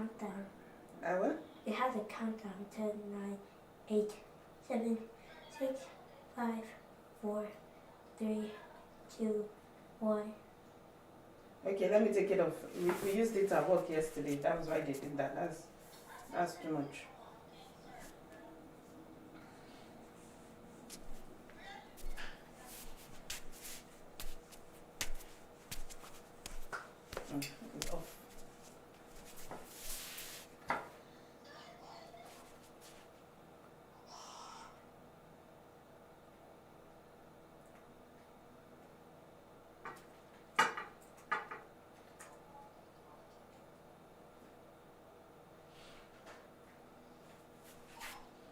countdown. What? It has a countdown. 10, 9, 8, 7, 6, 5, 4, 3, 2, 1. Okay, let me take it off. We used it at work yesterday. That was why they did that. That's too much. It's off.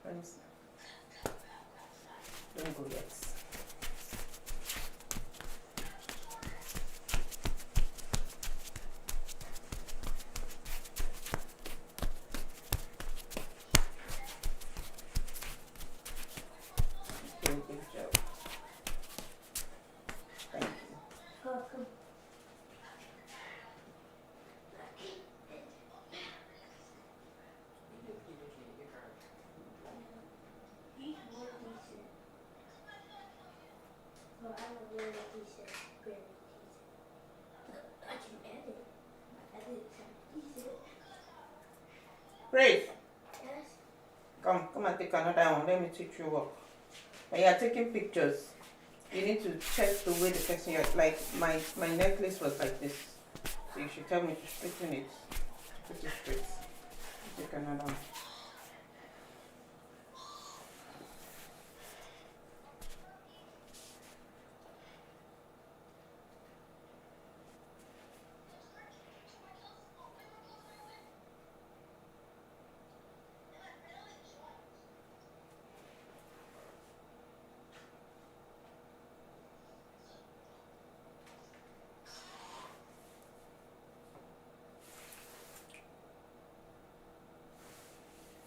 Friends, don't go yet. Okay, good job. Thank you. Welcome. Well, I'm a really decent, really decent. I can edit. Edit some decent. Grace, Yes. come and take another one. Let me teach you work. When you are taking pictures, you need to check the way the person you're like my necklace was like this. So you should tell me to straighten it. Put it straight. Take another one.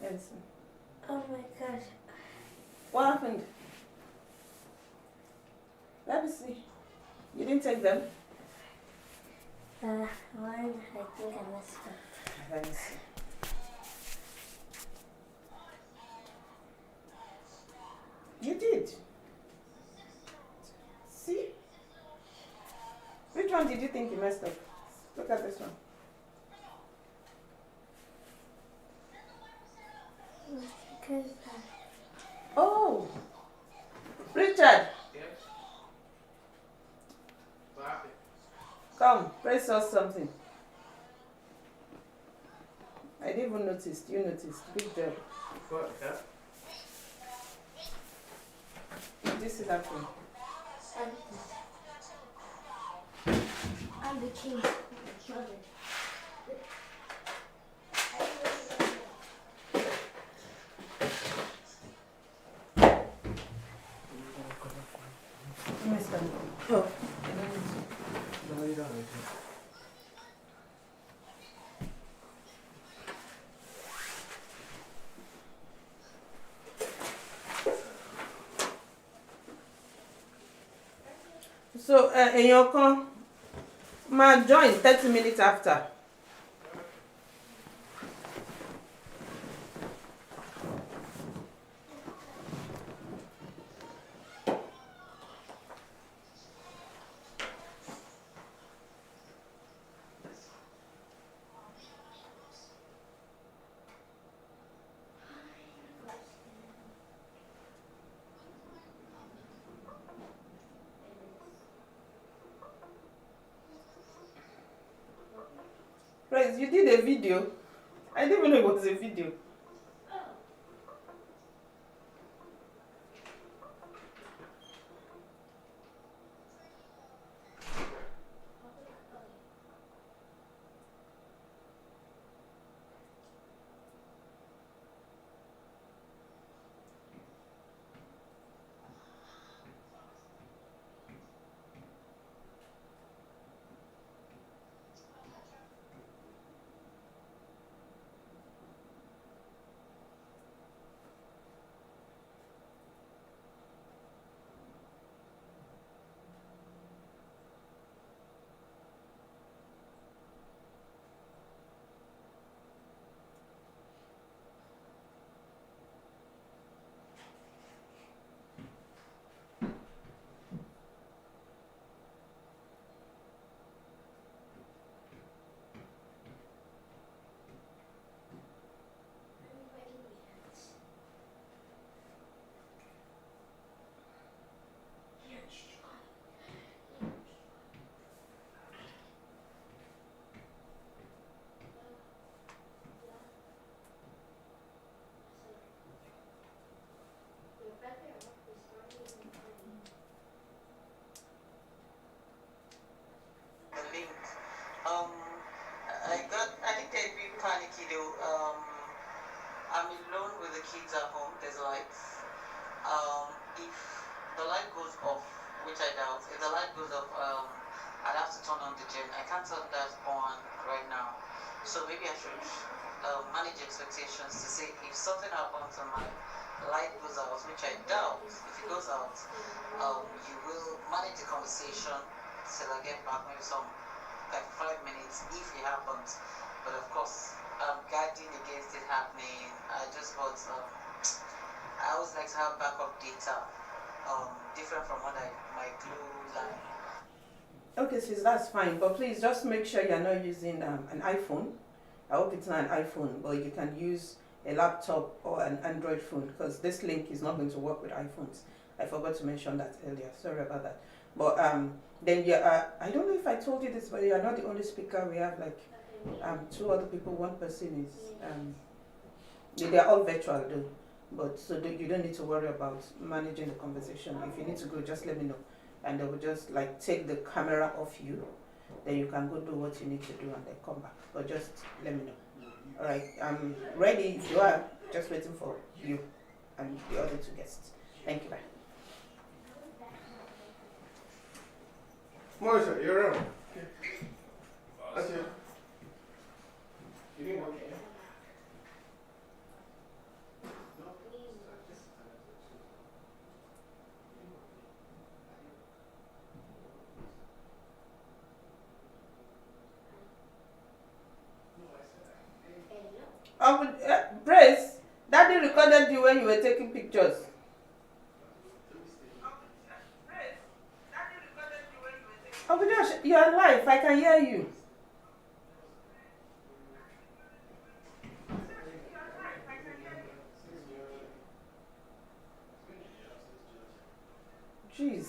Yes. Oh my gosh. What happened? Let me see. You didn't take them? One, I think I messed up. Let me see. You did. See? Which one did you think you messed up? Look at this one. Because Oh! Richard! Yes. What happened? Come, press us something. I didn't even notice. You noticed. Good job. What? Yeah? This is happening. I'm the king. Mother. Oh. No, you don't. So, èèyàn kan máa join 30 minutes after. Praise, you did a video. I didn't even know it was a video. the light goes off, which I doubt. If the light goes off, I'd have to turn on the gen. I can't turn that on right now. So maybe I should manage expectations to say if something happens and my light goes out, which I doubt. If it goes out, you will manage the conversation till I get back, maybe some like 5 minutes if it happens. But of course, I'm guarding against it happening. I just got I always like to have backup data, different from what I my glue line. Okay, sis, that's fine. But please just make sure you're not using an iPhone. I hope it's not an iPhone, but you can use a laptop or an Android phone because this link is not going to work with iPhones. I forgot to mention that earlier. Sorry about that. But then I don't know if I told you this, but you are not the only speaker. We have like 2 other people. One person is they are all virtual though. But so you don't need to worry about managing the conversation. If you need to go, just let me know, and they will just like take the camera off you. Then you can go do what you need to do and then come back. But just let me know. All right, I'm ready. If you are, just waiting for you and the other 2 guests. Thank you. Bye. Marsha, you're around. That's it. You didn't work here? Brace, Daddy recorded you when you were taking pictures. Uncle Josh, you're alive. I can hear you. Jeez.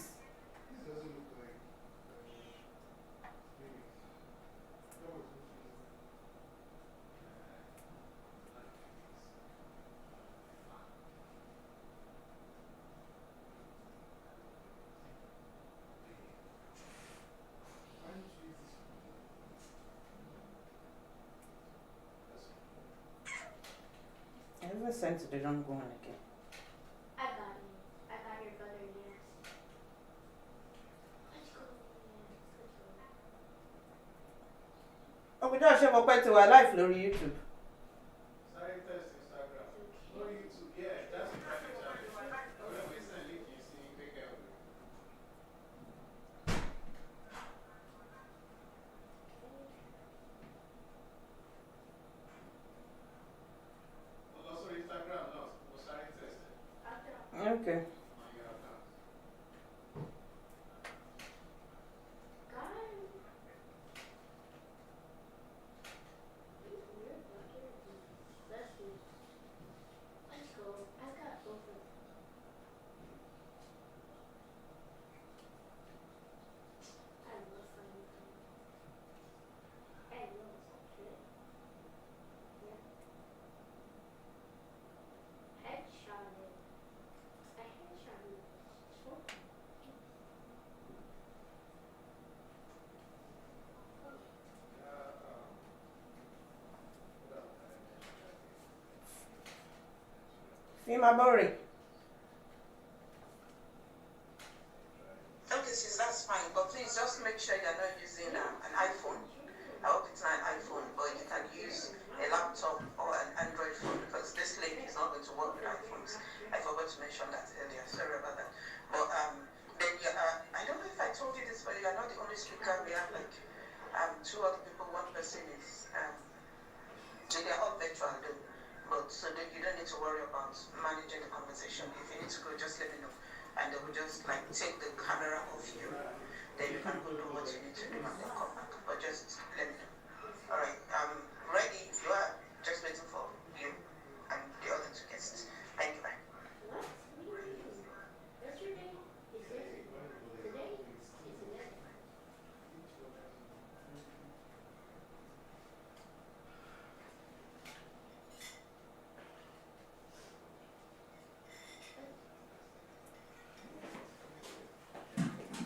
I ever sent to the wrong one again. I got it. I got your brother, yes. Let's go. Uncle Josh, I'm going to our live on YouTube. Sorry, test Instagram. No YouTube. Yeah, that's the private channel. When we send link, you see, take care of it. Also, Instagram, no. We'll start testing Okay. on your account. Let's go. I got both of them. I love funny things. I love it. Yeah. Headshot it. I headshot it. Smoke. Fima Bori. Okay, sis, that's fine. But please just make sure you're not using an iPhone. I hope it's not an iPhone, but you can use a laptop or an Android phone because this link is not going to work with iPhones. I forgot to mention that earlier. Sorry about that. But then I don't know if I told you this, but you are not the only speaker. We have like 2 other people. One person is they are all virtual though. But so that you don't need to worry about managing the conversation. If you need to go, just let me know, and they will just like take the camera off you. Then you can go do what you need to do and then come back. But just let me know. All right, I'm ready. You are just waiting for you and the other 2 guests. Thank you. Bye. What? What do you mean? Yesterday? Is it? Today? Is it?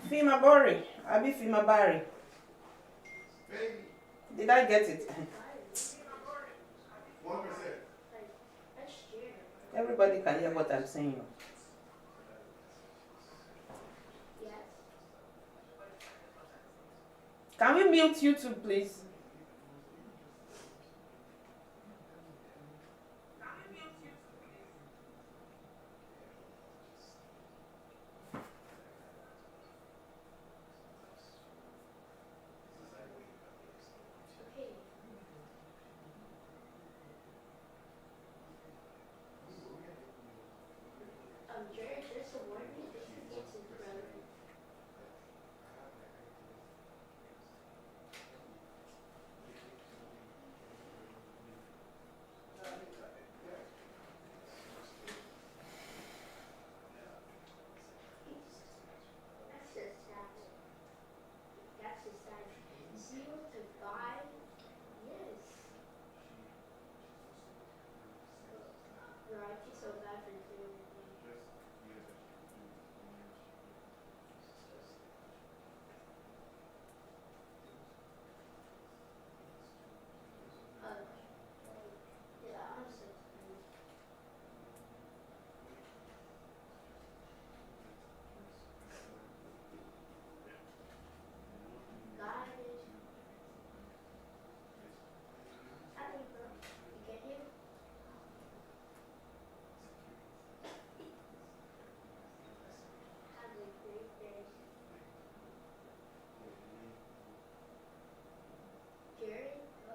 Fima Bori, Abi Fima Bari. Baby, Did I get it? 1%. That's Jared. Everybody can hear what I'm saying. Can we mute YouTube, please? Hey, Jared, there's a warning. This is YouTube, brother. That's just sad. That's just sad. 0 to 5? Yes. Bro, I feel so bad for 0 to 3. Uh, yeah, I'm so tired. Got it. Hi, bro. You get him? Have a great day. Jared? Oh.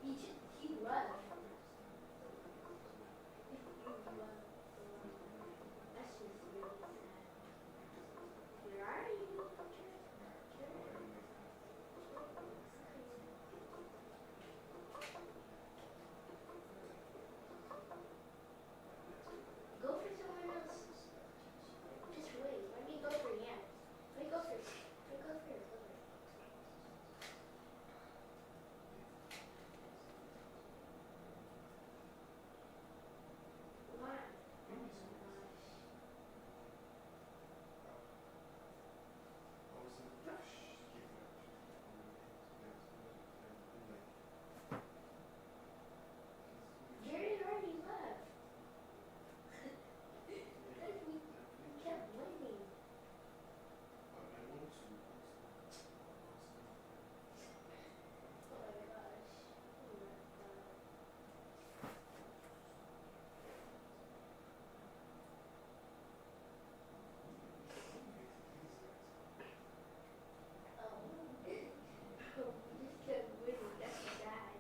He left. He left. That's just really sad. Where are you? Jared? Go for someone else. Just wait. Let me go for Yam. Let me go for your brother. Why? Oh my gosh. Jared already left. Because we kept winning. Oh my gosh. Oh my god. Oh. We just kept winning. That's sad.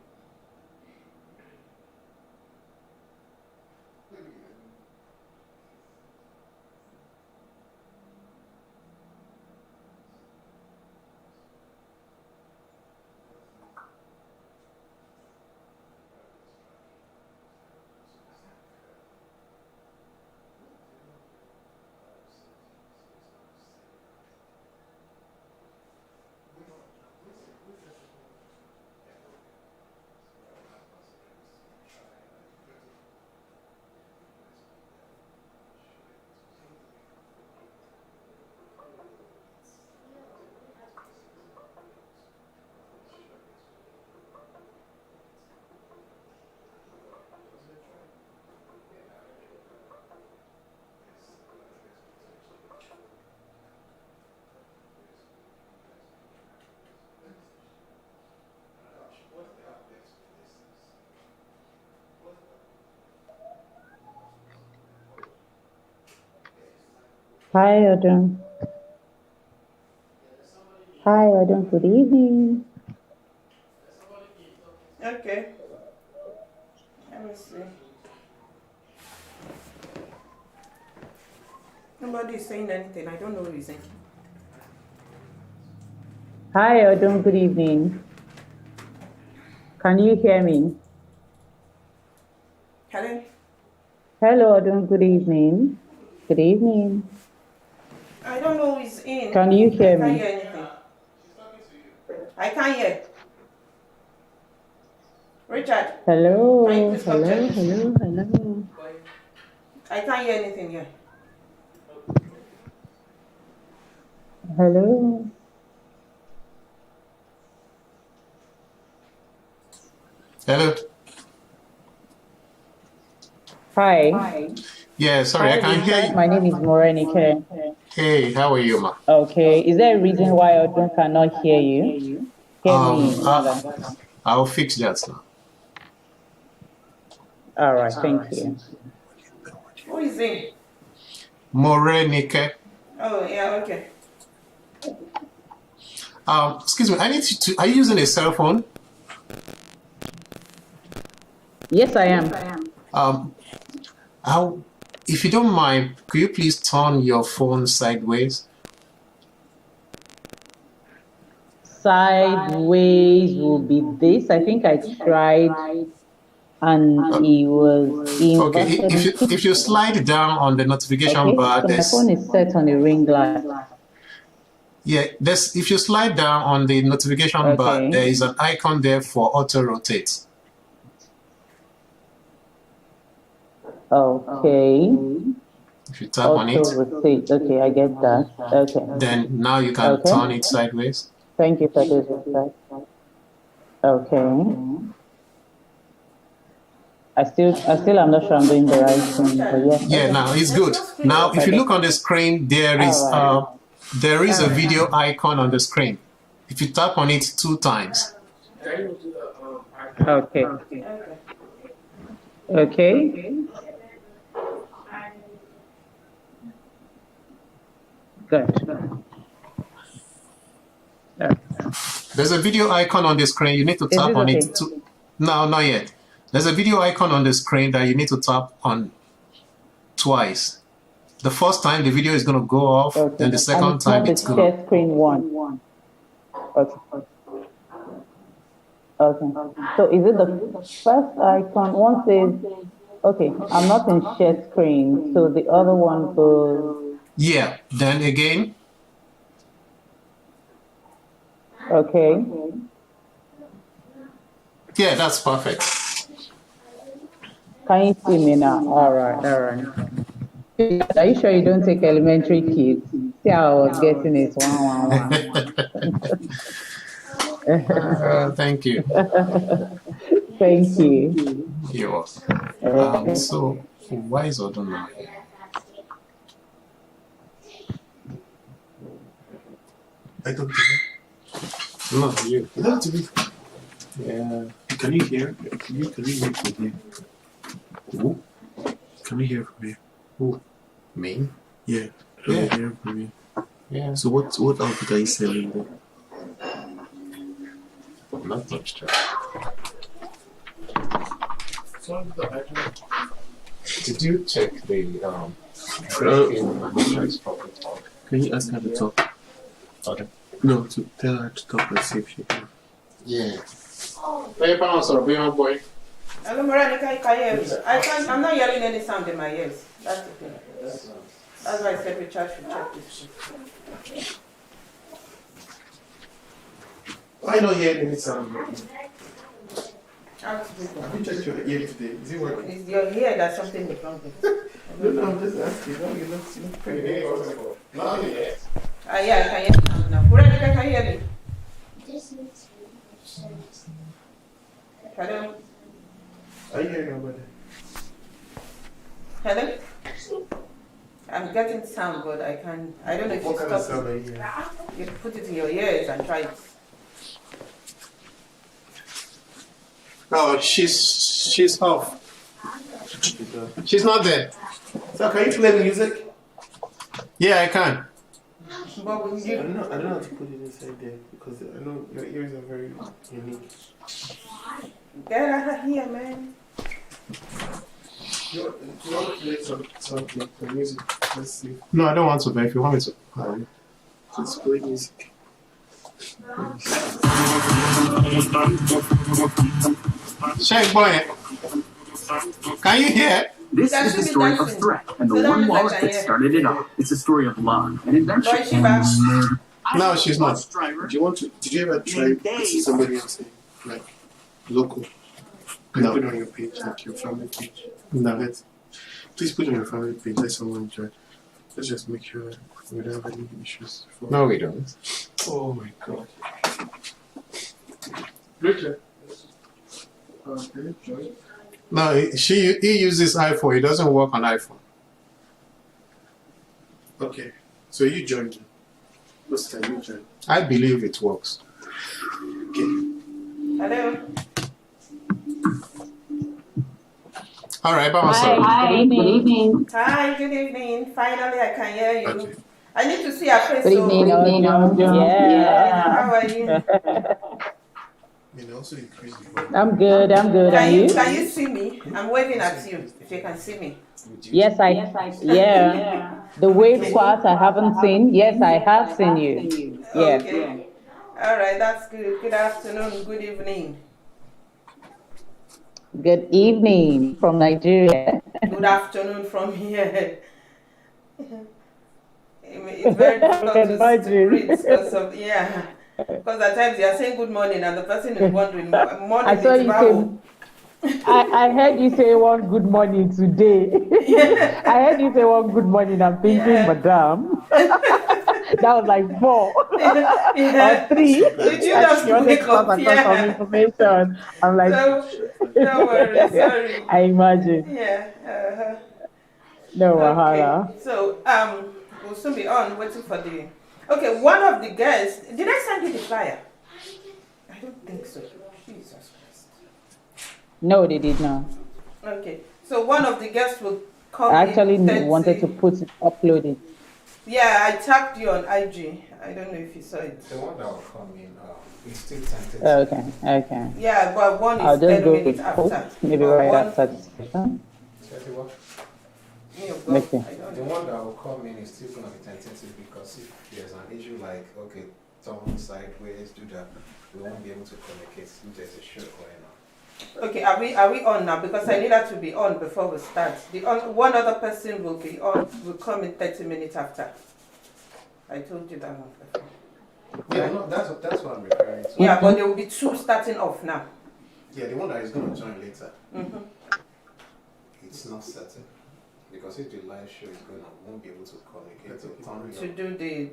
Yo, we have Hi, Odun. Hi, Odun. Good evening. Okay. Let me see. Nobody is saying anything. I don't know reason. Hi, Odun. Good evening. Can you hear me? Helen? Hello, Odun. Good evening. Good evening. I don't know who is in. Can you I hear can't me? hear anything. I can't hear. Richard, Hello, can you please come check hello, this? hello, hello. I can't hear anything here. Hello. Hello. Hi. Yeah, sorry, I Hi, can't hear Richard. you. My name is Morenike. Hey, how are you, ma? Okay. Is there a reason why Odun cannot hear you? Hear me, Um, rather. I, I'll fix that now. All right. Thank you. Who is in? Morenike. Oh, yeah, okay. Excuse me, I need to. Are you using a cell phone? Yes, I am. Um, how, if you don't mind, could you please turn your phone sideways? Sideways will be this. I think I tried, and it was Okay, inverted. if you slide down on the notification Okay. bar, So my phone there's is set on a ring light. yeah, there's if you slide down on the notification bar, Okay. there is an icon there for auto rotate. Okay. If you tap on Auto it, rotate. Okay, I get that. Okay. then now you can Okay. turn it sideways. Thank you for this. Richard. Okay. I still am not sure I'm doing the right thing, but yes. Yeah, Okay. now it's There's good. no screen Now, off. if you look on the screen, there is All a right. video icon on the screen. If you tap on it 2 times, Okay. Okay. Okay. Good. there's a video icon on the screen. You need to Is tap this on it. okay? No, not yet. There's a video icon on the screen that you need to tap on twice. The first time the video is going to go off, Okay. then the And second it's not time the it's going to. share screen one. Okay. Okay. So is it the first icon? One says, okay, I'm not in share screen. So the other one goes, Yeah, then again, okay. yeah, that's perfect. Can you see me now? All right. All right. Are you sure you don't take elementary kids? See how I was getting it. Thank you. Thank you. You're welcome. Okay. So, why is Odun not here? I don't hear. No, you. That's me. Yeah. Can you hear? Can you hear from here? Who? Can you hear from here? Who? Me? Yeah. Can Yeah. you hear from here? Yeah. So what outfit are you selling there? Not much. Did you check the Can you ask her to talk? Okay. No, to tell her to talk and see if she can. Yeah. Hey, bounce or be on boy. Hello, Moranica, can you hear me? I'm not hearing any sound in my ears. That's the thing. That's why I said Richard should check this. I don't hear any sound. Ask people. Have you checked your ear today? Is it working? Is your ear that something is wrong with? No, I'm just asking. No, you look pretty. Yeah, I can hear sound now. Moranica, can you hear me? Hello? Are you hearing nobody? Hello? I'm getting sound, but I don't know if What you kind of stop. sound are you hearing? You put it in your ears and try it. Oh, she's off. She's not there. So can you play music? Yeah, I can. But when I you, don't know how to put it inside there because I know your ears are very unique. get out of here, man. You want to play some music? Let's see. No, I don't want to, but if you want me to. Let's play music. Check boy. Can you hear? This That is should the be story of dancing. Threat and the So that one means I wallet can that hear. started it all. It's a story of love and adventure Boy, she back. and murder. No, she's not. Did you ever try to see somebody else like local? Can No. you put it on your page, like your family page? No. Please put it on your family page. Let someone try. Let's just make sure we don't have any issues. No, we don't. Oh my god. Richard. Okay, join. No, he uses iPhone. It doesn't work on iPhone. Okay, so you joined. What's the you join? I believe it works. Okay. Hello. All right, Baba, sorry. Hi, good evening. Hi, good evening. Finally, I can hear you. Okay. I need to see your face. Good evening, ODUN. Yeah. How are you? You know, also increase the volume. I'm good. And Can you see me? I'm waving at you. If you can see me. Yes, yeah. The wave part I haven't seen. Yes, I have seen you. Yeah. Okay. All right, that's good. Good afternoon. Good evening. Good evening from Nigeria. Good afternoon from here. It's very difficult to read because of because at times you are saying good morning and the person is wondering morning I saw is you vowel. I heard you say one good morning today. I heard you say one good morning. I'm thinking, madam. That was like 4 or 3. Did you I just think you wanted wake to pass up? across some information. I'm like, So, don't worry, sorry. I imagine. Yeah. No Okay. wahala. So we'll soon be on waiting for the. Okay, one of the guests. Did I send you the flyer? I don't think so. Jesus Christ. No, they did not. Okay, so one of the guests will come. I actually in wanted to upload it. Yeah, I tagged you on IG. I don't know if you saw it. The one that will come in, it's still tentative. Okay. Yeah, but one I'll is just 10 go minutes with after. post, maybe But right one, after the session. Okay. The one that will come in is still going to be tentative because if there's an issue like, okay, turn sideways, do that, we won't be able to communicate if there's a show going on. Okay, are we on now? Because I need her to be on before we start. One other person will be on, will come in 30 minutes after. I told you that one before. Yeah, no, that's what I'm referring to. Yeah, but there will be 2 starting off now. Yeah, the one that is going to join later. Mm-hmm. It's not certain. Because if the live show is going on, we won't be able to communicate.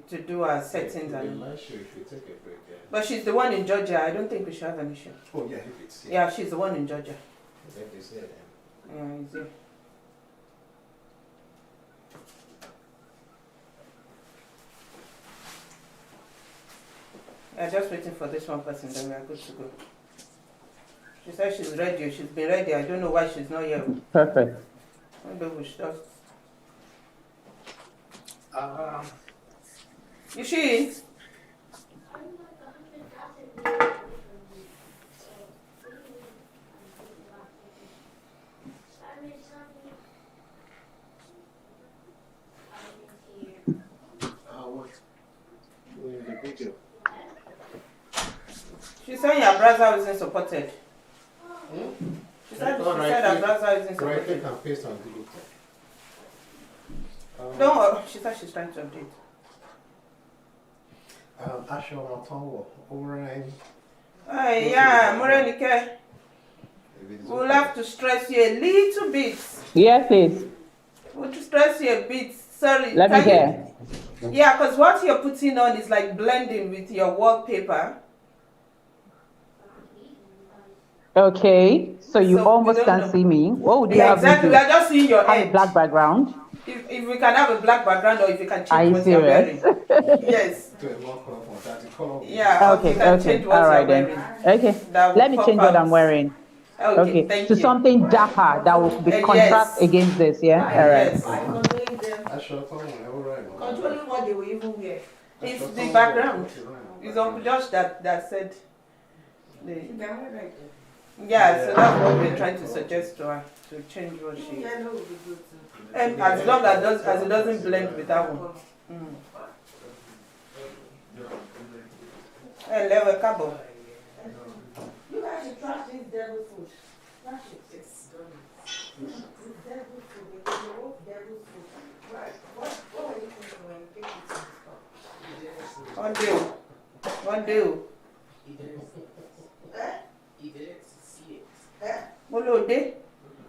To do our settings The and. live show, if we take a break, yeah. But she's the one in Georgia. I don't think we should have an issue. Oh yeah, if it's Yeah, she's the one in Georgia. If it's here, then. Yeah, it's here. Yeah, just waiting for this one person, then we are good to go. She said she's ready. She's been ready. I don't know why she's not here. Perfect. Maybe we should just. You see? What? The video. She said your browser isn't supported. She said her browser isn't Right, supported. and paste on Google. Don't worry. She said she's trying to update. Asho Matonwo, Alright. Yeah, Morenike. We'll have to stress you a little bit. Yes, please. We'll stress you a bit. Sorry. Let me hear. Yeah, because what you're putting on is like blending with your wallpaper. Okay, so you So almost we don't can't know. see me. What would you Yeah, have exactly. me We do? are just seeing your Have head. a black background? If we can have a black background or if you can Are change you what you're serious? wearing. Yes. Do a more colorful that the color. Yeah, or you can change what All you're right wearing. then. Okay, That will let me pop change what out. I'm wearing. Okay, thank to you. something darker that will be Yes. contrast against this, yeah? All right. Yes. Asho Matonwo, alright. Controlling what they will even wear. It's the background. It's Uncle Josh that said. Yeah, so that's what we're trying to suggest to her, to change what she. And as long as it doesn't blend with that one. Hello, Cabo. You guys should trash this devil food. Trash it. It's devil food. It's your own devil food. Right. What are you thinking when you take it to the store? One deal. You didn't see it. Molode.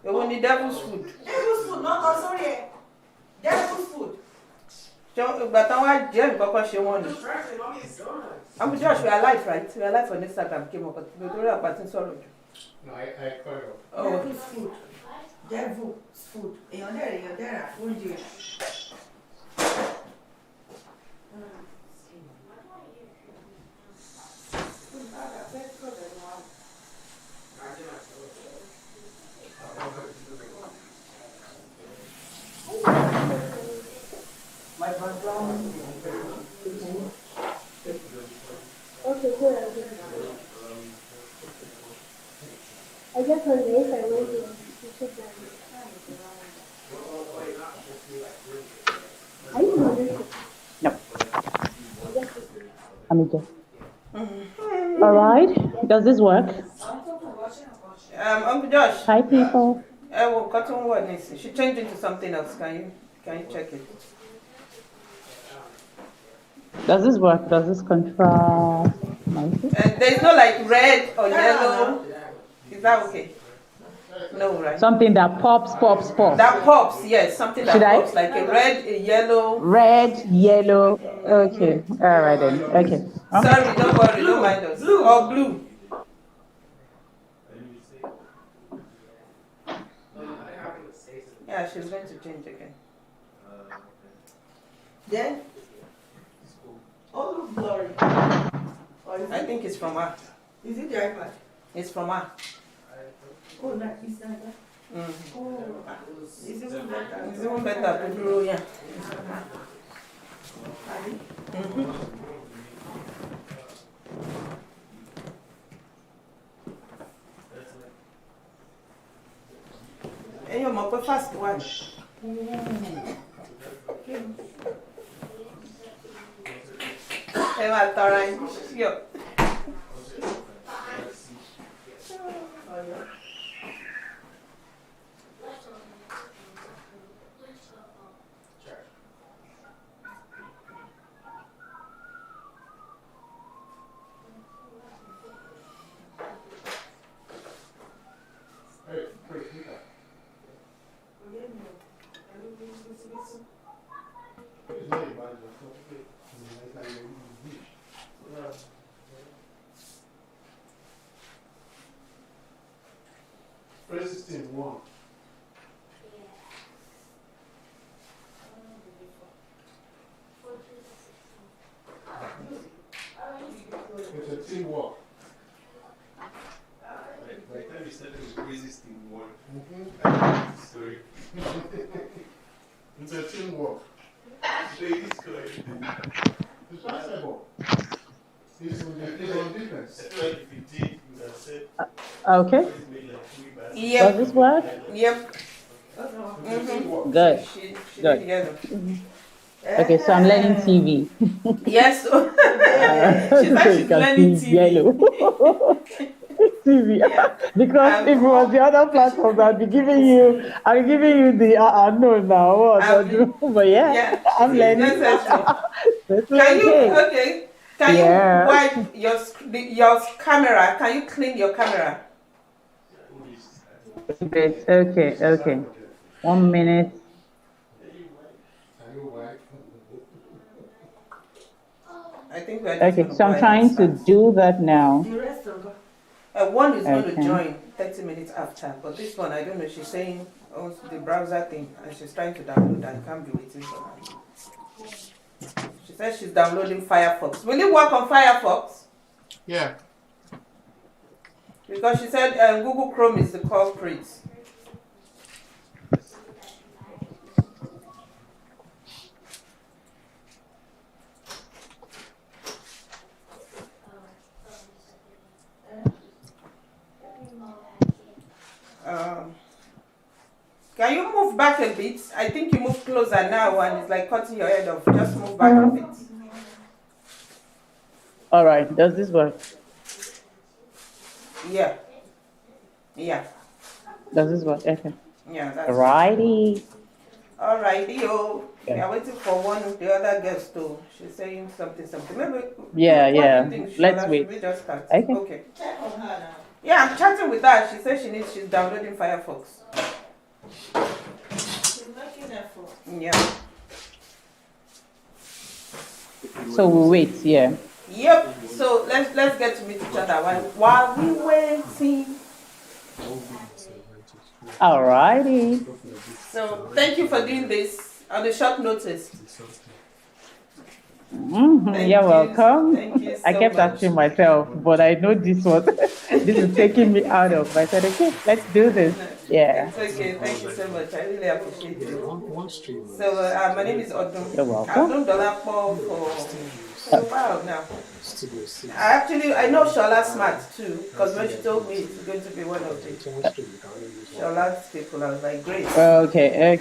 You want the devil's food. Devil's food, not sorry. Devil's food. But I Jen Coco she won. Friday, mommy is donuts. I'm Josh, we are live, right? We are live on Instagram, came up, but we don't have button sorry. No, I call you. Oh, Devil's food. Devil's food. You're there. Food you. My background. Okay, good. I guess on the if I went to sit down. Are you hungry? No. I'm okay. All right. Does this work? Uncle Josh. Hi, people. Well, cotton what needs she changed into something else. Can you check it? Does this work? Does this contrast? There's no like red or yellow. Is that okay? No, right? Something that pops. That pops, yes, something that Should I? pops, like a red, a yellow. Red, yellow. Okay. All right then. Okay. Sorry, don't worry, don't mind us. Blue or blue. Yeah, she's going to change again. Then, all look blurry. I think it's from her. Is it the iPad? It's from her. Oh, no, it's not that. Oh, it's even better. It's even better, blue, yeah. And you're my first one. Hey, my darling. Yo. First 16-1. It's a teamwork. By the time you started with crazy teamwork. Sorry. It's a teamwork. Ladies correct. It's possible. It's on defense. I feel like if you did, you would have said. Okay. Yep. Does this work? Yep. Good. She Good. together. Okay, so I'm learning TV. Yes. She said So you she's can learning see TV. yellow. TV. Because if it was the other platforms, I'd be giving you the unknown now. What I do. But yeah, I'm learning. Let's Can you, okay. Can Yeah. you wipe your camera? Can you clean your camera? Okay. 1 minute. I think we're just Okay, so I'm trying to do that now. The rest of them. One is going to Okay. join 30 minutes after, but this one, I don't know, she's saying the browser thing, and she's trying to download and can't be waiting for her. She says she's downloading Firefox. Will it work on Firefox? Yeah. Because she said Google Chrome is the culprit. Can you move back a bit? I think you move closer now and it's like cutting your head off. Just move back a bit. All right, does this work? Yeah. Yeah. Does this work? Okay. Yeah, that's Alrighty. Alrighty, yo. Yeah. We are waiting for one of the other girls too. She's saying something. Maybe. Yeah, what do you yeah. think, Let's Shola? wait. Should we just start? Okay. Check on her now. Yeah, I'm chatting with her. She says she's downloading Firefox. She's making effort. Yeah. So we wait, yeah. Yep. So let's get to meet each other while we waiting. Alrighty. So thank you for doing this on a short notice. You're welcome. Thank you I so kept much. asking myself, but I know this was this is taking me out of. I said, okay, let's do this. Yeah. It's okay. Thank you so much. I really appreciate it. So my name is ODUN. You're I've welcome. known Dolapo for a while now. I know Shola Smart too, because when she told me it's going to be one of the Shola's people, I was like, great. Okay.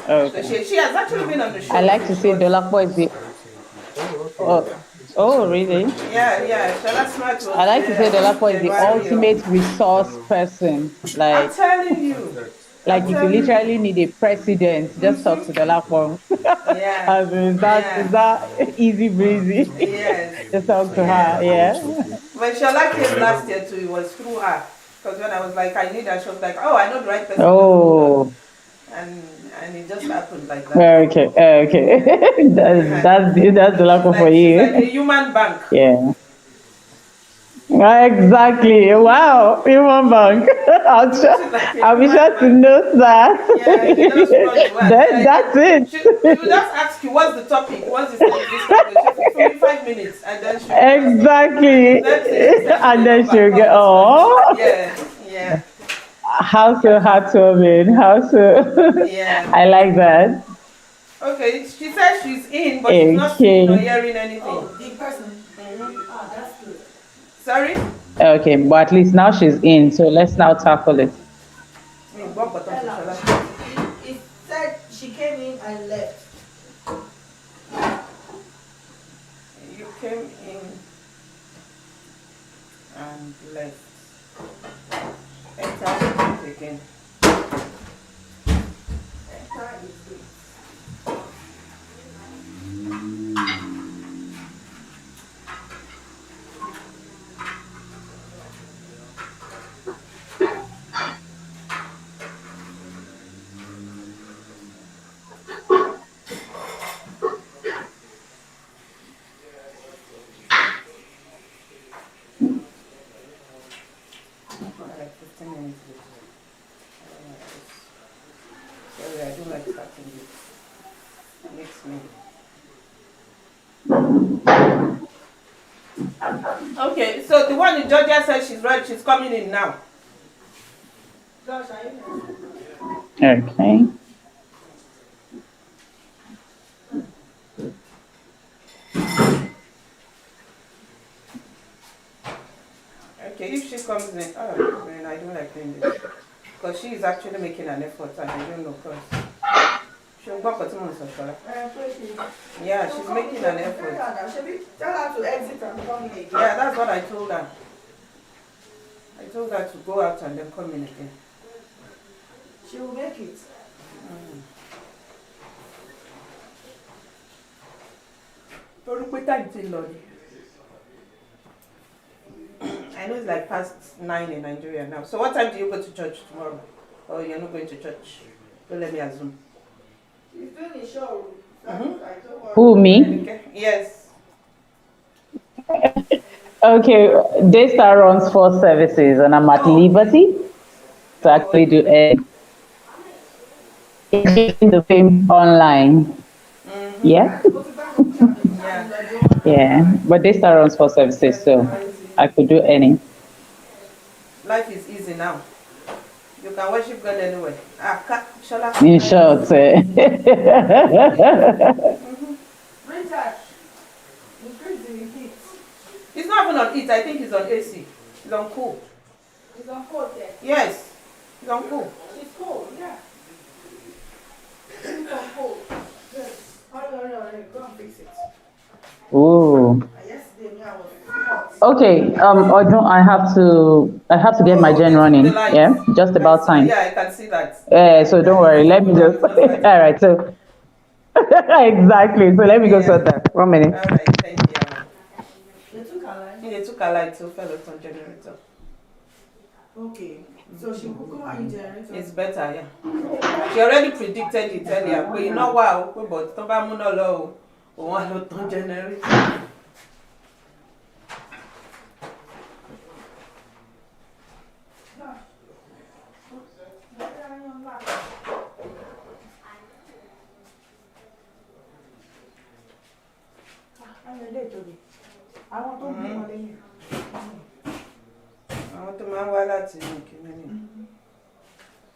Yeah. So she has actually been on the show. I like to say Dolapo is the. Oh, really? Yeah. Shola Smart was. I like to say Dolapo is the ultimate resource person. I'm telling you. Like if you literally need a president, just talk to Dolapo. Yeah. Is that easy breezy? Yes. Just talk to her, yeah. When Shola came last year too, it was through her. Because when I was like, I need her, she was like, oh, I know the right person. Oh. And it just happened like that. Okay. that's Dolapo for you. It's like a human bank. Yeah. Exactly. Wow. Human bank. I'll be sure to note that. Yeah, that's it. She will just ask you, what's the topic? What's the topic? For 5 minutes. And then she'll exactly. And then she'll get, oh. Yeah. How so heartwarming. How so. Yeah. I like that. Okay. She says she's in, but she's not seeing or hearing anything. Oh, the person. That's good. Sorry? Okay, but at least now she's in, so let's now tackle it. It said she came in and left. You came in and left. Enter again. Enter is good. Like 15 minutes late. Sorry, I don't like starting this. It makes me. Okay, so the one in Georgia says she's right, she's coming in now. Josh, are you there? Okay. Okay, if she comes in, oh man, I don't like doing this. Because she is actually making an effort and I don't know because she'll go for 2 months or so. Yeah, she's making an effort. Tell her to exit and come in again. Yeah, that's what I told her. I told her to go out and then come in again. She will make it. I know it's like past 9 in Nigeria now. So what time do you go to church tomorrow? Or you're not going to church? Don't let me assume. She's doing a show. Who, me? Okay. Yes. Okay, Daystar runs 4 services and I'm at liberty to actually do it. In the same online. Yeah. Yeah, but Daystar runs 4 services, so I could do any. Life is easy now. You can worship God anywhere. In short, It's not even on heat. I think it's on AC. It's on cool. It's on cold there. Yes. It's on cool. It's cold, yeah. It's on cold. Yes. Hurry, go and fix it. Ooh. Yesterday, me, I was hot. Okay, Odun, I have to get my gen running. Yeah, just about time. Yeah, I can see that. So don't worry. Let me just. All right. So exactly. So let me go sort that. 1 minute. All right. Thank you. They took a light to fellow on generator. Okay. So she will come and generator. It's better, yeah. She already predicted it earlier. But you know what? But One lot on generator. Àwọn tó bí wọn lẹ́yìn. Àwọn tó máa ń wá láti kíní ni.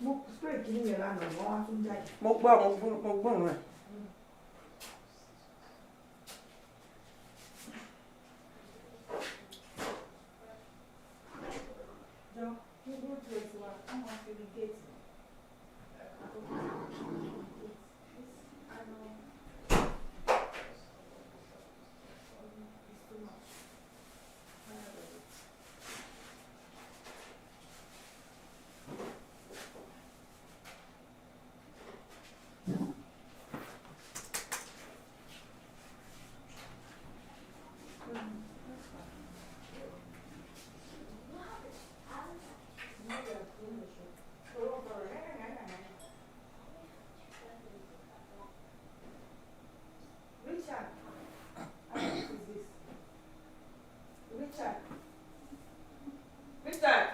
Mo spray kíní yẹn lánàá, wọ́n wá tún jáde. Mo gbóhùn ẹ̀. Jọ, ní good place wa, wọ́n máa fi rí gate. Richard, what is this? Richard. Richard.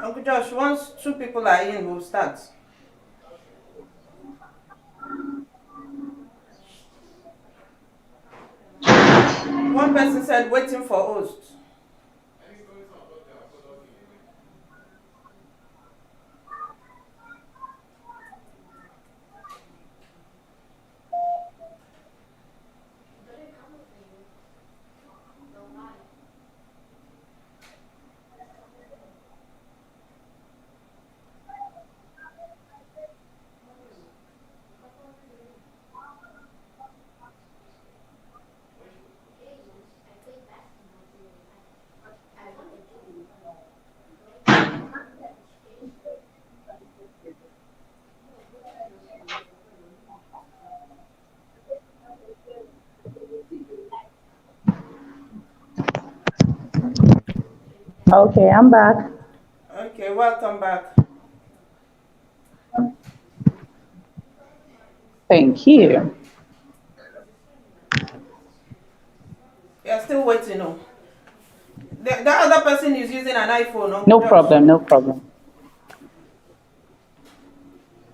Uncle Josh, once 2 people are in, we'll start. One person said waiting for host. Okay, I'm back. Okay, welcome back. Thank you. You're still waiting, no? The other person is using an iPhone, Uncle No Josh. problem, no problem.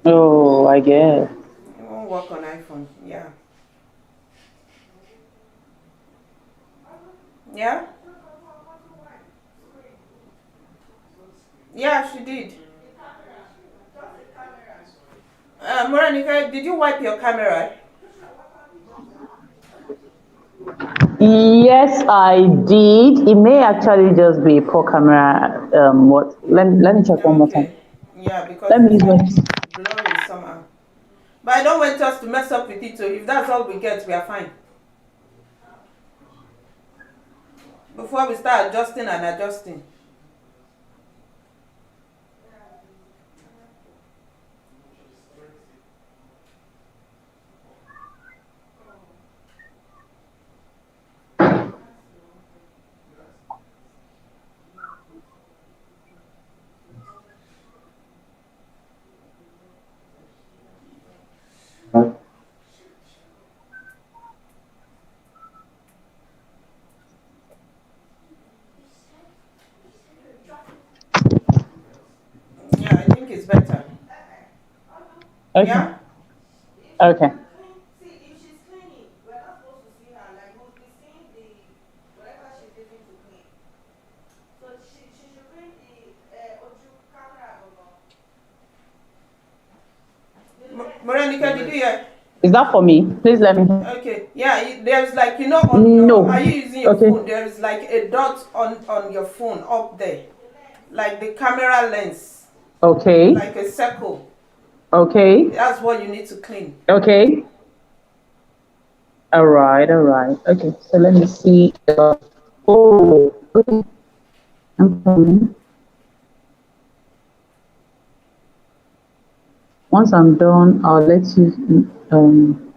Oh, I guess. It won't work on iPhone, yeah. Yeah? Yeah, she did. Moranica, did you wipe your camera? Yes, I did. It may actually just be poor camera. What? Let me check one more time. Okay. Yeah, because Let me use my. it's blurry somehow. But I don't want us to mess up with it, so if that's all we get, we are fine. Before we start adjusting and adjusting. Yeah, I think it's better. Okay. Yeah? Okay. See, if she's cleaning, we're not supposed to see her. Like, we'll be seeing the whatever she's using to clean. So she should clean the Oju camera or Moranica, did you hear? Is that for me? Please let me. Okay, yeah, there's like, you know, on your, No. are you using your Okay. phone? There is like a dot on your phone up there. Like the camera lens. Okay. Like a circle. Okay. That's what you need to clean. Okay. All right. All right. Okay. So let me see. Oh. Okay. I'm coming. Once I'm done, I'll let you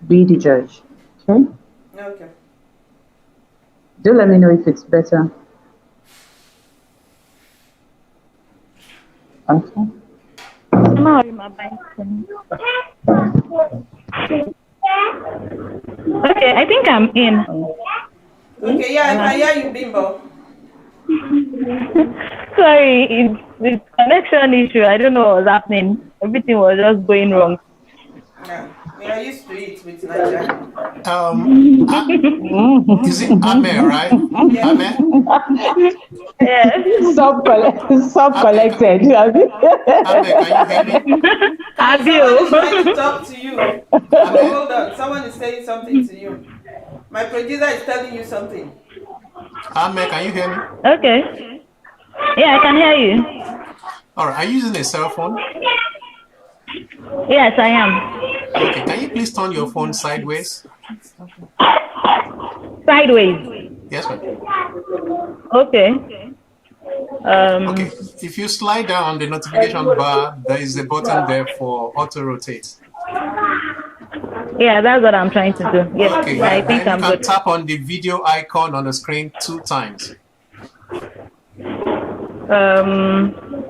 be the judge. Okay. Okay. Do let me know if it's better. Okay. No, my bike. Okay, I think I'm in. Okay, yeah, I can hear you, Bimbo. Sorry, it's connection issue. I don't know what was happening. Everything was just going wrong. Yeah, we are used to it with Nigeria. Is it Ame, right? Yeah. Ame? Yes. Sub-collected. Ame, can you hear me? Someone is trying to talk to you. Ame? Hold on, someone is saying something to you. My producer is telling you something. Ame, can you hear me? Okay. Yeah, I can hear you. All right, are you using a cell phone? Yes, I am. Okay, can you please turn your phone sideways? Sideways. Yes, ma'am. Okay. Okay, if you slide down on the notification bar, there is a button there for auto rotate. Yeah, that's what I'm trying to do. Yes, Okay, I think then you I'm can good. tap on the video icon on the screen 2 times.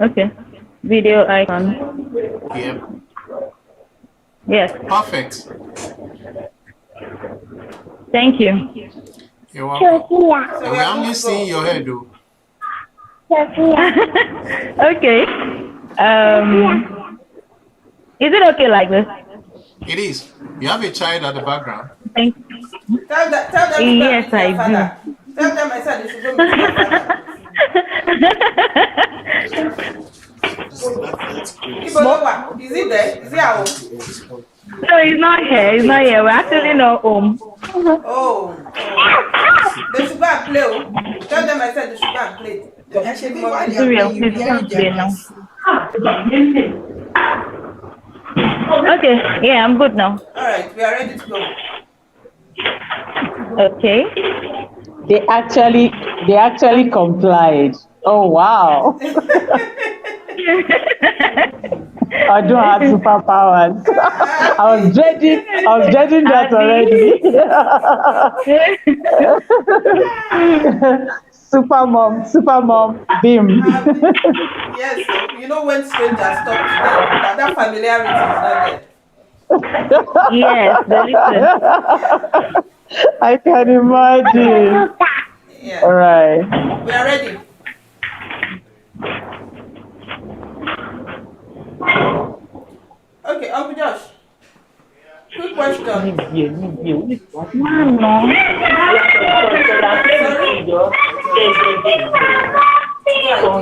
Okay. Video icon. Yeah. Yes. Perfect. Thank you. You're welcome. So And we we're are only good to seeing go. your head, though. Okay. Is it okay like this? It is. You have a child at the background. Thank Tell them to go Yes, meet their I do. father. Tell them I said they should go meet their father. Ibolowa, is he there? Is he at home? No, he's not here. He's not here. We're actually not home. Oh. They should go and play. Oh. Tell them I said they should go and play. Actually, while It's they're real. playing, you Please hear come play their now. voice. Okay. Yeah, I'm good now. All right, we are ready to go. Okay. They actually complied. Oh wow. I don't have superpowers. I was judging that already. Super mom, beam. Yes, so you know when strangers talk to them, that familiarity is not there. Yes, they listen. Yeah. I can imagine. Yeah. All right. We are ready. Okay, Uncle Josh. Quick question. Sorry?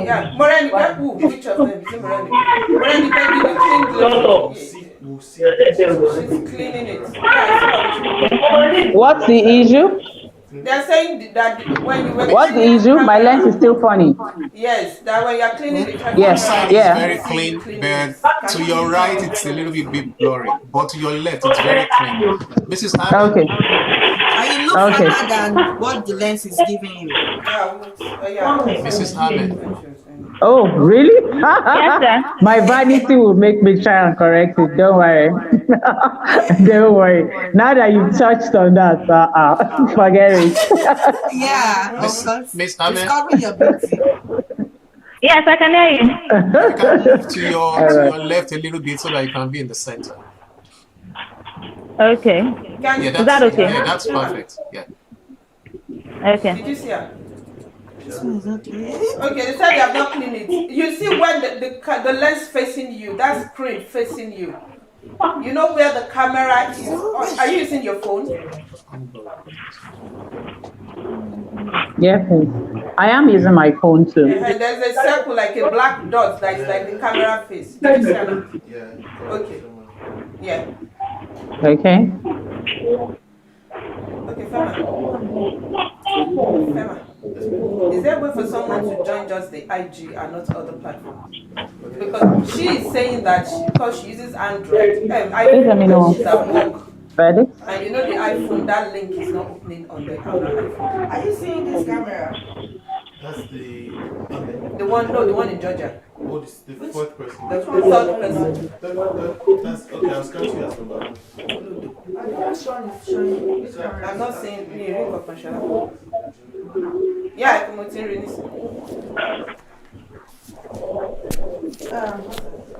Yeah. Morenica, who? Which of them? Is it Morenica? Morenica, did you clean the... She's cleaning it. Yeah, I saw. What's the issue? They're saying that when you were What's the cleaning issue? My camera- lens is still funny. Yes, that when you're cleaning the camera... Yes, Side yeah. is very clean, but to your right, it's a little bit blurry. But to your left, it's very clean. Mrs. Ahmed? Okay. And you look Okay. fatter than what the lens is giving you. Mrs. Ahmed? Oh, really? Yes, sir. My vanity will make me try and correct it. Don't worry. Don't worry. Now that you've touched on that, forget it. Yeah, Miss Ahmed? discovering your beauty. Yes, I can hear you. You can move to your left a little bit so that you can be in the center. Okay. Yeah, Is that okay? Yeah, that's perfect. Yeah. Okay. Did you see her? Okay. Okay, they said they have not cleaned it. You see when the lens facing you, that screen facing you. You know where the camera is? Are you using your phone? Yeah, please. I am using my phone too. And there's a circle like a black dot that is like the camera face. Did you see that? Yeah. Okay. Yeah. Okay. Okay, Fema. Fema. Is there a way for someone to join just the IG and not other platforms? Because she is saying that because she uses Android, Please let me know. she's at work. Ready? And you know the iPhone, that link is not opening on the iPhone. Are you seeing this camera? That's the Amen. The one in Georgia. Oh, this the fourth person. The third person. That's okay. I'll scout you as number 2. And the first one is showing. Which camera I'm is not that? seeing me. Yeah, I come to Renis.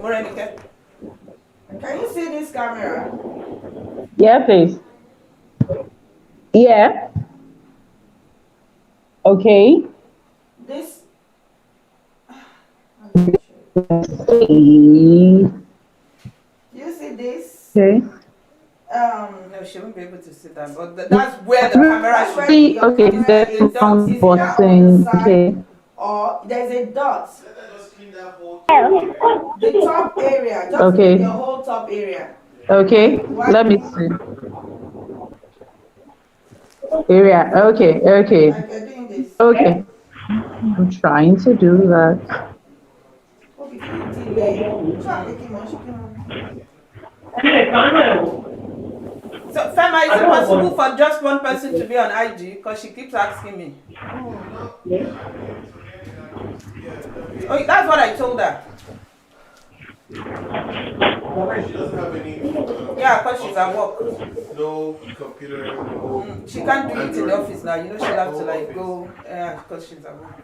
Morenike. Can you see this camera? Yeah, please. Yeah. Okay. This. Okay. You see this? No, she won't be able to see that. But that's where the camera should See, be. okay, there's It does. one button. Okay. Or there's a dot. Just clean that whole The top area. Just Okay. your whole top area. Okay. Let me see. Area. Okay. Okay. Like you're doing this. Okay. I'm trying to do that. Hope if you delay. Try making more chicken. So, Fema, is it possible for just one person to be on IG? Because she keeps asking me. Oh, that's what I told her. She doesn't have any. Yeah, because she's at work. No computer. No. She can't do it in the office now. You know, she'll have to like go. Yeah, because she's at work.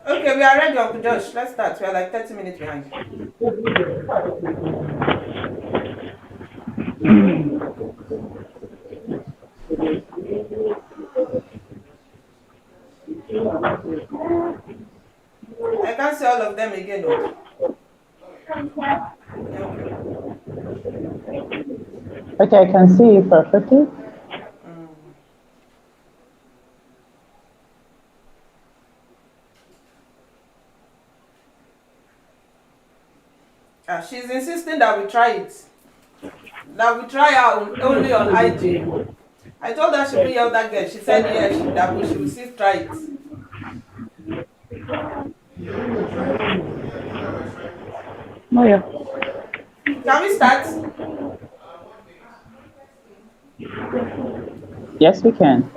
Okay, we are ready, Uncle Josh. Let's start. We are like 30 minutes behind. I can't see all of them again, though. Okay, I can see you perfectly. She's insisting that we try it. That we try her only on IG. I told her she bring out that girl. She said yes, that we should still try it. Oh, yeah. Can we start? Yes, we can.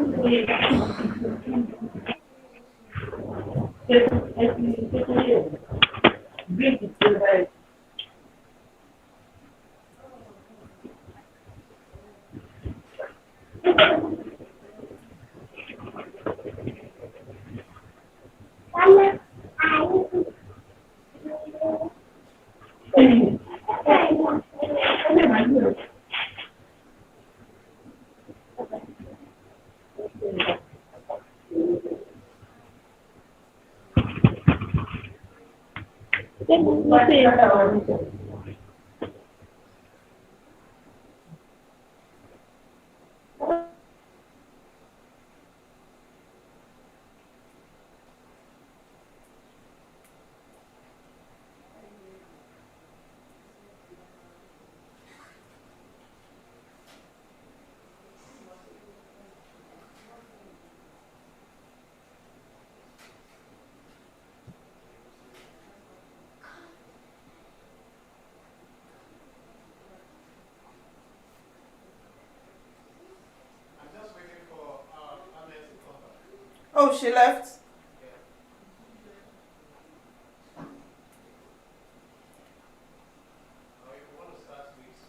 Oh, she left.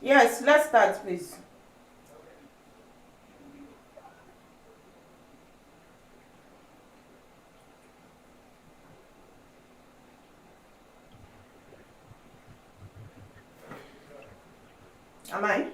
Yes, let's start, please. Am I?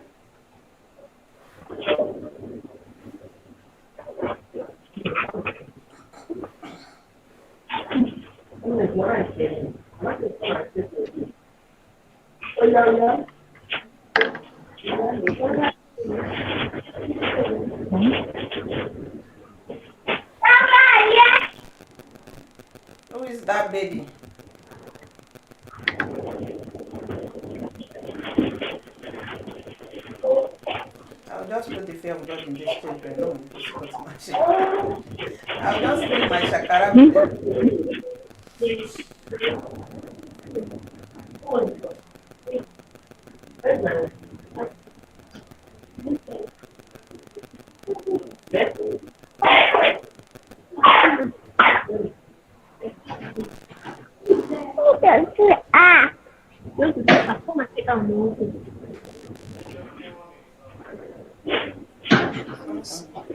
Who is that baby? I'll just put the fear of God in these children. No, because it's magic. I'll just bring my shakara with them.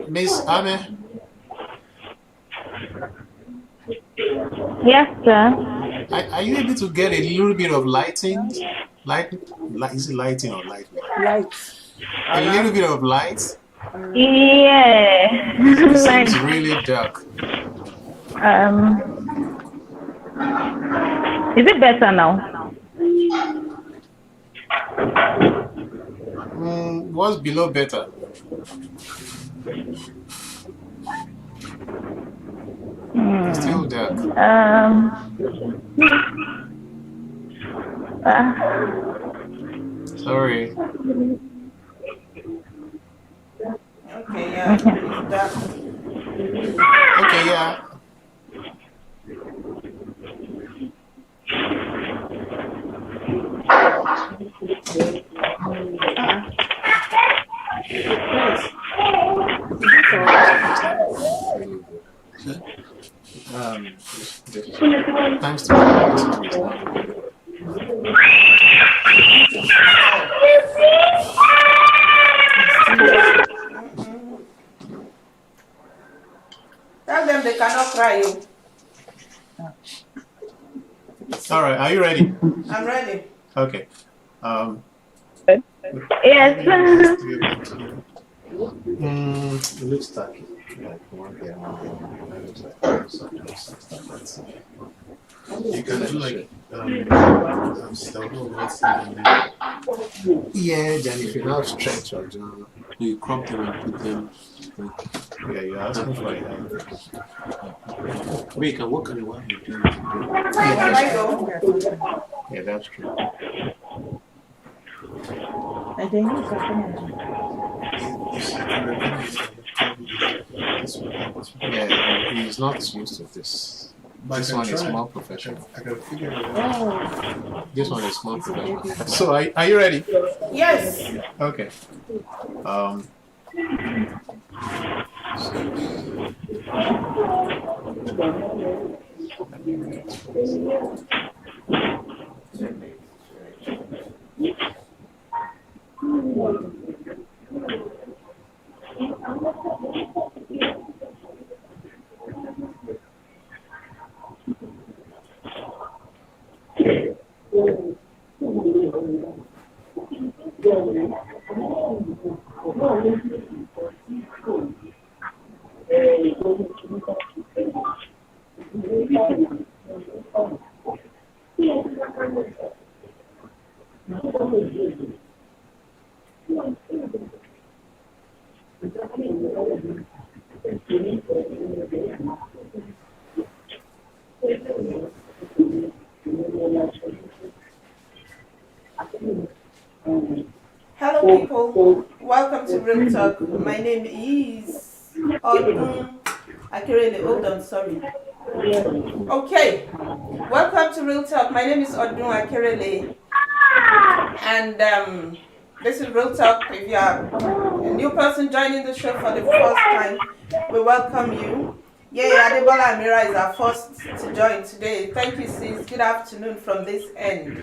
Miss Ame, Yes, sir. are you able to get a little bit of lighting? Is it lighting or lightning? Light. A little bit of light? Yeah. It seems Like, really dark. is it better now? What's below better? It's still dark. Sorry. Okay, yeah, it's dark. Okay, yeah. Really good. Thanks to Tell them they cannot cry you. All right, are you ready? I'm ready. Okay. Yes. It looks tacky. Like one here, it looks like stuff. You can do like stuff. Yeah, then if you now stretch or do, You crop them and put them. yeah, you're asking for it. Wait, you can work on it while you're doing Can I go? Yeah, that's true. And then you can Yeah, he's not used to this. This one is more professional. I can figure it out. This one is more professional. So, are you ready? Yes. Okay. Hello, people. Welcome to Real Talk. My name is ODUN. ODUN, sorry. Okay. Welcome to Real Talk. My name is ODUN. And this is Real Talk. If you are a new person joining the show for the first time, we welcome you. Yeah, Adebola Amira is our first to join today. Thank you, sis. Good afternoon from this end.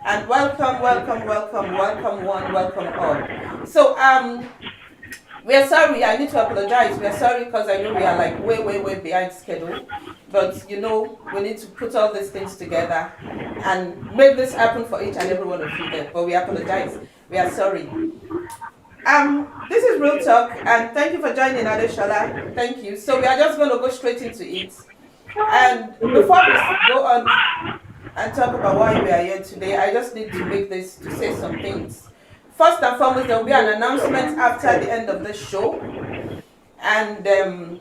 And welcome one, welcome all. So we are sorry, I need to apologize. We are sorry because I know we are like way behind schedule. But you know, we need to put all these things together and make this happen for each and every one of you there. But we apologize. We are sorry. This is Real Talk, and thank you for joining, Adeshala. Thank you. So we are just going to go straight into it. And before we go on and talk about why we are here today, I just need to say some things. First and foremost, there will be an announcement after the end of the show. And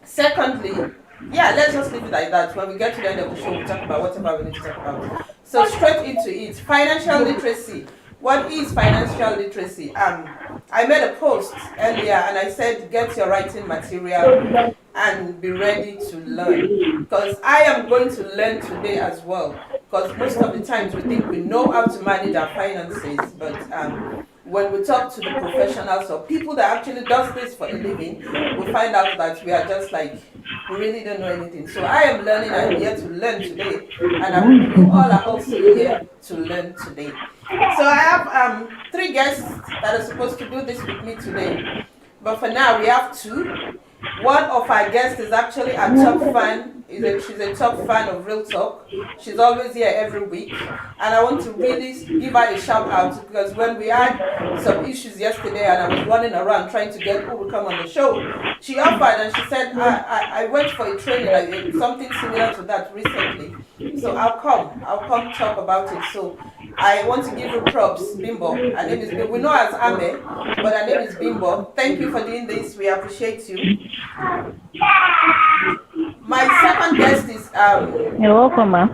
secondly, yeah, let's just leave it like that. When we get to the end of the show, we'll talk about whatever we need to talk about. So straight into it. Financial literacy. what is financial literacy? I made a post earlier and I said, get your writing material and be ready to learn. Because I am going to learn today as well. Because most of the times we think we know how to manage our finances, but when we talk to the professionals or people that actually does this for a living, we find out that we are just like, we really don't know anything. So I am learning, I'm here to learn today, and I hope you all are also here to learn today. So I have 3 guests that are supposed to do this with me today. But for now, we have 2. One of our guests is actually a top fan. She's a top fan of Realtalk. She's always here every week. And I want to really give her a shout out because when we had some issues yesterday and I was running around trying to get who would come on the show, she offered and she said, I went for a training, like something similar to that recently. So I'll come talk about it. So I want to give her props, Bimbo. Her name is Bimbo. We know her as Ame, but her name is Bimbo. Thank you for doing this. We appreciate you. My second guest is You're welcome, ma.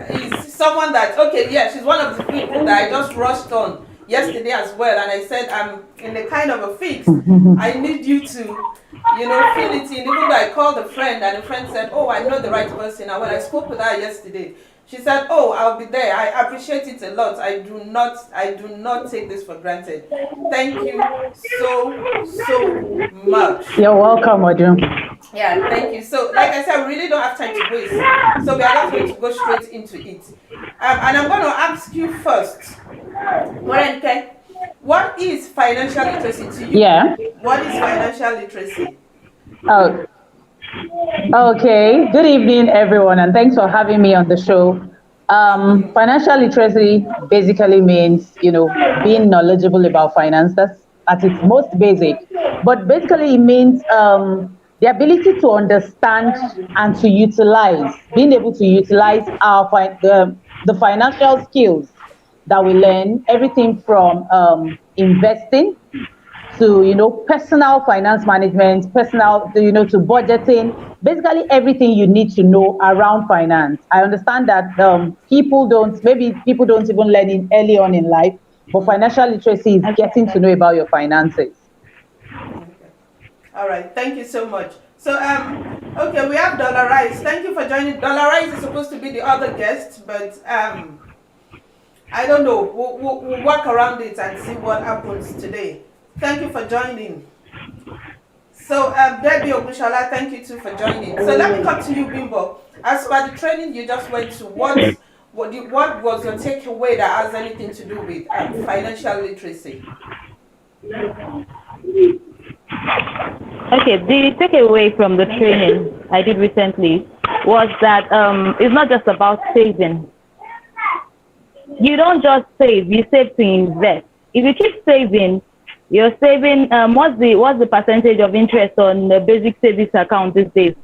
is someone that she's one of the people that I just rushed on yesterday as well, and I said I'm in a kind of a fix. I need you to, fill it in. Even though I called a friend and a friend said, "Oh, I know the right person." And when I spoke with her yesterday, she said, "Oh, I'll be there." I appreciate it a lot. I do not take this for granted. Thank you so much. You're welcome, ODUN. Yeah, thank you. So, like I said, we really don't have time to waste. So we are just going to go straight into it. And I'm going to ask you first, Morenke, what is financial literacy to you? Yeah. What is financial literacy? Oh, okay. Good evening, everyone, and thanks for having me on the show. Financial literacy basically means, being knowledgeable about finance. That's at its most basic. But basically, it means the ability to understand and to utilize, being able to utilize the financial skills that we learn, everything from investing to personal finance management, to budgeting, basically everything you need to know around finance. I understand that people don't even learn it early on in life, but financial literacy is getting to know about your finances. Okay. All right, thank you so much. So okay, we have Dollar Rice. Thank you for joining. Dollar Rice is supposed to be the other guest, but I don't know. We'll work around it and see what happens today. Thank you for joining. So, Debbie Ogushala, thank you too for joining. So let me come to you, Bimbo. As per the training you just went to, what was your takeaway that has anything to do with financial literacy? Okay, the takeaway from the training I did recently was that it's not just about saving. You don't just save, you save to invest. If you keep saving, you're saving, what's the percentage of interest on the basic savings account these days?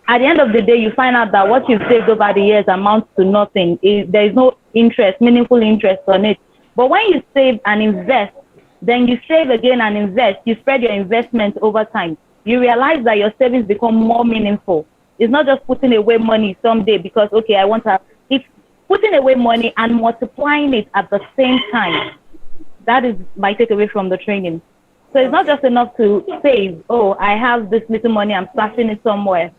At the end of the day, you find out that what you've saved over the years amounts to nothing. There is no interest, meaningful interest on it. But when you save and invest, then you save again and invest, you spread your investment over time. You realize that your savings become more meaningful. It's not just putting away money someday because, okay, I want to, it's putting away money and multiplying it at the same time. That is my takeaway from the training. So it's not just enough to save, oh, I have this little money, I'm stashing it somewhere.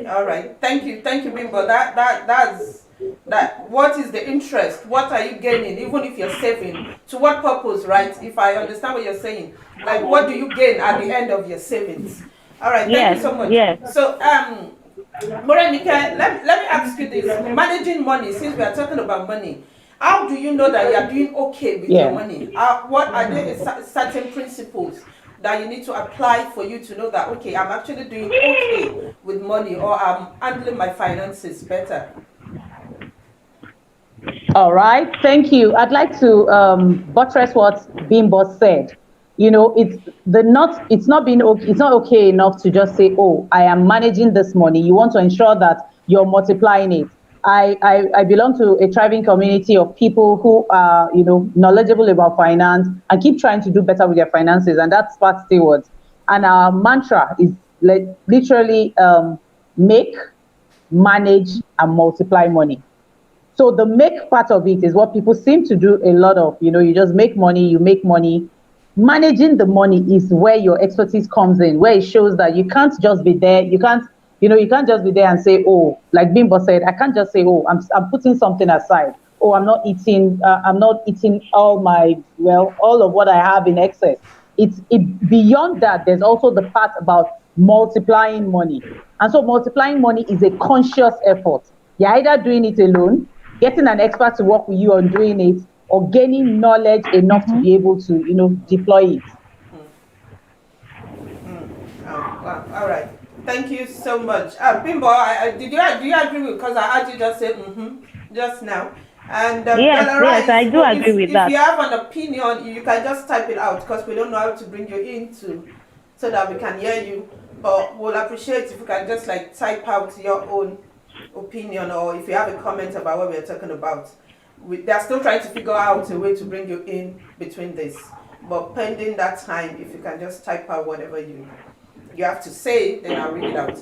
All right, thank you, Bimbo. That's what is the interest? What are you gaining, even if you're saving? To what purpose, right? If I understand what you're saying, like what do you gain at the end of your savings? All right, thank you so much. Yes. So, Morenike, let me ask you this: managing money, since we are talking about money, how do you know that you are doing okay with your money? What are there certain principles that you need to apply for you to know that, okay, I'm actually doing okay with money, or I'm handling my finances better? All right, thank you. I'd like to buttress what Bimbo said. It's not okay enough to just say, oh, I am managing this money. You want to ensure that you're multiplying it. I belong to a thriving community of people who are, knowledgeable about finance and keep trying to do better with their finances, and that's Pat Stewart's. And our mantra is literally make, manage, and multiply money. So the make part of it is what people seem to do a lot of. You just make money, you make money. Managing the money is where your expertise comes in, where it shows that you can't just be there. You can't just be there and say, oh, like Bimbo said, I can't just say, oh, I'm putting something aside. Oh, I'm not eating all of what I have in excess. It beyond that. There's also the part about multiplying money, and so multiplying money is a conscious effort. You're either doing it alone, getting an expert to work with you on doing it, or gaining knowledge enough to be able to deploy it. Oh, wow. All right. Thank you so much. Bimbo, do you agree with, because I heard you just say just now. And Yes, I do agree with if that. you have an opinion, you can just type it out, because we don't know how to bring you into so that we can hear you. But we'll appreciate if you can just like type out your own opinion, or if you have a comment about what we're talking about. They're still trying to figure out a way to bring you in between this. But pending that time, if you can just type out whatever you have to say, then I'll read it out.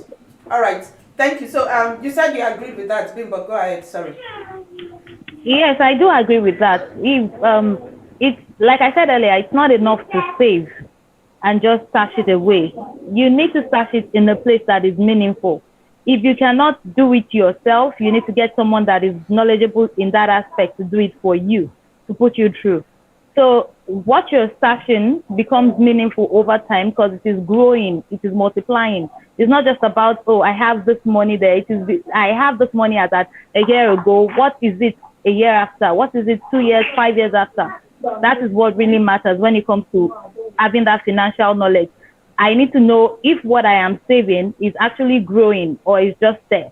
All right. Thank you. So you said you agreed with that, Bimbo. Go ahead. Sorry. Yes, I do agree with that. If it's like I said earlier, it's not enough to save and just stash it away. You need to stash it in a place that is meaningful. If you cannot do it yourself, you need to get someone that is knowledgeable in that aspect to do it for you, to put you through. So what you're stashing becomes meaningful over time because it is growing, it is multiplying. It's not just about, oh, I have this money there. I have this money as at a year ago. What is it a year after? What is it 2 years, 5 years after? That is what really matters when it comes to having that financial knowledge. I need to know if what I am saving is actually growing or is just there.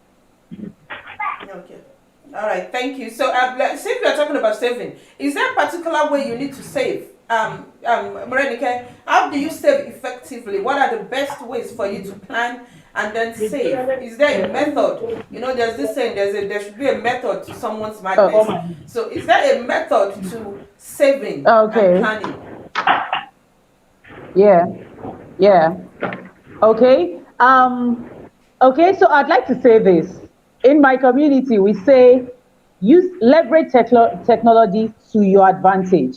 Okay. All right. Thank you. So, since we are talking about saving, is there a particular way you need to save? Morenike, how do you save effectively? What are the best ways for you to plan and then save? Is there a method? There's this saying, there should be a method to someone's madness. So, is there a method to saving and planning? Yeah. Okay. So I'd like to say this. In my community, we say leverage technology to your advantage.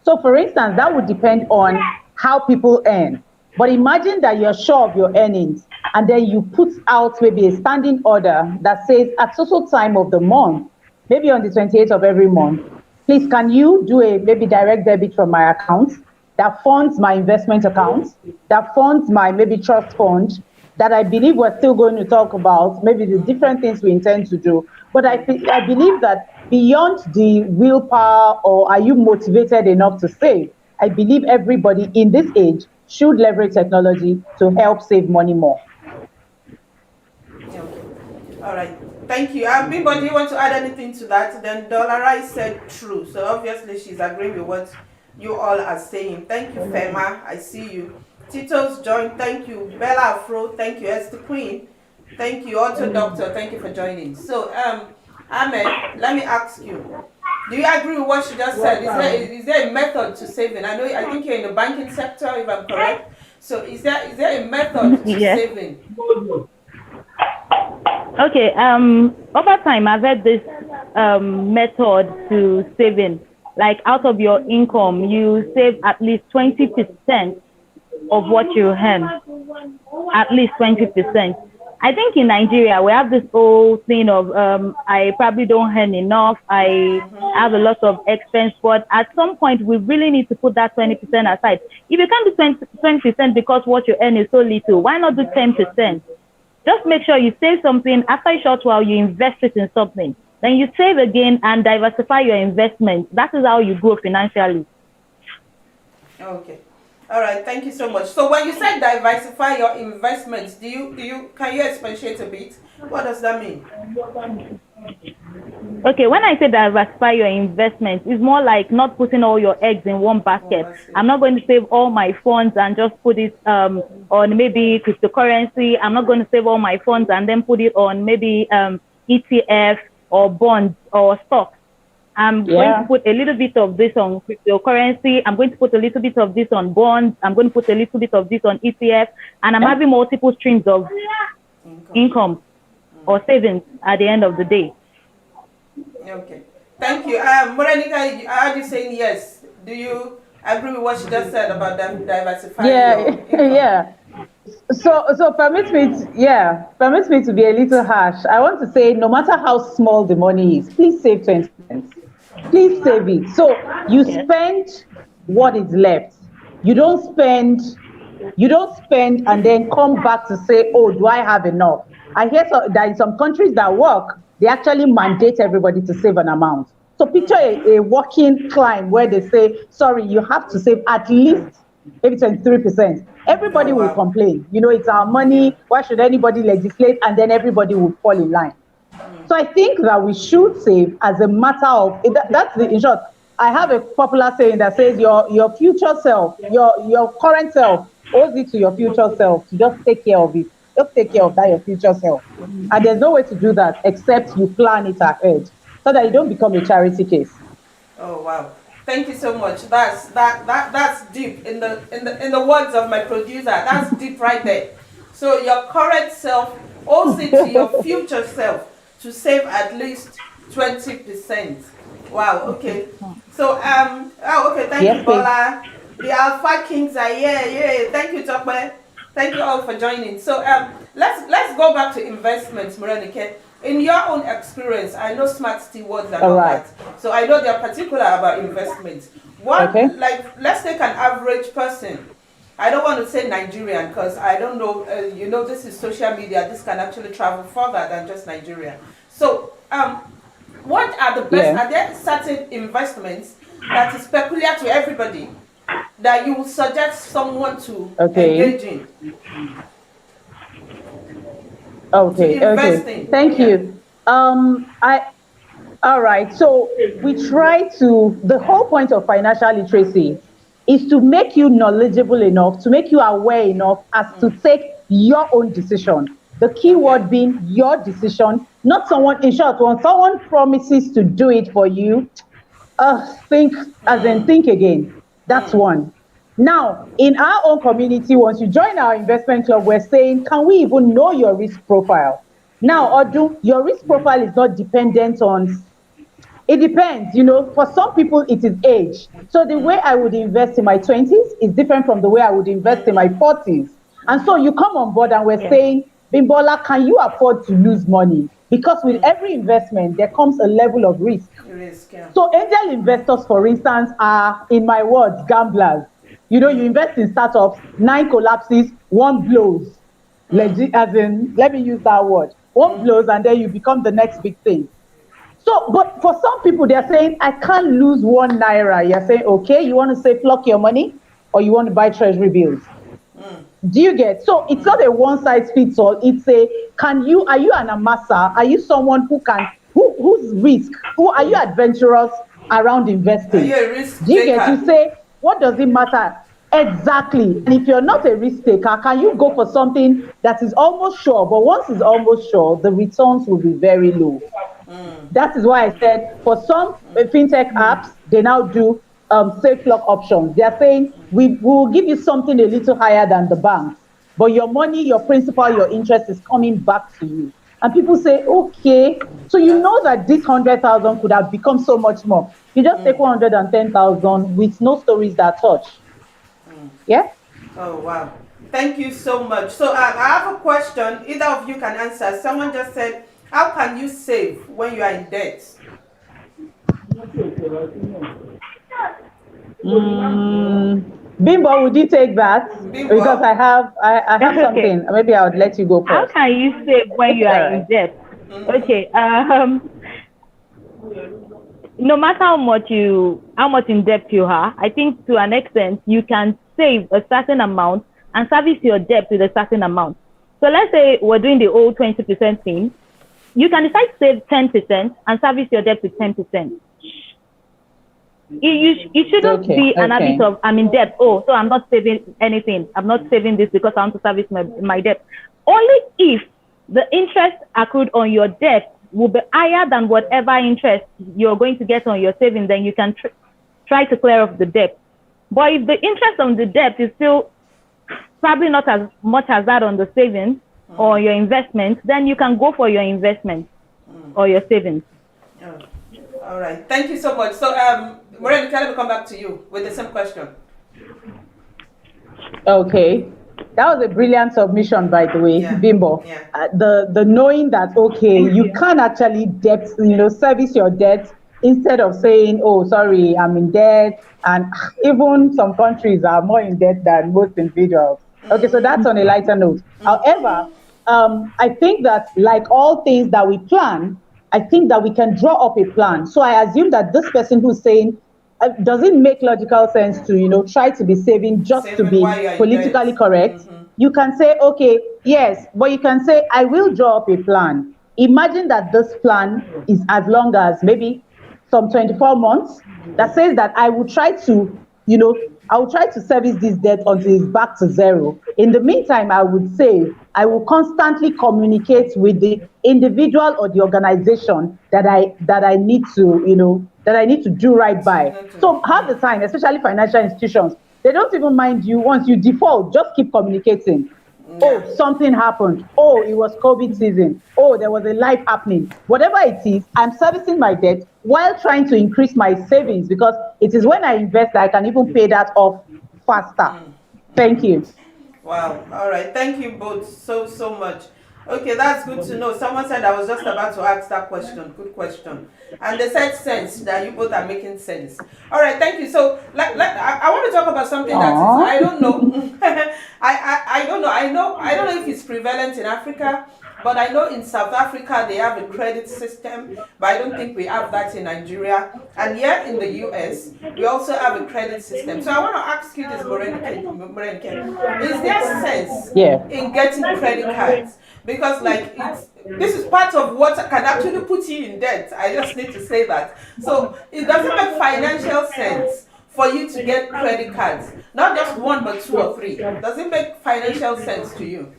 So for instance, that would depend on how people earn. But imagine that you're sure of your earnings and then you put out maybe a standing order that says at so time of the month, maybe on the 28th of every month, please can you do a maybe direct debit from my account that funds my investment account, that funds my maybe trust fund, that I believe we're still going to talk about, maybe the different things we intend to do. But I believe that beyond the willpower or are you motivated enough to save, I believe everybody in this age should leverage technology to help save money more. Okay. All right. Thank you. Bimbo, do you want to add anything to that? Then Dollarai said true. So obviously she's agreeing with what you all are saying. Thank you, Fema. I see you. Tito's joined. Thank you. Bella Afro. Thank you. Esther Queen. Thank you. Auto Doctor. Thank you for joining. So, Ahmed, let me ask you. Do you agree with what she just said? Is there a method to saving? I think you're in the banking sector, if I'm correct. So is there a method to saving? Okay. Over time, I've had this method to saving. Like out of your income, you save at least 20% of what you earn. At least 20%. I think in Nigeria, we have this whole thing of I probably don't earn enough. I have a lot of expense, but at some point, we really need to put that 20% aside. If you can't do 20% because what you earn is so little, why not do 10%? Just make sure you save something. After a short while, you invest it in something. Then you save again and diversify your investment. That is how you grow financially. Okay. All right. Thank you so much. So when you say diversify your investments, can you expatiate a bit? What does that mean? Okay, when I say diversify your investments, it's more like not putting all your eggs in one basket. I'm not going to save all my funds and just put it on maybe cryptocurrency. I'm not going to save all my funds and then put it on maybe ETF or bonds or stocks. I'm going to put a little bit of this on cryptocurrency. I'm going to put a little bit of this on bonds. I'm going to put a little bit of this on ETF. And I'm having multiple streams of income or savings at the end of the day. Okay. Thank you. Morenica, I heard you saying yes. Do you agree with what she just said about diversifying Yeah, your income? yeah. So permit me to be a little harsh. I want to say, no matter how small the money is, please save 20%. Please save it. So you Yes. spend what is left. You don't spend, you don't spend and then come back to say, oh, do I have enough? I hear that in some countries that work, they actually mandate everybody to save an amount. So picture a working client where they say, sorry, you have to save at least maybe 23%. Everybody Oh will wow. complain. You know, it's our Yeah. money. Why should anybody legislate? And then everybody will fall in line. So I think that we should save as a matter of that's the in short. I have a popular saying that says your future self, your current self owes it to your future self to just take care of it. Just take care of that your future self. And there's no way to do that except you plan it ahead so that you don't become a charity case. Oh wow. Thank you so much. That's deep in the words of my producer. That's deep right there. So your current self owes it to your future self to save at least 20%. Wow, okay. So okay, thank you, Yes, please. Bola. The Alpha Kings are here. Yeah, thank you, Tokwe. Thank you all for joining. So let's go back to investments, Morenike. In your own experience, I know smart stewards and All all right. that. So I know they're particular about investments. What, Okay. like, let's take an average person. I don't want to say Nigerian because I don't know, you know, this is social media. This can actually travel further than just Nigeria. So, what are the best, Yeah. are there certain investments that is peculiar to everybody that you would suggest someone to Okay. engage in, to Okay. invest Okay. in? Thank Yeah. you. I All right. So we try to, the whole point of financial literacy is to make you knowledgeable enough, to make you aware enough as to take your own decision. The key Okay. word being your decision, not someone, in short, when someone promises to do it for you, think, as in think again. That's one. Now, in our own community, once you join our investment club, we're saying, can we even know your risk profile? Now, Odu, your risk profile is not dependent on, it depends, you know, for some people it is age. So the way I would invest in my 20s is different from the way I would invest in my 40s. And so you come on board and we're Yes. saying, Bimbola, can you afford to lose money? Because with every investment, there comes a level of risk. Risk, yeah. So angel investors, for instance, are, in my words, gamblers. You know, you invest in startups, 9 collapses, 1 blows. Legit, as in, let me use that word. 1 blows and then you become the next big thing. So, but for some people, they're saying, I can't lose 1 naira. You're saying, okay, you want to say flock your money or you want to buy treasury bills? Do you get? So it's not a one size fits all. It's a, are you an amasser? Are you someone who can, who's risk? Who are you adventurous around Are you investing? a risk Do you get? You taker? say, what does it matter? Exactly. And if you're not a risk taker, can you go for something that is almost sure? But once it's almost sure, the returns will be very low. That is why I said for some fintech apps, they now do safe lock options. They are saying we will give you something a little higher than the banks, but your money, your principal, your interest is coming back to you. And people say, okay, so you That's know that this 100,000 could have become so much more. You just take 110,000 with no stories that touch. Yeah. Oh wow. Thank you so much. So I have a question. Either of you can answer. Someone just said, how can you save when you are in debt? Bimbo, would you take that? Because Bimbo? I have Okay. something. Maybe I would let you go How first. can you save when you All are right. in debt? Okay. No matter how much in debt you are, I think to an extent you can save a certain amount and service your debt with a certain amount. So let's say we're doing the old 20% thing. You can decide to save 10% and service your debt with 10%. It shouldn't Okay. be an habit Okay. of I'm in debt. Oh, so I'm not saving anything. I'm not saving this because I want to service my debt. Only if the interest accrued on your debt will be higher than whatever interest you're going to get on your savings, then you can try to clear off the debt. But if the interest on the debt is still probably not as much as that on the savings or your investment, then you can go for your investment or your savings. Oh. All right. Thank you so much. So, Moren, can I come back to you with the same question? Okay. That was a brilliant submission, by the way, Yeah. Bimbo. Yeah. The knowing that okay, you can actually debt, service your debt instead of saying, oh, sorry, I'm in debt, and even some countries are more in debt than most individuals. Okay, so that's on a lighter note. However, I think that like all things that we plan, I think that we can draw up a plan. So I assume that this person who's saying does it make logical sense to try to be saving just to Saving while be you're in debt. politically correct? You can say okay, yes, but you can say I will draw up a plan. Imagine that this plan is as long as maybe some 24 months, that says that I will try to I will try to service this debt until it's back to zero. In the meantime, I would save. I will constantly communicate with the individual or the organization that I need to that I need to do right by. So half the time, especially financial institutions, they don't even mind you. Once you default, just keep communicating. Oh, something happened. Oh, it was COVID season. Oh, there was a life happening. Whatever it is, I'm servicing my debt while trying to increase my savings, because it is when I invest that I can even pay that off faster. Thank you. Wow. All right. Thank you both so much. Okay, that's good to know. Someone said I was just about to ask that question. Good question. And they said sense, that you both are making sense. All right, thank you. So, I want to talk about something that is, I don't know. I don't know. I don't know if it's prevalent in Africa, but I know in South Africa they have a credit system, but I don't think we have that in Nigeria. And here in the US, we also have a credit system. So I want to ask you this, Morenike. Is there sense in getting credit cards? Because this is part of what can actually put you in debt. I just need to say that. So it doesn't make financial sense for you to get credit cards, not just one but two or three. Does it make financial sense to you?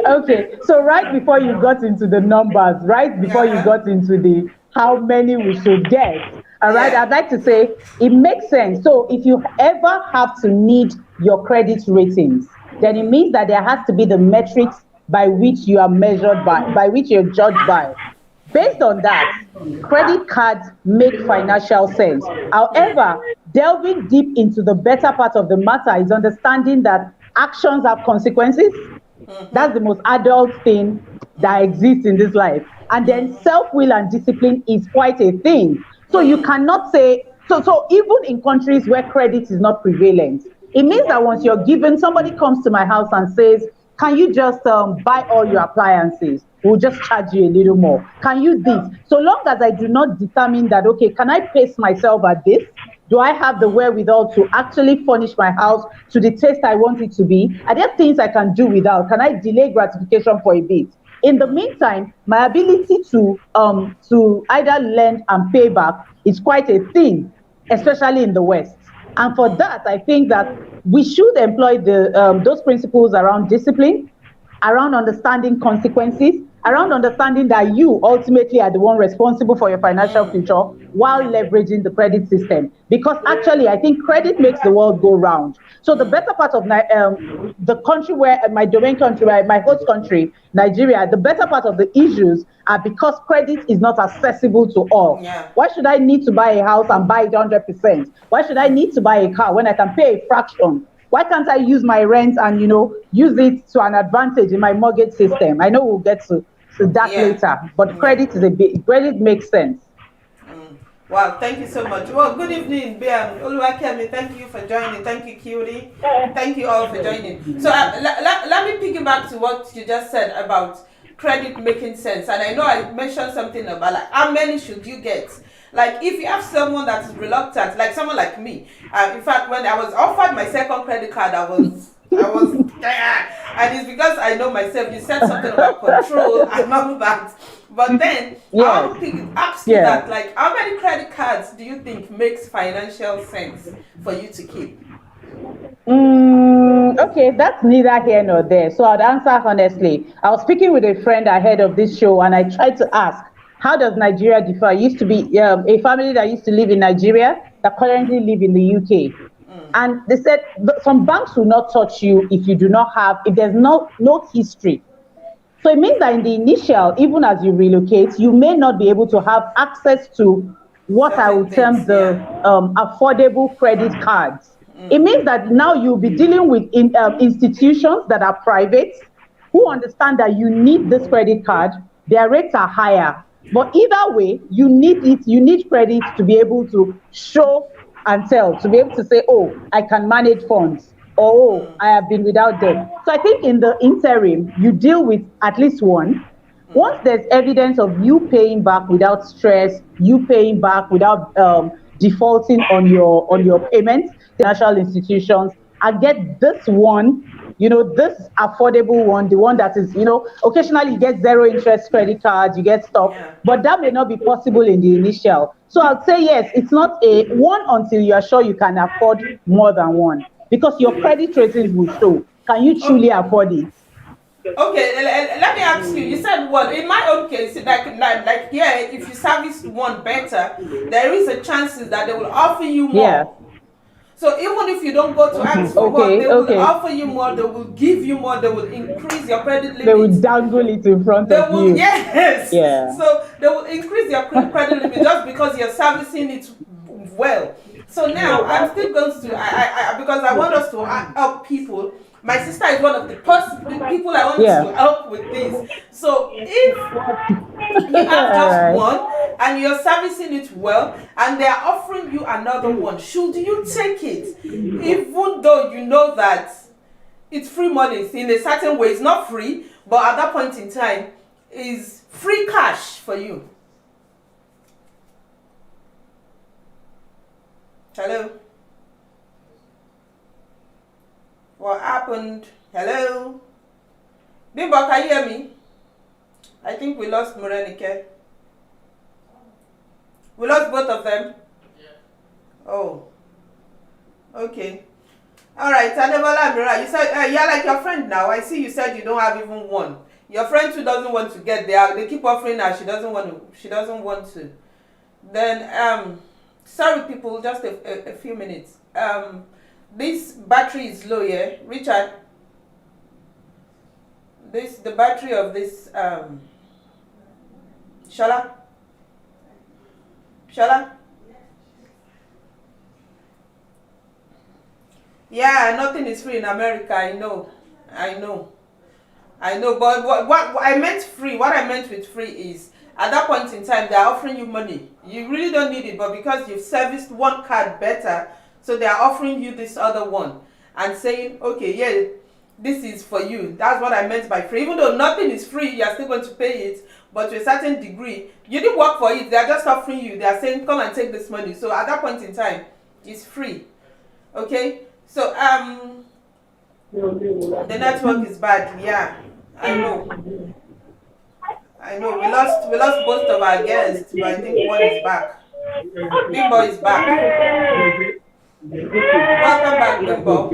Okay, so right before you got into the numbers, right before you got into the how many we should get, all right, I'd like to say it makes sense. So if you ever have to need your credit ratings, then it means that there has to be the metrics by which you are measured by which you're judged by. Based on that, credit cards make financial sense. However, delving deep into the better part of the matter is understanding that actions have consequences. That's the most adult thing that exists in this life. And then self-will and discipline is quite a thing. So you cannot say, so even in countries where credit is not prevalent, it means that once you're given, somebody comes to my house and says, can you just buy all your appliances? We'll just charge you a little more. Can you this? So long as I do not determine that, okay, can I pace myself at this? Do I have the wherewithal to actually furnish my house to the taste I want it to be? Are there things I can do without? Can I delay gratification for a bit? In the meantime, my ability to either lend and pay back is quite a thing, especially in the West. And for that, I think that we should employ those principles around discipline, around understanding consequences, around understanding that you ultimately are the one responsible for your financial future while leveraging the credit system. Because actually, I think credit makes the world go round. So the better part of the country where my domain country, my host country, Nigeria, the better part of the issues are because credit is not accessible to all. Yeah. Why should I need to buy a house and buy it 100%? Why should I need to buy a car when I can pay a fraction? Why can't I use my rent and use it to an advantage in my mortgage system? I know we'll get to that later, but credit credit makes sense. Wow, thank you so much. Well, good evening, Oluwakemi. Thank you for joining. Thank you, Cutie. Thank you all for joining. So let me piggyback to what you just said about credit making sense. And I know I mentioned something about how many should you get? Like if you have someone that is reluctant, like someone like me. In fact, when I was offered my second credit card, I was and it's because I know myself. You said something about control and all that. But then I want to ask you that, like, how many credit cards do you think makes financial sense for you to keep? Okay, that's neither here nor there. So I'd answer honestly. I was speaking with a friend ahead of this show, and I tried to ask, how does Nigeria differ? I used to be a family that used to live in Nigeria that currently live in the UK. And they said some banks will not touch you if you do not have, if there's no history So it means that in the initial, even as you relocate, you may not be able to have access to what I Certain would term things, the yeah. affordable credit cards. It means that now you'll be dealing with institutions that are private who understand that you need this credit card. Their rates are higher. But either way, you need it, you need credit to be able to show and tell, to be able to say, oh, I can manage funds, or oh, I have been without debt. So I think in the interim, you deal with at least one. Once there's evidence of you paying back without stress, you paying back without defaulting on your payments, the financial institutions, I get this one, this affordable one, the one that is, occasionally you get zero interest credit cards, you get stuff, Yeah. but that may not be possible in the initial. So I'll say yes, it's not a one until you are sure you can afford more than one, because your credit ratings will show. Can you truly afford it? Okay, let me ask you. You said one. In my own case, like yeah, if you service one better, there is a chances that they will offer you Yeah. more. So even if you don't go to ask for more, Okay, they will okay. offer you more. They will give you more. They will increase your credit They will limit. dangle it in front They of will, you. yes. Yeah. So they will increase your credit limit just because you're servicing it well. So now I'm still going to, because I want us to help people. My sister is one of the people I want Yeah. to help with this. So if you have All just right. one and you're servicing it well and they're offering you another one, should you take it? Even though you know that it's free money in a certain way, it's not free, but at that point in time is free cash for you. Hello? What happened? Hello? Bimbo, can you hear me? I think we lost Morenike. We lost both of them? Yeah. Oh. Okay. Alright, Tanebola Mira, you said you're like your friend now. I see you said you don't have even one. Your friend too doesn't want to get there. They keep offering her. She doesn't want to. Then sorry people, just a few minutes. This battery is low, yeah? Richard. The battery of this Shala? Yeah, nothing is free in America. I know. But what I meant free, what I meant with free is at that point in time they're offering you money. You really don't need it, but because you've serviced one card better, so they're offering you this other one and saying, okay, yeah, this is for you. That's what I meant by free. Even though nothing is free, you're still going to pay it, but to a certain degree, you didn't work for it. They're just offering you. They're saying, come and take this money. So at that point in time, it's free. Okay? So the network is bad. Yeah, I know. We lost both of our guests, but I think one is back. Bimbo is back. Welcome back, Bimbo.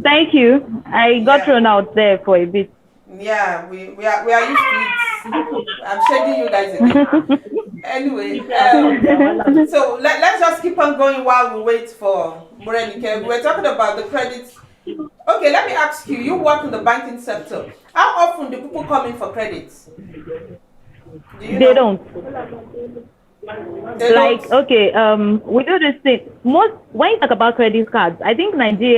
Thank you. I got thrown out there for a bit. Yeah, we are used to it. I'm shading you guys again. Anyway, so let's just keep on going while we wait for Morenike. We were talking about the credits. Okay, let me ask you. You work in the banking sector. How often do people come in for credits? They don't. Okay, we do this thing. When you talk about credit cards, I think the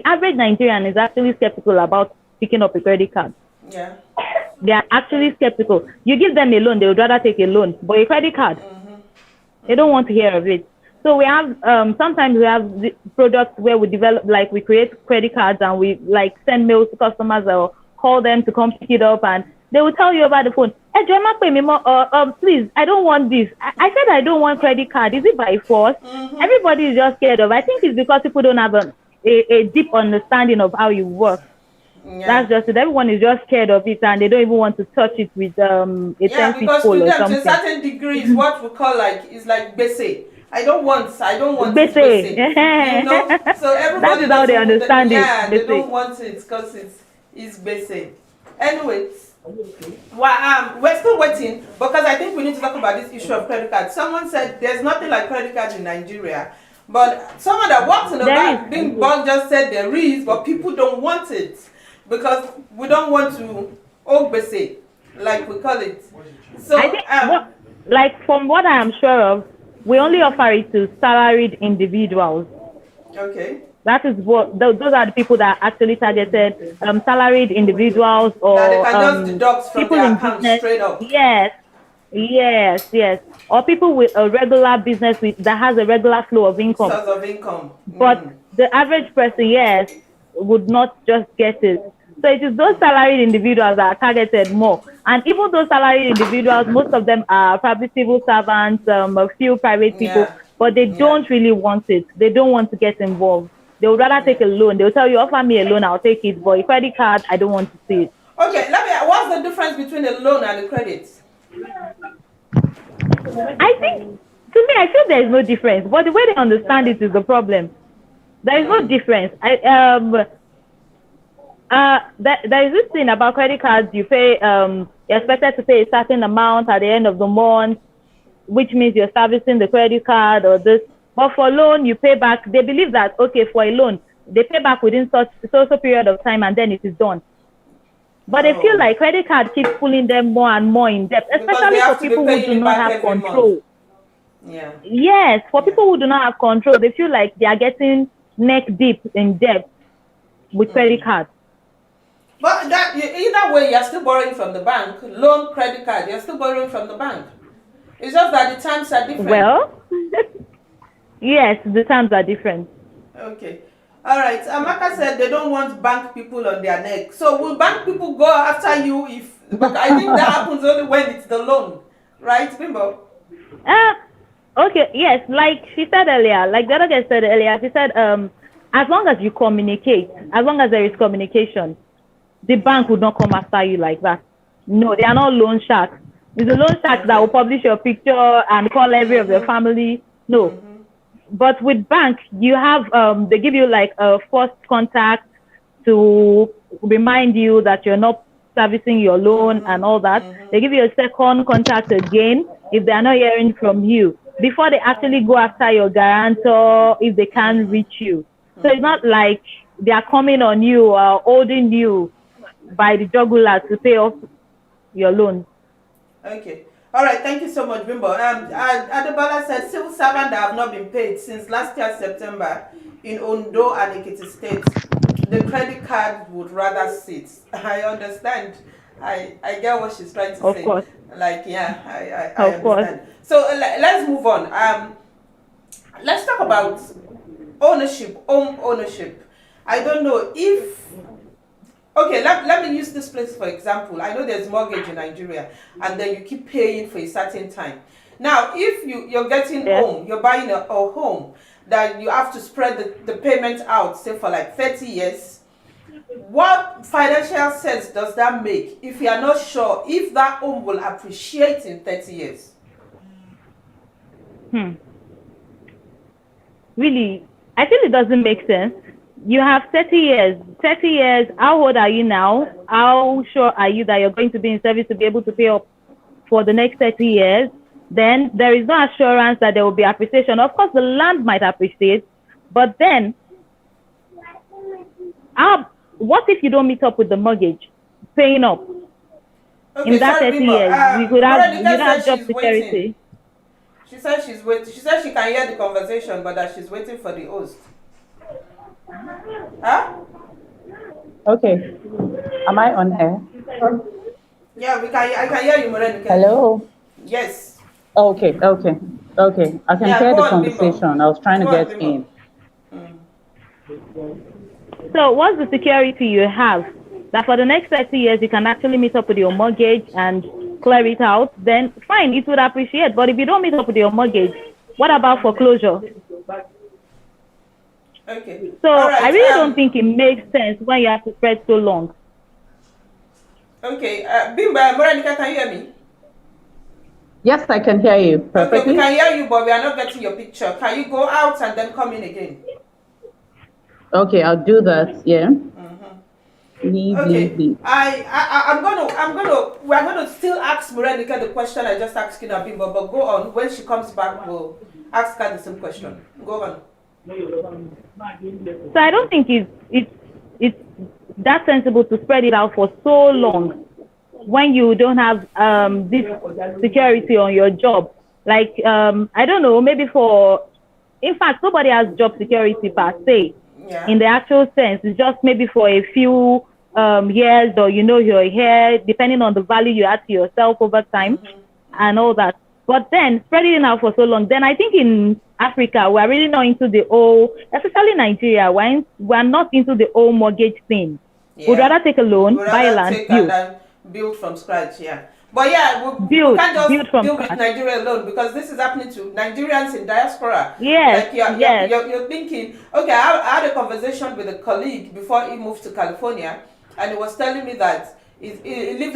average Nigerian is actually skeptical about picking up a credit card. Yeah. They are actually skeptical. You give them a loan, they would rather take a loan. But a credit card, they don't want to hear of it. So we have, sometimes we have products where we develop, like we create credit cards and we like send mails to customers or call them to come pick it up and they will tell you about the phone. Hey, please, I don't want this. I said I don't want credit card. Is it by force? Everybody is just scared of. I think it's because people don't have a deep understanding of how you work. Yeah. That's just it. Everyone is just scared of it and they don't even want to touch it with a 10-feet because pole to or them, something. to a certain degree, is what we call is like bese. I don't want bese. Bese. You know, so everybody that is how they understand it. Yeah, they don't want it because it's bese. Anyway, well, we're still waiting because I think we need to talk about this issue of credit cards. Someone said there's nothing like credit cards in Nigeria, but someone that works in the bank, Bing Bong just said there is, but people don't want it. because we don't want to ogbese, like we call it. So I think like from what I am sure of, we only offer it to salaried individuals. okay. That is what those are the people that are actually targeted, salaried individuals That they or can just deduct from people their in account business. straight up. Yes, or people with a regular business that has a regular flow of income. Source of income. But the average person, yes, would not just get it. So it is those salaried individuals that are targeted more. And even those salaried individuals, most of them are probably civil servants, a few private people, Yeah. but they don't really want it. They don't want to get involved. They would rather take a loan. They'll tell you, offer me a loan, I'll take it. But a credit card, I don't want to see it. Okay, what's the difference between a loan and a credit? I think, to me, I feel there is no difference. But the way they understand it is the problem. There is no difference. There is this thing about credit cards. You pay, you're expected to pay a certain amount at the end of the month, which means you're servicing the credit card or this. But for loan, you pay back. They believe that, okay, for a loan, they pay back within such a period of time and then it is done. But they feel like credit card keeps pulling them more and more in debt, especially for people who do not have control. Yeah. Yes, for people who do not have control, they feel like they are getting neck deep in debt with credit cards. But that either way, you're still borrowing from the bank. Loan, credit card, you're still borrowing from the bank. It's just that the terms are different. Well, yes, the terms are different. Okay. All right. Amaka said they don't want bank people on their neck. So will bank people go after you if? I think that happens only when it's the loan, right, Bimbo? Okay. Yes, like she said earlier, like the other guy said earlier, she said, as long as you communicate, as long as there is communication, the bank would not come after you like that. No, they are not loan sharks. It's the loan sharks that will publish your picture and call every of your family. No. But with bank, you have, they give you like a first contact to remind you that you're not servicing your loan and all that. They give you a second contact again if they are not hearing from you before they actually go after your guarantor if they can't reach you. So it's not like they are coming on you or holding you by the jugular to pay off your loan. Okay. All right. Thank you so much, Bimbo. Adebala said civil servants that have not been paid since last year September in Ondo and Ekiti State. The credit card would rather sit. I understand. I get what she's trying to say. Of course. Like, yeah, I Of course. understand. So let's move on. Let's talk about ownership, home ownership. I don't know if. Okay, let me use this place for example. I know there's mortgage in Nigeria, and then you keep paying for a certain time. Now, if you're getting home, you're buying a home that you have to spread the payment out, say for like 30 years. What financial sense does that make if you are not sure if that home will appreciate in 30 years? Really, I feel it doesn't make sense. You have 30 years. 30 years, how old are you now? How sure are you that you're going to be in service to be able to pay up for the next 30 years? Then there is no assurance that there will be appreciation. Of course, the land might appreciate, but then what if you don't meet up with the mortgage, paying up? Okay, in that 30 years, you could have job security. She said she's waiting. She said she can hear the conversation, but that she's waiting for the host. Huh? Okay. Am I on air? Yeah, I can hear you, Moren. Hello? Yes. Okay. I can hear the conversation. I was trying to get in. So what's the security you have that for the next 30 years you can actually meet up with your mortgage and clear it out? Then fine, it would appreciate. But if you don't meet up with your mortgage, what about foreclosure? Okay. So right, I really don't think it makes sense when you have to spread so long. Okay. Bimba, Moranica, can you hear me? Yes, I can hear you perfectly. Okay, we can hear you, but we are not getting your picture. Can you go out and then come in again? Okay, I'll do that. Yeah. Leave. We're gonna still ask Moranica the question I just asked you, Bimba, but go on. When she comes back, we'll ask her the same question. Go on. So I don't think it's that sensible to spread it out for so long when you don't have this security on your job. Like, I don't know, maybe in fact, nobody has job security per se in the actual sense. It's just maybe for a few years, or you're here, depending on the value you add to yourself over time and all that. But then spreading it out for so long, then I think in Africa, we're really not into the old, especially Nigeria, we're not into the old mortgage thing. Yeah. We'd rather take a loan, buy land, build. Build from scratch, yeah. But yeah, we can't just deal with Nigeria alone, because this is happening to Nigerians in diaspora. Yes, like you're thinking, okay, I had a conversation with a colleague before he moved to California, and he was telling me that he lived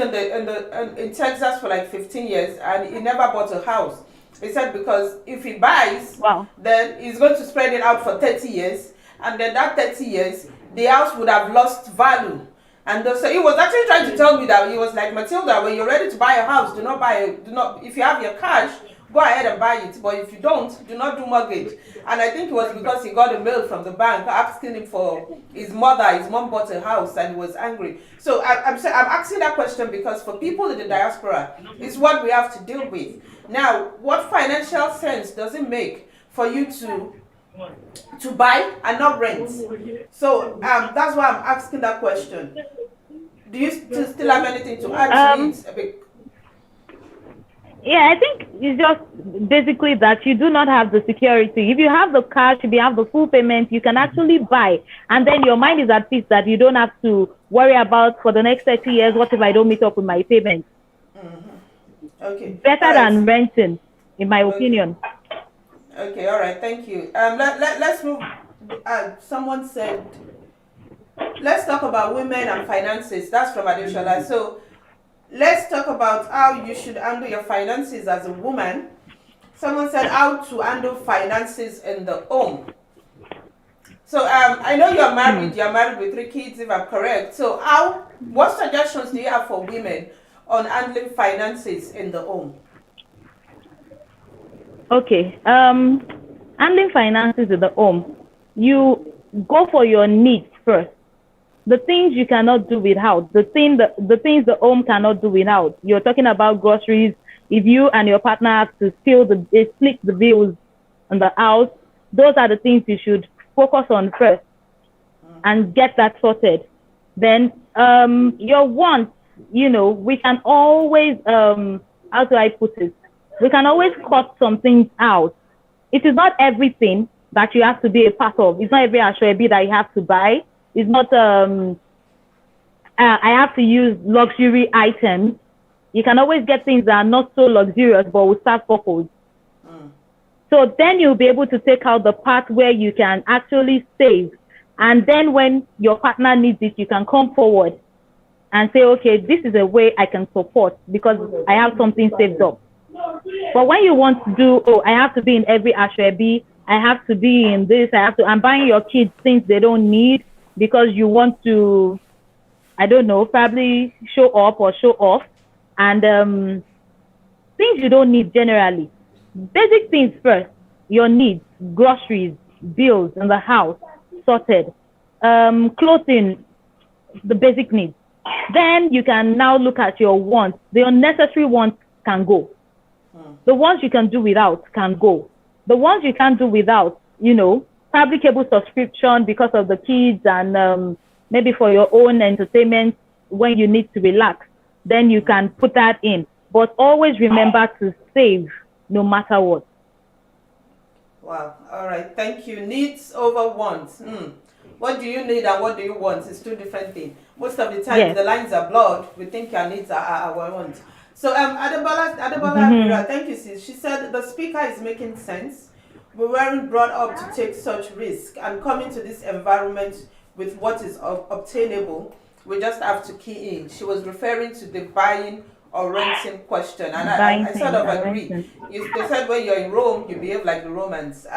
in Texas for like 15 years, and he never bought a house. He said because if he buys, then he's going to spread it out for 30 years, and then that 30 years, the house would have lost value. And so he was actually trying to tell me that, he was like, Matilda, when you're ready to buy a house, if you have your cash, go ahead and buy it. But if you don't, do not do mortgage. And I think it was because he got a mail from the bank asking him for his mom bought a house, and he was angry. So I'm asking that question because for people in the diaspora, it's what we have to deal with. Now, what financial sense does it make for you to buy and not rent? So that's why I'm asking that question. Do you still have anything to add to it? Yeah, I think it's just basically that you do not have the security. If you have the cash, if you have the full payment, you can actually buy, and then your mind is at peace that you don't have to worry about for the next 30 years, what if I don't meet up with my payments? Okay. Better than renting, in my opinion. Okay, all right, thank you. Let's move. Someone said, let's talk about women and finances. That's from Adeshola. So let's talk about how you should handle your finances as a woman. Someone said how to handle finances in the home. So I know you're married. You're married with 3 kids, if I'm correct. So what suggestions do you have for women on handling finances in the home? Okay, handling finances in the home, you go for your needs first. The things you cannot do without, the things the home cannot do without. You're talking about groceries. If you and your partner have to split the bills in the house, those are the things you should focus on first and get that sorted. Then your wants, we can always, how do I put it? We can always cut some things out. It is not everything that you have to be a part of. It's not every ashwabi that you have to buy. It's not, I have to use luxury items. You can always get things that are not so luxurious, but will serve purpose. So then you'll be able to take out the part where you can actually save. And then when your partner needs it, you can come forward and say, okay, this is a way I can support because I have something saved up. But when you want to do, I have to be in every ashwabi, I have to be in this, I'm buying your kids things they don't need because you want to, I don't know, probably show up or show off. And things you don't need generally. Basic things first, your needs, groceries, bills in the house, sorted. Clothing, the basic needs. Then you can now look at your wants. The unnecessary wants can go. The ones you can do without can go. The ones you can't do without, probably cable subscription because of the kids and maybe for your own entertainment when you need to relax, then you can put that in. But always remember to save no matter what. Wow. All right. Thank you. Needs over wants. What do you need and what do you want? It's 2 different things. Most of the time, the lines are blurred. We think our needs are our wants. So Adebola, thank you, sis. She said the speaker is making sense. We weren't brought up to take such risk, and coming to this environment with what is obtainable, we just have to key in. She was referring to the buying or renting question, and I sort of agree. They said when you're in Rome, you behave like the Romans.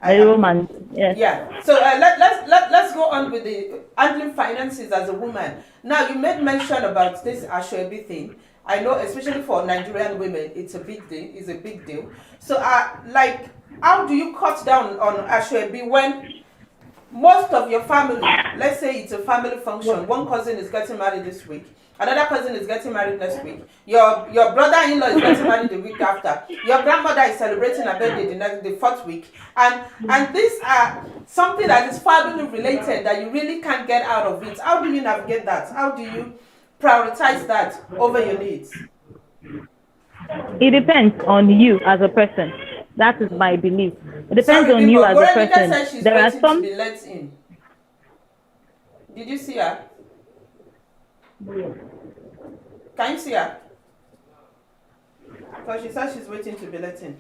Romans, yes. Yeah. So let's go on with the handling finances as a woman. Now you made mention about this ashwabi thing. I know, especially for Nigerian women, it's a big deal. It's a big deal. So, how do you cut down on ashwabi when most of your family, let's say it's a family function, one cousin is getting married this week, another cousin is getting married next week, your brother-in-law is getting married the week after, your grandmother is celebrating her birthday the fourth week, and these are something that is family related that you really can't get out of it. How do you navigate that? How do you prioritize that over your needs? It depends on you as a person. That is my belief. It depends Sorry, on you Bimbo, as a Gorenika said she's There are waiting some. to be let in. Did you see her? Can you see her? Because she said she's waiting to be let in.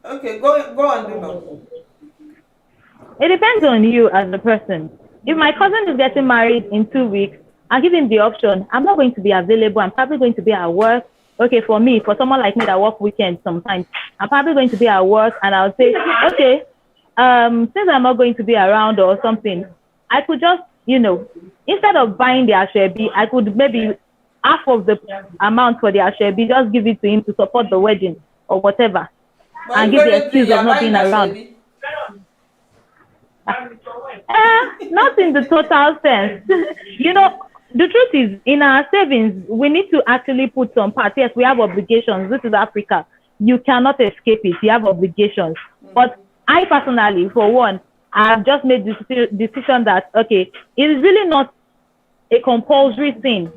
Okay, go on, Bimbo. It depends on you as a person. If my cousin is getting married in 2 weeks, I give him the option. I'm not going to be available. I'm probably going to be at work. Okay, for me, for someone like me that work weekends sometimes, I'm probably going to be at work, and I'll say, okay, since I'm not going to be around or something, I could just, instead of buying the ashwebi, I could maybe half of the amount for the ashwebi, just give it to him to support the wedding or whatever, But and give the excuse of not being around. Not in the total sense. The truth is, in our savings, we need to actually put some part. Yes, we have obligations. This is Africa. You cannot escape it. You have obligations. But I personally, for one, I've just made the decision that, okay, it is really not a compulsory thing.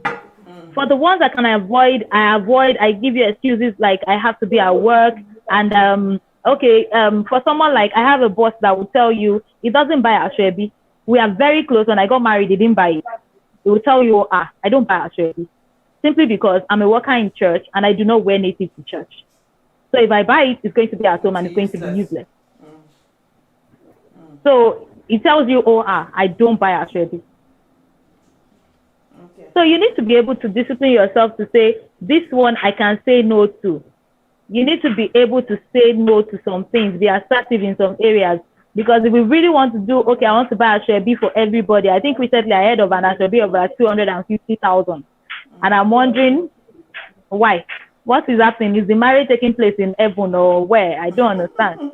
For the ones that can avoid, I give you excuses like I have to be at work. And, for someone like, I have a boss that will tell you, he doesn't buy ashwebi. We are very close. When I got married, he didn't buy it. He will tell you, I don't buy ashwebi. Simply because I'm a worker in church and I do not wear native to church. So if I buy it, it's going to be at home and it's going to be useless. So it tells you, I don't buy ashwebi. Okay. So you need to be able to discipline yourself to say, this one I can say no to. You need to be able to say no to some things, be assertive in some areas. Because if we really want to do, okay, I want to buy ashwebi for everybody. I think recently I heard of an ashwebi of like 250,000. And I'm wondering why. What is happening? Is the marriage taking place in heaven or where? I don't understand.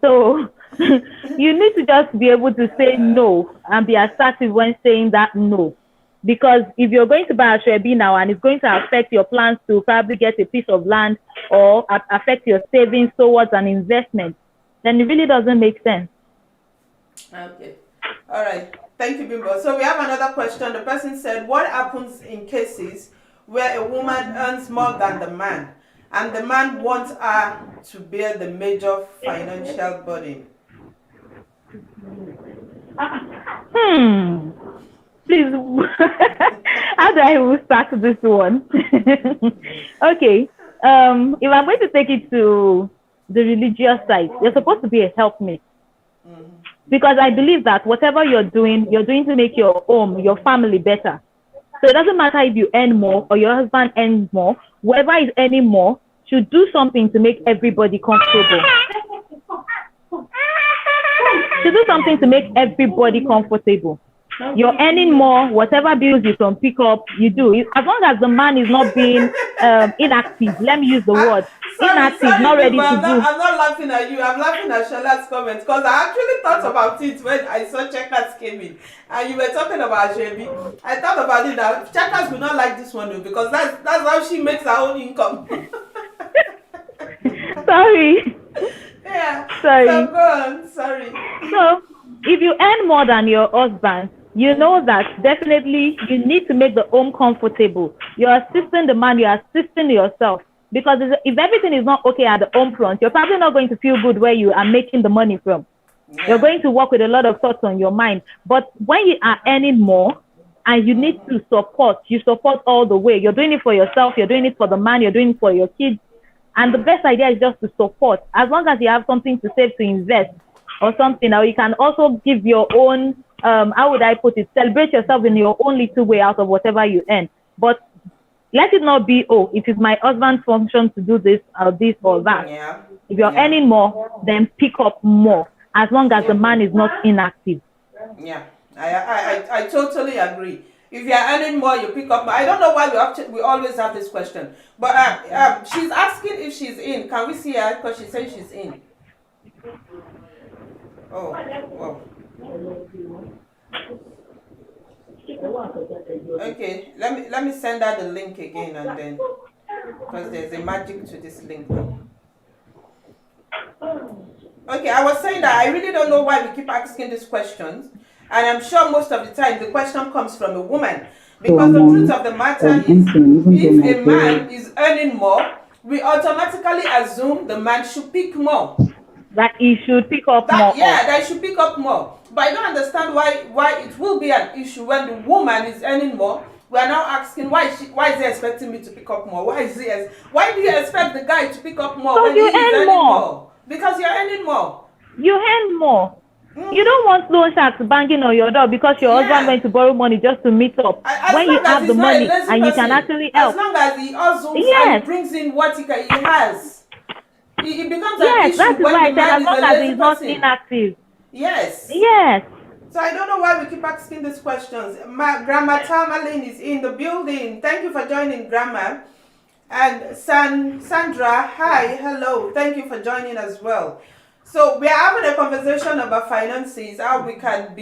So you need to just be able to say no and be assertive when saying that no. Because if you're going to buy ashwebi now and it's going to affect your plans to probably get a piece of land or affect your savings towards an investment, then it really doesn't make sense. Okay. All right. Thank you, Bimbo. So we have another question. The person said, what happens in cases where a woman earns more than the man and the man wants her to bear the major financial burden? Please, how do I even start this one? Okay. If I'm going to take it to the religious side, you're supposed to be a helpmate. Because I believe that whatever you're doing to make your home, your family better. So it doesn't matter if you earn more or your husband earns more. Whoever is earning more should do something to make everybody comfortable. Should do something to make everybody comfortable. You're earning more, whatever bills you can pick up, you do. As long as the man is not being inactive, let me use the word. Inactive, not ready to do. I'm not laughing at you. I'm laughing at Shala's comments because I actually thought about it when I saw Checkers came in and you were talking about ashwebi. I thought about it that Checkers will not like this one though, because that's how she makes her own income. Sorry. Yeah. Sorry. So go on. Sorry. So if you earn more than your husband, you know that definitely you need to make the home comfortable. You're assisting the man, you're assisting yourself. Because if everything is not okay at the home front, you're probably not going to feel good where you are making the money from. Yeah. You're going to work with a lot of thoughts on your mind. But when you are earning more and you need to support, you support all the way. You're doing it for yourself, you're doing it for the man, you're doing it for your kids. And the best idea is just to support. As long as you have something to save, to invest or something, or you can also give your own, how would I put it, celebrate yourself in your own little way out of whatever you earn. But let it not be, it is my husband's function to do this or that. Yeah. If you're earning more, then pick up more, as long as the man is not inactive. Yeah, I totally agree. If you're earning more, you pick up more. I don't know why we always have this question. But she's asking if she's in. Can we see her? Because she says she's in. Oh, wow. Okay, let me send out the link again, and then because there's a magic to this link thing. Okay, I was saying that I really don't know why we keep asking these questions, and I'm sure most of the time the question comes from a woman, because the truth of the matter is, if a man is earning more, we automatically assume the man should pick more. That he should pick up more of. That should pick up more. But I don't understand why it will be an issue when the woman is earning more. We are now asking why is he expecting me to pick up more? Why do you expect the guy to pick up more So when you he is earn earning more. more? Because you're earning more. You earn more. You don't want loan sharks banging on your door because your husband went to borrow money just to meet up. As when long you as have he's the not a money lazy and you person, can actually help. as long as he hustles and he brings in what he has, it becomes an issue that is when why I the said man as is long a as lazy he's not person. inactive. Yes. Yes. So I don't know why we keep asking these questions. My Grandma Tamalin is in the building. Thank you for joining, Grandma. And Sandra, hi, hello. Thank you for joining as well. So we are having a conversation about finances, how we can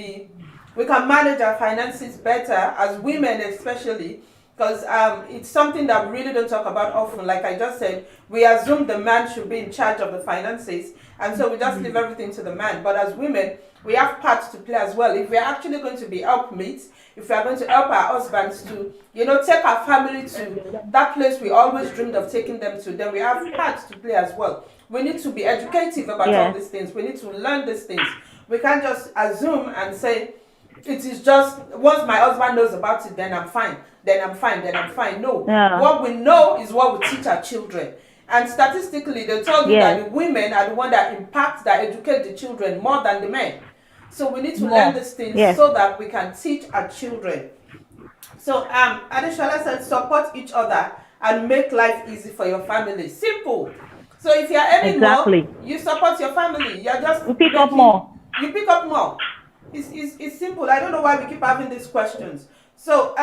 manage our finances better as women, especially because it's something that we really don't talk about often. Like I just said, we assume the man should be in charge of the finances, and so we just leave everything to the man. But as women, we have parts to play as well. If we're actually going to be helpmates, if we are going to help our husbands to, take our family to that place we always dreamed of taking them to, then we have parts to play as well. We need to be educative about all these things. We need to learn these things. We can't just assume and say, it is just, once my husband knows about it, then I'm fine. Then I'm fine. No. Yeah. What we know is what we teach our children. And statistically, they told you that the women are the one that impact, that educate the children more than the men. So we need to learn these things so that we can teach our children. So Adeshala said, support each other and make life easy for your family. Simple. So if you're earning more, you support your family. You're just pick up more. You pick up more. It's simple. I don't know why we keep having these questions. So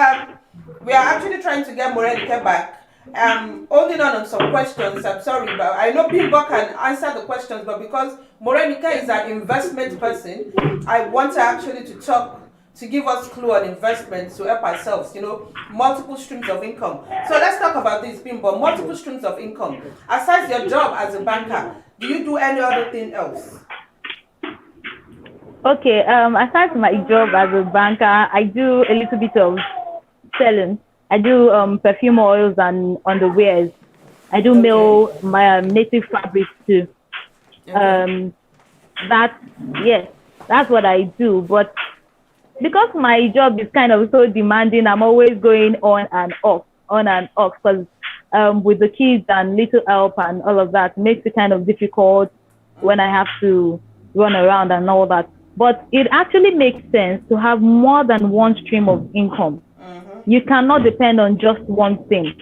we are actually trying to get Morenike back. Holding on some questions. I'm sorry, but I know Bimbo can answer the questions, but because Morenike is an investment person, I want her actually to talk, to give us clue on investments to help ourselves, multiple streams of income. So let's talk about this, Bimbo. Multiple streams of income. Aside your job as a banker, do you do any other thing else? Okay, aside my job as a banker, I do a little bit of selling. I do perfume oils and underwears. I do mail my native fabrics too. That's what I do. But because my job is kind of so demanding, I'm always going on and off, because with the kids and little help and all of that, makes it kind of difficult when I have to run around and all that. But it actually makes sense to have more than one stream of income. You cannot depend on just one thing.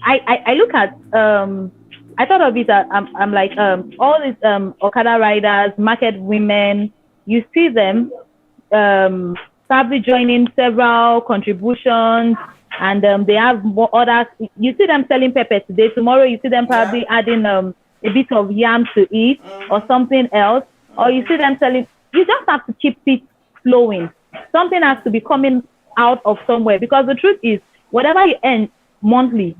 I look at, I thought of it that I'm like, all these Okada riders, market women, you see them probably joining several contributions, and they have more others. You see them selling pepper today, tomorrow you see them probably adding a bit of yam to eat or something else, or you see them selling. You just have to keep it flowing. Something has to be coming out of somewhere, because the truth is, whatever you earn monthly,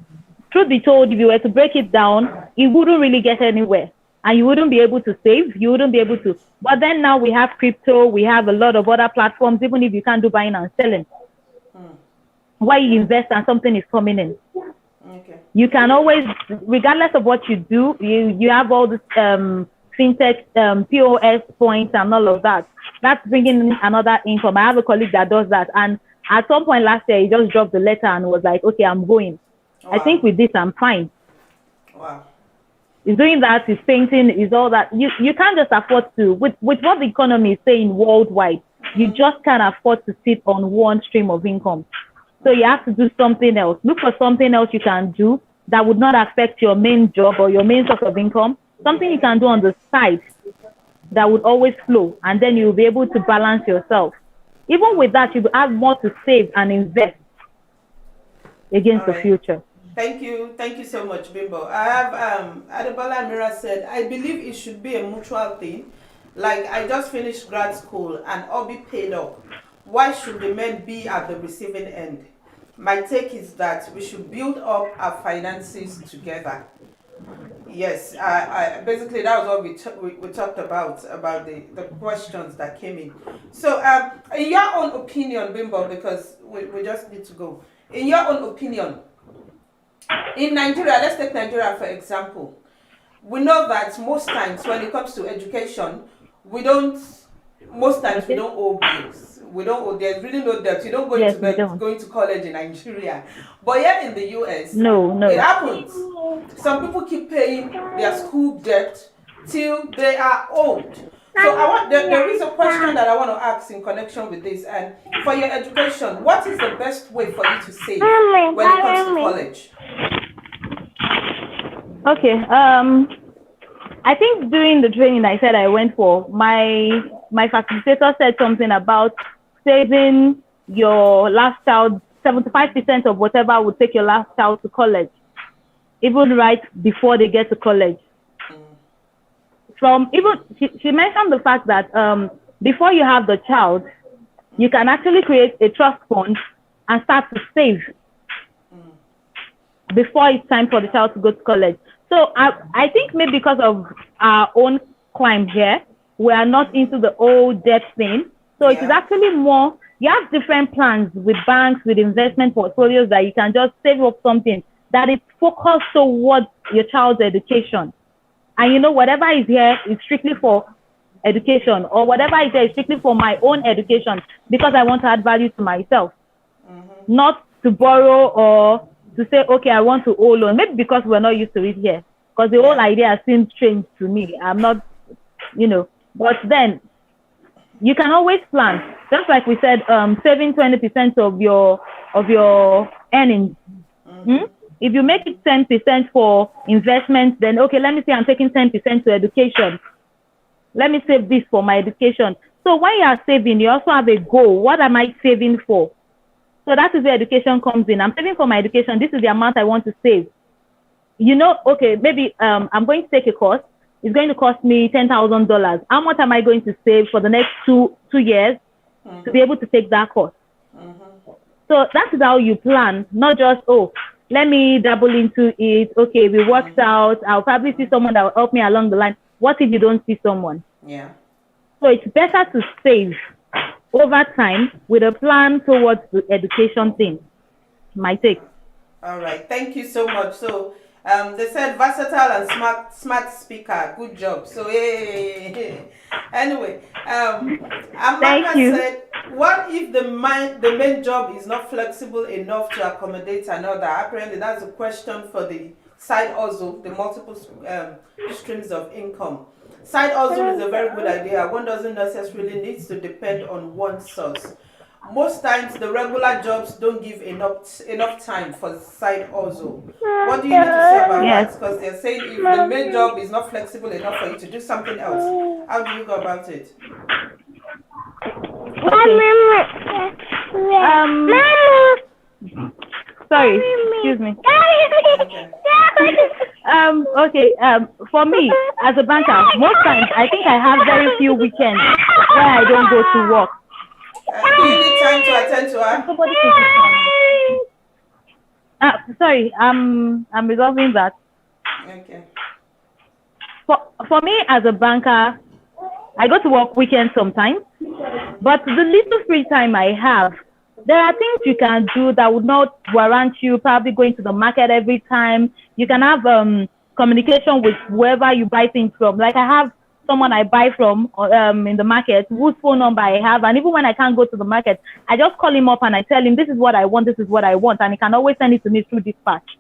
truth be told, if you were to break it down, it wouldn't really get anywhere. And you wouldn't be able to save, you wouldn't be able to. But then now we have crypto, we have a lot of other platforms, even if you can't do buying and selling. Why you invest and something is coming in. You can always, regardless of what you do, you have all this fintech, POS points and all of that. That's bringing in another income. I have a colleague that does that. And at some point last year, he just dropped the letter and was like, okay, I'm going. Wow. I think with this, I'm fine. Wow. He's doing that, he's painting, is all that. You can't just afford to, with what the economy is saying worldwide, you just can't afford to sit on one stream of income. So you have to do something else. Look for something else you can do that would not affect your main job or your main source of income. Something you can do on the side that would always flow, and then you'll be able to balance yourself. Even with that, you will have more to save and invest against the future. Thank you so much, Bimbo. I have Adebola Amira said, I believe it should be a mutual thing. Like, I just finished grad school and all be paid up. Why should the men be at the receiving end? My take is that we should build up our finances together. Yes, basically that was what we talked about the questions that came in. So, in your own opinion, Bimbo, because we just need to go. In your own opinion, in Nigeria, let's take Nigeria for example. We know that most times when it comes to education, we don't. Most times we don't owe bills. We don't owe. There's really no debt. You don't go Yes, into we don't. going to college in Nigeria, but here in the US, No, no. it happens. Some people keep paying their school debt till they are old. So there is a question that I want to ask in connection with this. And for your education, what is the best way for you to save when it comes to college? Okay. I think during the training I said I went for, my facilitator said something about saving your last child, 75% of whatever would take your last child to college, even right before they get to college. She mentioned the fact that before you have the child, you can actually create a trust fund and start to save before it's time for the child to go to college. So I think maybe because of our own climb here, we are not into the old debt thing. So it is actually more, you have different plans with banks, with investment portfolios that you can just save up something that is focused towards your child's education. And you know, whatever is here is strictly for education, or whatever is there is strictly for my own education, because I want to add value to myself, not to borrow or to say, okay, I want to owe loan. Maybe because we're not used to it here, because the whole idea seems strange to me. I'm not, but then you can always plan. Just like we said, saving 20% of your earnings. If you make it 10% for investment, then okay, let me say I'm taking 10% to education. Let me save this for my education. So when you are saving, you also have a goal. What am I saving for? So that is where education comes in. I'm saving for my education. This is the amount I want to save. Okay, maybe I'm going to take a course. It's going to cost me $10,000. How much am I going to save for the next two years to be able to take that course? So that is how you plan, not just, let me double into it. Okay, we worked out. I'll probably see someone that will help me along the line. What if you don't see someone? Yeah. So it's better to save over time with a plan towards the education thing. My take. All right. Thank you so much. So they said versatile and smart speaker. Good job. So hey. Anyway, Amaka said, what if the main job is not flexible enough to accommodate another? Apparently, that's a question for the side hustle, the multiple streams of income. Side hustle is a very good idea. One doesn't necessarily need to depend on one source. Most times, the regular jobs don't give enough time for side hustle. What do you need to say about that? Because they're saying if the main job is not flexible enough for you to do something else, how do you go about it? Sorry, excuse me. For me, as a banker, most times I think I have very few weekends where I don't go to work. Do you need time to attend to her? Sorry, I'm resolving that. Okay. For me, as a banker, I go to work weekends sometimes, but the little free time I have, there are things you can do that would not warrant you probably going to the market every time. You can have communication with whoever you buy things from. Like I have someone I buy from in the market whose phone number I have, and even when I can't go to the market, I just call him up and I tell him this is what I want, and he can always send it to me through dispatch.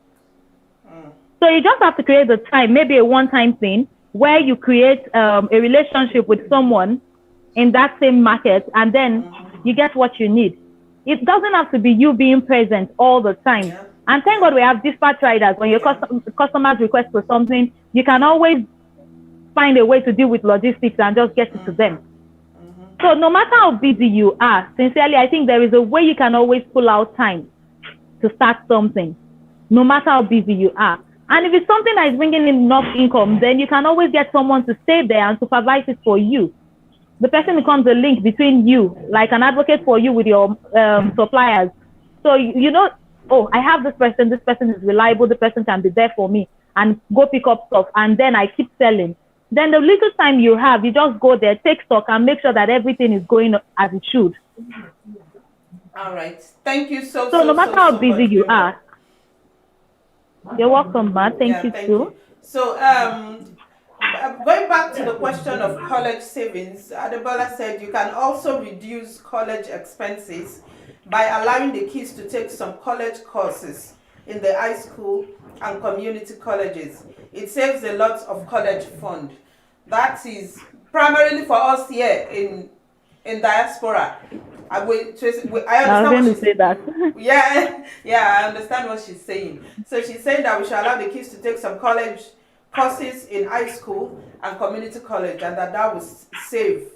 So you just have to create the time, maybe a one-time thing where you create a relationship with someone in that same market, and then you get what you need. It doesn't have to be you being present all the time. Yeah. And thank God we have dispatch riders. When your customers request for something, you can always find a way to deal with logistics and just get it to them. So no matter how busy you are, sincerely, I think there is a way you can always pull out time to start something, no matter how busy you are. And if it's something that is bringing in enough income, then you can always get someone to stay there and supervise it for you. The person becomes a link between you, like an advocate for you with your suppliers. So you know, oh, I have this person is reliable, the person can be there for me and go pick up stuff, and then I keep selling. Then the little time you have, you just go there, take stock, and make sure that everything is going as it should. All right. Thank you so no matter how busy much, you Bimbo. are. You're welcome, ma. Thank you too. So, going back to the question of college savings, Adebola said you can also reduce college expenses by allowing the kids to take some college courses in the high school and community colleges. It saves a lot of college fund. That is primarily for us here in diaspora. I understand what she's saying. I understand what she's saying. So she's saying that we should allow the kids to take some college courses in high school and community college, and that will save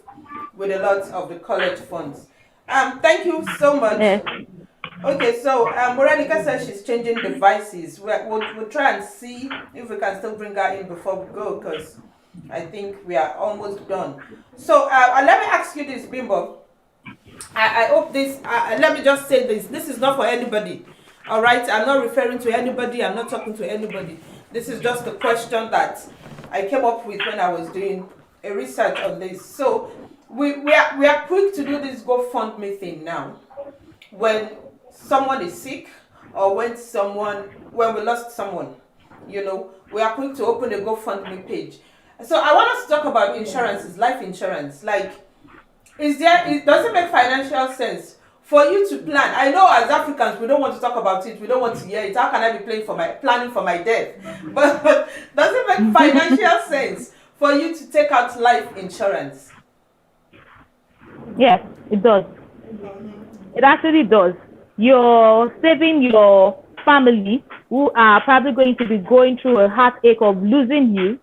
with a lot of the college funds. Thank you so much. Yeah. Okay, so Morenica says she's changing devices. We'll try and see if we can still bring her in before we go, because I think we are almost done. So let me ask you this, Bimbo. I hope this, let me just say this. This is not for anybody. All right? I'm not referring to anybody. I'm not talking to anybody. This is just a question that I came up with when I was doing a research on this. So we are quick to do this GoFundMe thing now. When someone is sick or when we lost someone, you know, we are quick to open a GoFundMe page. So I want us to talk about insurances, life insurance. Like, does it make financial sense for you to plan? I know as Africans we don't want to talk about it, we don't want to hear it. How can I be planning for my death? But does it make financial sense for you to take out life insurance? Yes, it does. It actually does. You're saving your family, who are probably going to be going through a heartache of losing you.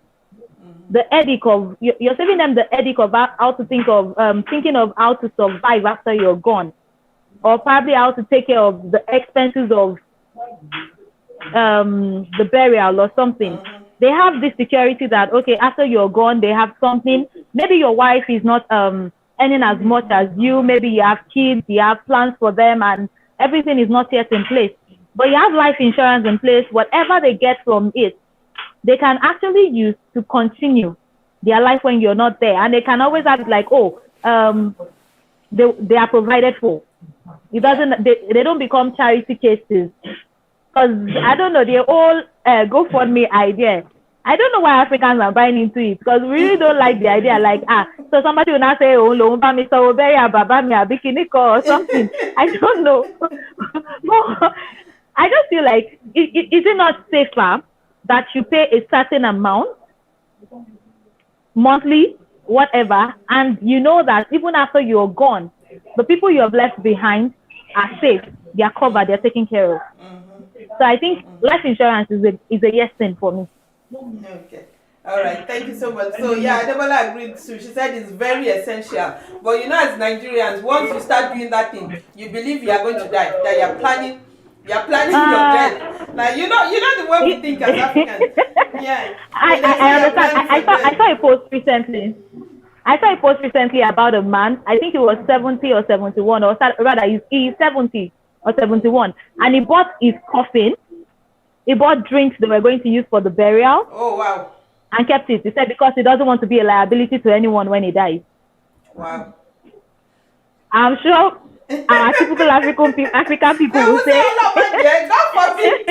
The headache of you're saving them the headache of how to thinking of how to survive after you're gone, or probably how to take care of the expenses of the burial or something. They have this security that, okay, after you're gone, they have something. Maybe your wife is not earning as much as you. Maybe you have kids, you have plans for them, and everything is not yet in place. But you have life insurance in place. Whatever they get from it, they can actually use to continue their life when you're not there. And they can always have like, they are provided for. It doesn't, they don't become charity cases. Because I don't know, the whole GoFundMe idea. I don't know why Africans are buying into it, because we really don't like the idea. Like, so somebody will not say, oh, Lomba, Mr. Obeya, Baba, me, Abikiniko, or something. I don't know. But I just feel like, is it not safer that you pay a certain amount monthly, whatever, and you know that even after you're gone, the people you have left behind are safe, they are covered, they're taken care of. So I think life insurance is a yes thing for me. Okay. All right. Thank you so much. So yeah, Adebola agreed too. She said it's very essential. But you know, as Nigerians, once you start doing that thing, you believe you are going to die. That you are planning your death. Like you know the way we think as Africans. Yeah. I understand. I saw a post recently. I saw a post recently about a man. I think he was 70 or 71, or rather, he's 70 or 71, and he bought his coffin. He bought drinks they were going to use for the burial. Oh wow! And kept it. He said because he doesn't want to be a liability to anyone when he dies. Wow. I'm sure our typical African people will say, God forbid.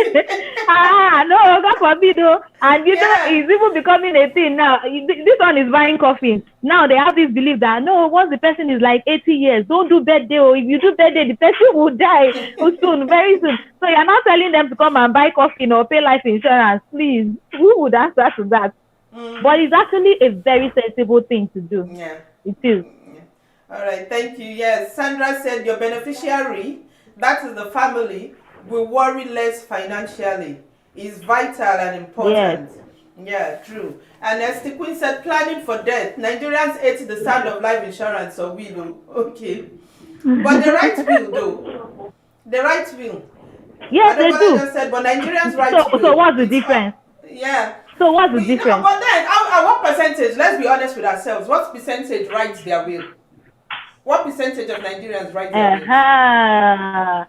No, God forbid. And you know, it's even becoming a thing now. This one is buying coffin. Now they have this belief that, no, once the person is like 80 years, don't do birthday. Or if you do birthday, the person will die soon, very soon. So you're not telling them to come and buy coffin or pay life insurance. Please, who would answer to that? But it's actually a very sensible thing to do. Yeah. It is. All right, thank you. Yes, Sandra said your beneficiary, that is the family, will worry less financially. Is vital and important. Yes. Yeah, true. And Esther Queen said planning for death. Nigerians hate the sound of life insurance, so we do. Okay. But the right will, though. The right will. Yes, they do. Just said, but Nigerians right will. So what's the difference? Yeah. So what's the You know, difference? but then, at what percentage? Let's be honest with ourselves. What percentage writes their will? What percentage of Nigerians write their will? Uh-huh.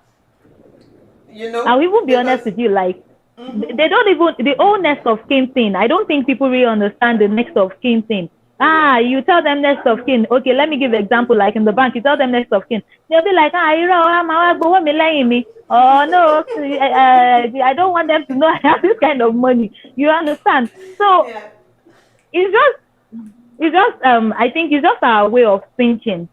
You know, I will even be honest because with you, like they don't even the whole next of kin thing. I don't think people really understand the next of kin thing. You tell them next of kin. Okay, let me give an example. Like in the bank, you tell them next of kin. They'll be like, you know, go me lying me. Oh no, I don't want them to know I have this kind of money. You understand? So yeah. it's just I think it's just our way of thinking.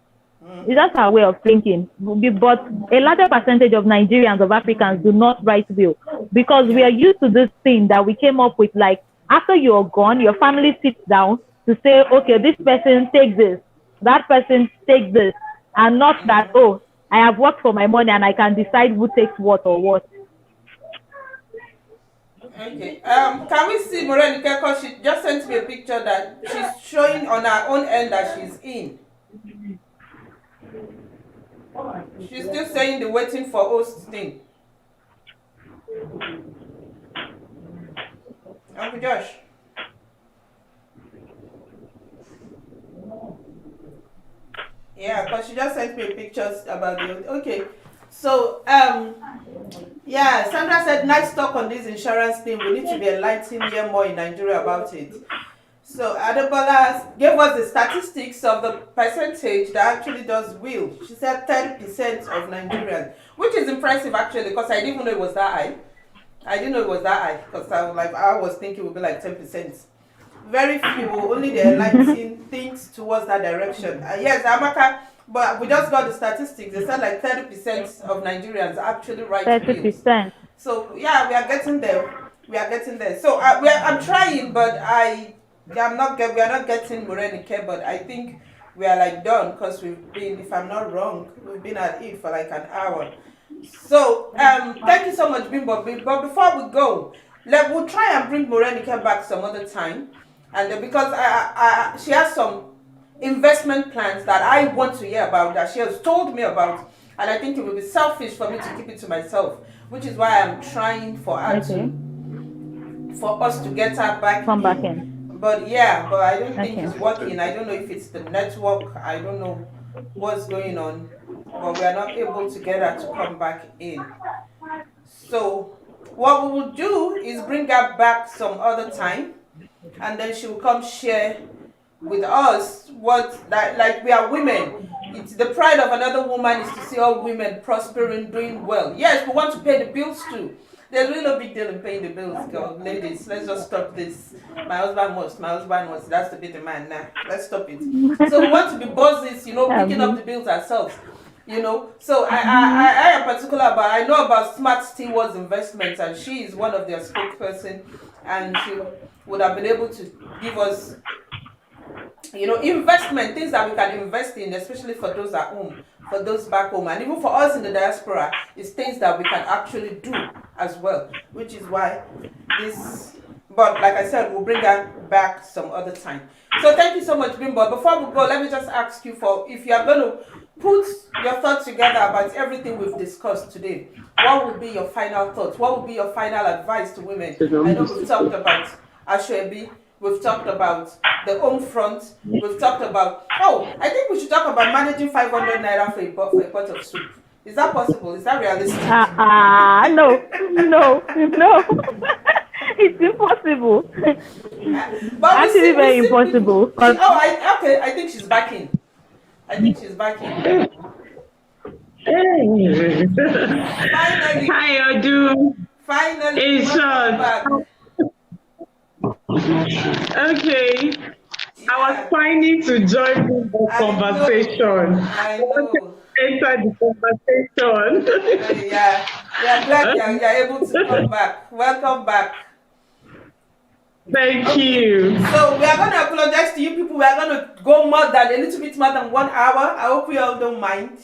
It's just our way of thinking. But a larger percentage of Nigerians, of Africans, do not write will because we are used to this thing that we came up with. Like after you're gone, your family sits down to say, okay, this person takes this, that person takes this, and not that, oh, I have worked for my money and I can decide who takes what or what. Okay. Can we see Morenica? Because she just sent me a picture that she's showing on her own end that she's in. She's still saying the waiting for host thing. Uncle Josh. Yeah, because she just sent me pictures about the. Okay. So, yeah, Sandra said, nice talk on this insurance thing. We need to be enlightened here more in Nigeria about it. So, Adebola gave us the statistics of the percentage that actually does will. She said 30% of Nigerians, which is impressive actually, because I didn't even know it was that high. I didn't know it was that high, because I was thinking it would be like 10%. Very few, only the enlightened things towards that direction. Yes, Amaka, but we just got the statistics. They said like 30% of Nigerians actually write wills. 30%. So yeah, we are getting there. We are getting there. So I'm trying, but we are not getting Morenike, but I think we are like done because we've been, if I'm not wrong, we've been at it for like an hour. So thank you so much, Bimbo. But before we go, we'll try and bring Morenike back some other time. And because she has some investment plans that I want to hear about, that she has told me about, and I think it would be selfish for me to keep it to myself, which is why I'm trying for her for us to get her back Come in. back in. But I don't think it's working. I don't know if it's the network. I don't know what's going on, but we are not able to get her to come back in. So what we will do is bring her back some other time, and then she will come share with us like we are women. It's the pride of another woman is to see all women prospering, doing well. Yes, we want to pay the bills too. There's really no big deal in paying the bills, girl. Ladies, let's just stop this. My husband must. That's to be the man now. Let's stop it. So we want to be bosses, picking up the bills ourselves. So I am particular about, I know about Smart Stewards Investments, and she is one of their spokesperson, and she would have been able to give us investment, things that we can invest in, especially for those at home, for those back home, and even for us in the diaspora, is things that we can actually do as well, which is why this, but like I said, we'll bring that back some other time. So thank you so much, Bimbo. Before we go, let me just ask you if you are going to put your thoughts together about everything we've discussed today, what would be your final thoughts? What would be your final advice to women? I know we've talked about Ashwebi, we've talked about the home front, we've talked about, I think we should talk about managing 500 naira for a pot of soup. Is that possible? Is that realistic? No. It's impossible. But actually very impossible. I think she's back in. Finally. Hi, ODUN. Finally. In short. Okay. Yeah. I was planning to join the conversation. I know. Enter the conversation. Yeah. We are glad you're able to come back. Welcome back. Thank you. So we are going to apologize to you people. We are going to go a little bit more than 1 hour. I hope you all don't mind.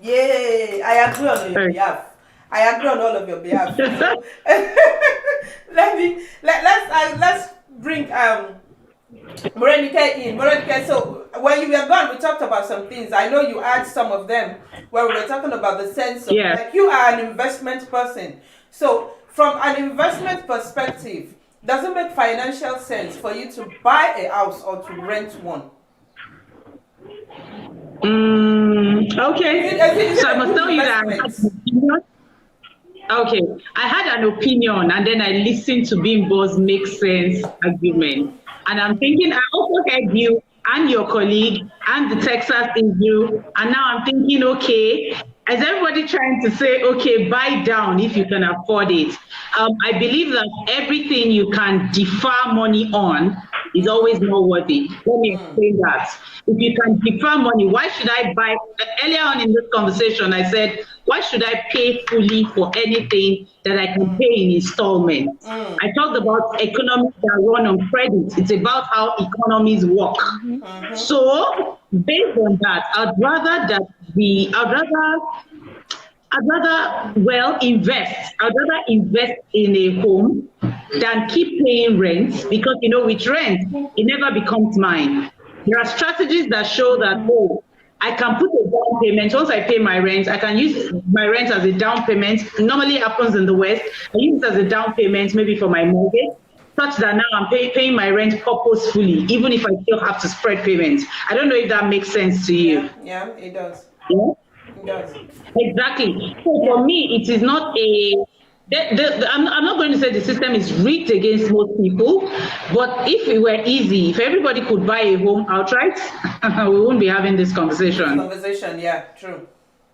Yay! I agree on your behalf. I agree on all of your behalf. So, let's bring Morenike in. Morenike, so when you were gone, we talked about some things. I know you had some of them where we were talking about the sense of like you are an investment person. So from an investment perspective, Does it make financial sense for you to buy a house or to rent one? Okay. So I must tell you that. Okay, I had an opinion and then I listened to Bimbo's make sense argument. And I'm thinking, I also heard you and your colleague and the Texas issue. And now I'm thinking, okay, is everybody trying to say, okay, buy down if you can afford it? I believe that everything you can defer money on is always more worthy. Let me explain that. If you can defer money, why should I buy? Earlier on in this conversation, I said, why should I pay fully for anything that I can pay in installments? I talked about economies that run on credit. It's about how economies work. So based on that, I'd rather invest. I'd rather invest in a home than keep paying rent, because with rent, it never becomes mine. There are strategies that show that, I can put a down payment. Once I pay my rent, I can use my rent as a down payment. It normally happens in the West. I use it as a down payment, maybe for my mortgage, such that now I'm paying my rent purposefully, even if I still have to spread payments. I don't know if that makes sense to you. Yeah, it does. Yeah? It does. Exactly. So for me, it is not I'm not going to say the system is rigged against most people, but if it were easy, if everybody could buy a home outright, we wouldn't be having this conversation. Yeah, true.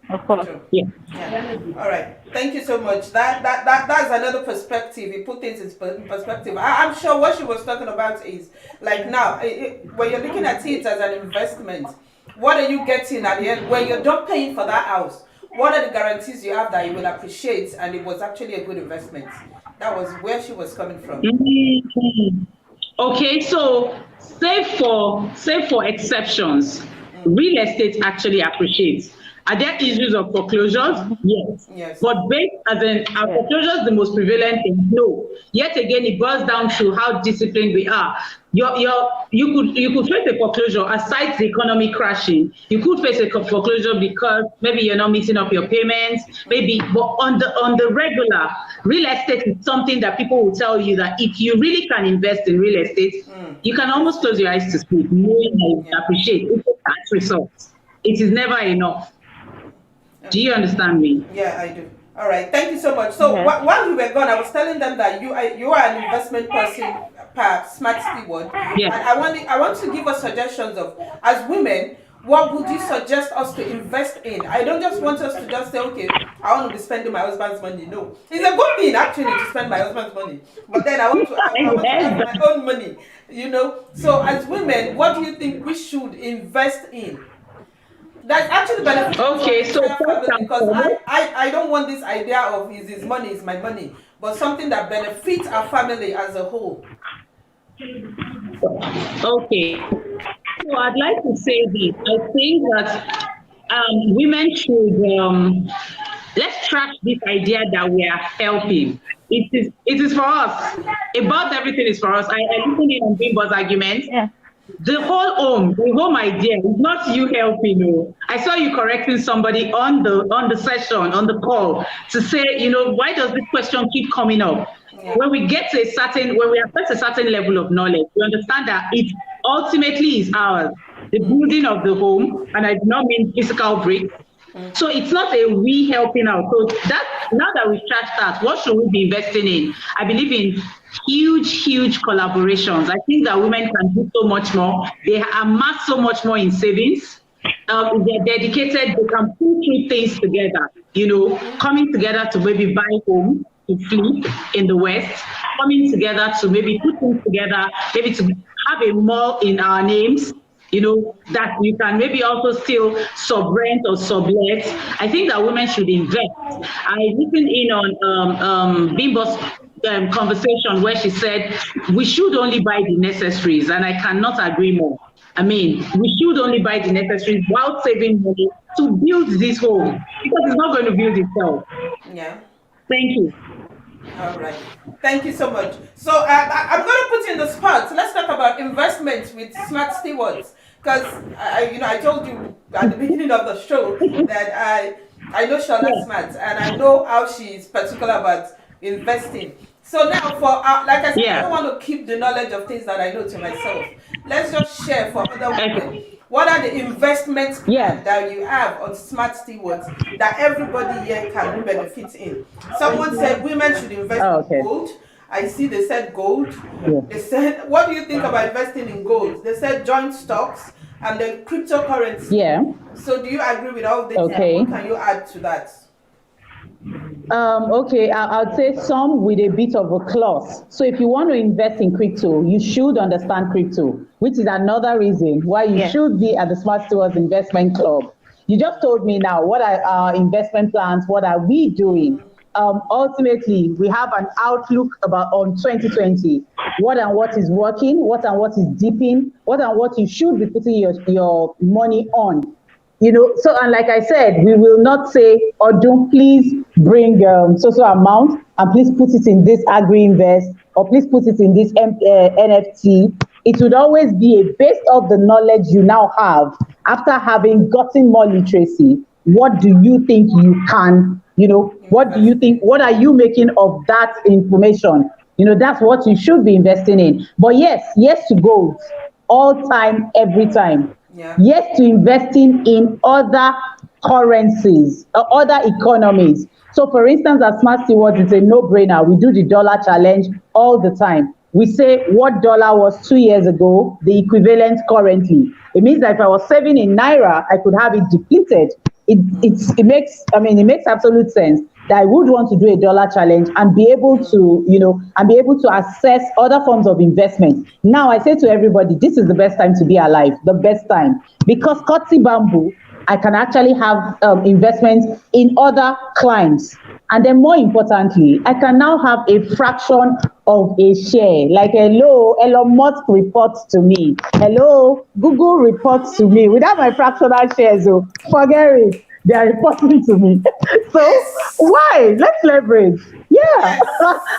Of course. True. Yeah. All right. Thank you so much. That's another perspective. You put things in perspective. I'm sure what she was talking about is like now, when you're looking at it as an investment, what are you getting at the end when you're done paying for that house? What are the guarantees you have that you will appreciate and it was actually a good investment? That was where she was coming from. Okay, so save for exceptions, real estate actually appreciates. Are there issues of foreclosures? Yes. But based as in are foreclosures the most prevalent thing? No. Yet again, it boils down to how disciplined we are. You could face a foreclosure aside the economy crashing. You could face a foreclosure because maybe you're not meeting up your payments, maybe. But on the regular, real estate is something that people will tell you that if you really can invest in real estate, you can almost close your eyes to sleep, knowing that you appreciate. It's a tax result. It is never enough. Do you understand me? Yeah, I do. All right, thank you so much. So while we were gone, I was telling them that you are an investment person, perhaps smart steward. Yes. And I want to give us suggestions of, as women, what would you suggest us to invest in? I don't just want us to just say, okay, I want to be spending my husband's money. No, it's a good thing actually to spend my husband's money, but then I want to have my own money. So as women, what do you think we should invest in? That's actually beneficial for the family, because I don't want this idea of is his money is my money, but something that benefits our family as a whole. Okay. So I'd like to say this. I think that women should let's trash this idea that we are helping. It is for us. About everything is for us. I listened in on Bimbo's argument. Yeah. The whole idea is not you helping. No. I saw you correcting somebody on the session, on the call, to say, why does this question keep coming up? Yeah. When we are at a certain level of knowledge, we understand that it ultimately is ours. The building of the home, and I do not mean physical bricks. So it's not a we helping out. So that now that we've trashed that, what should we be investing in? I believe in huge collaborations. I think that women can do so much more. They amass so much more in savings. If they're dedicated, they can pull through things together, coming together to maybe buy home, to flip in the West, coming together to maybe put things together, maybe to have a mall in our names, that you can maybe also still sub-rent or sublet. I think that women should invest. I listened in on Bimbo's conversation where she said we should only buy the necessaries, and I cannot agree more. I mean, we should only buy the necessaries while saving money to build this home, because it's not going to build itself. Yeah. Thank you. All right. Thank you so much. So I'm going to put you in the spot. So let's talk about investments with smart stewards. Because I told you at the beginning of the show that I know Shola Smart, and I know how she is particular about investing. So now, for like I said, I Yeah. don't want to keep the knowledge of things that I know to myself. Let's just share for other women. Okay. What are the investment plans Yes. that you have on smart stewards that everybody here can benefit in? Someone said women should invest Oh, in okay. gold. I see they said gold. Yeah. They said, what do you think about investing in gold? They said joint stocks and then cryptocurrency. Yeah. So do you agree with all this? Okay. What can you add to that? Okay, I'd say some with a bit of a clause. So if you want to invest in crypto, you should understand crypto, which is another reason why you should be at the Smart Stewards Investment Club. You just told me now, what are our investment plans? What are we doing? Ultimately, we have an outlook on 2020. What and what is working, what and what is dipping, what and what you should be putting your money on. So, and like I said, we will not say, ODUN, please bring so amount, and please put it in this agri-invest, or please put it in this NFT. It would always be based off the knowledge you now have after having gotten more literacy. What do you think you can, what do you think, what are you making of that information? That's what you should be investing in. But yes to gold, all time, every time. Yeah. Yes to investing in other currencies, other economies. So for instance, at Smart Stewards, it's a no-brainer. We do the dollar challenge all the time. We say what dollar was 2 years ago, the equivalent currently. It means that if I was saving in Naira, I could have it depleted. It makes absolute sense that I would want to do a dollar challenge and be able to, assess other forms of investment. Now I say to everybody, this is the best time to be alive, the best time. Because Kotsi Bamboo, I can actually have investments in other clients. And then more importantly, I can now have a fraction of a share. Like, hello, Elon Musk reports to me. Hello, Google reports to me. Without my fractional shares, forget it. They are reporting to me. So why? Let's leverage. Yeah,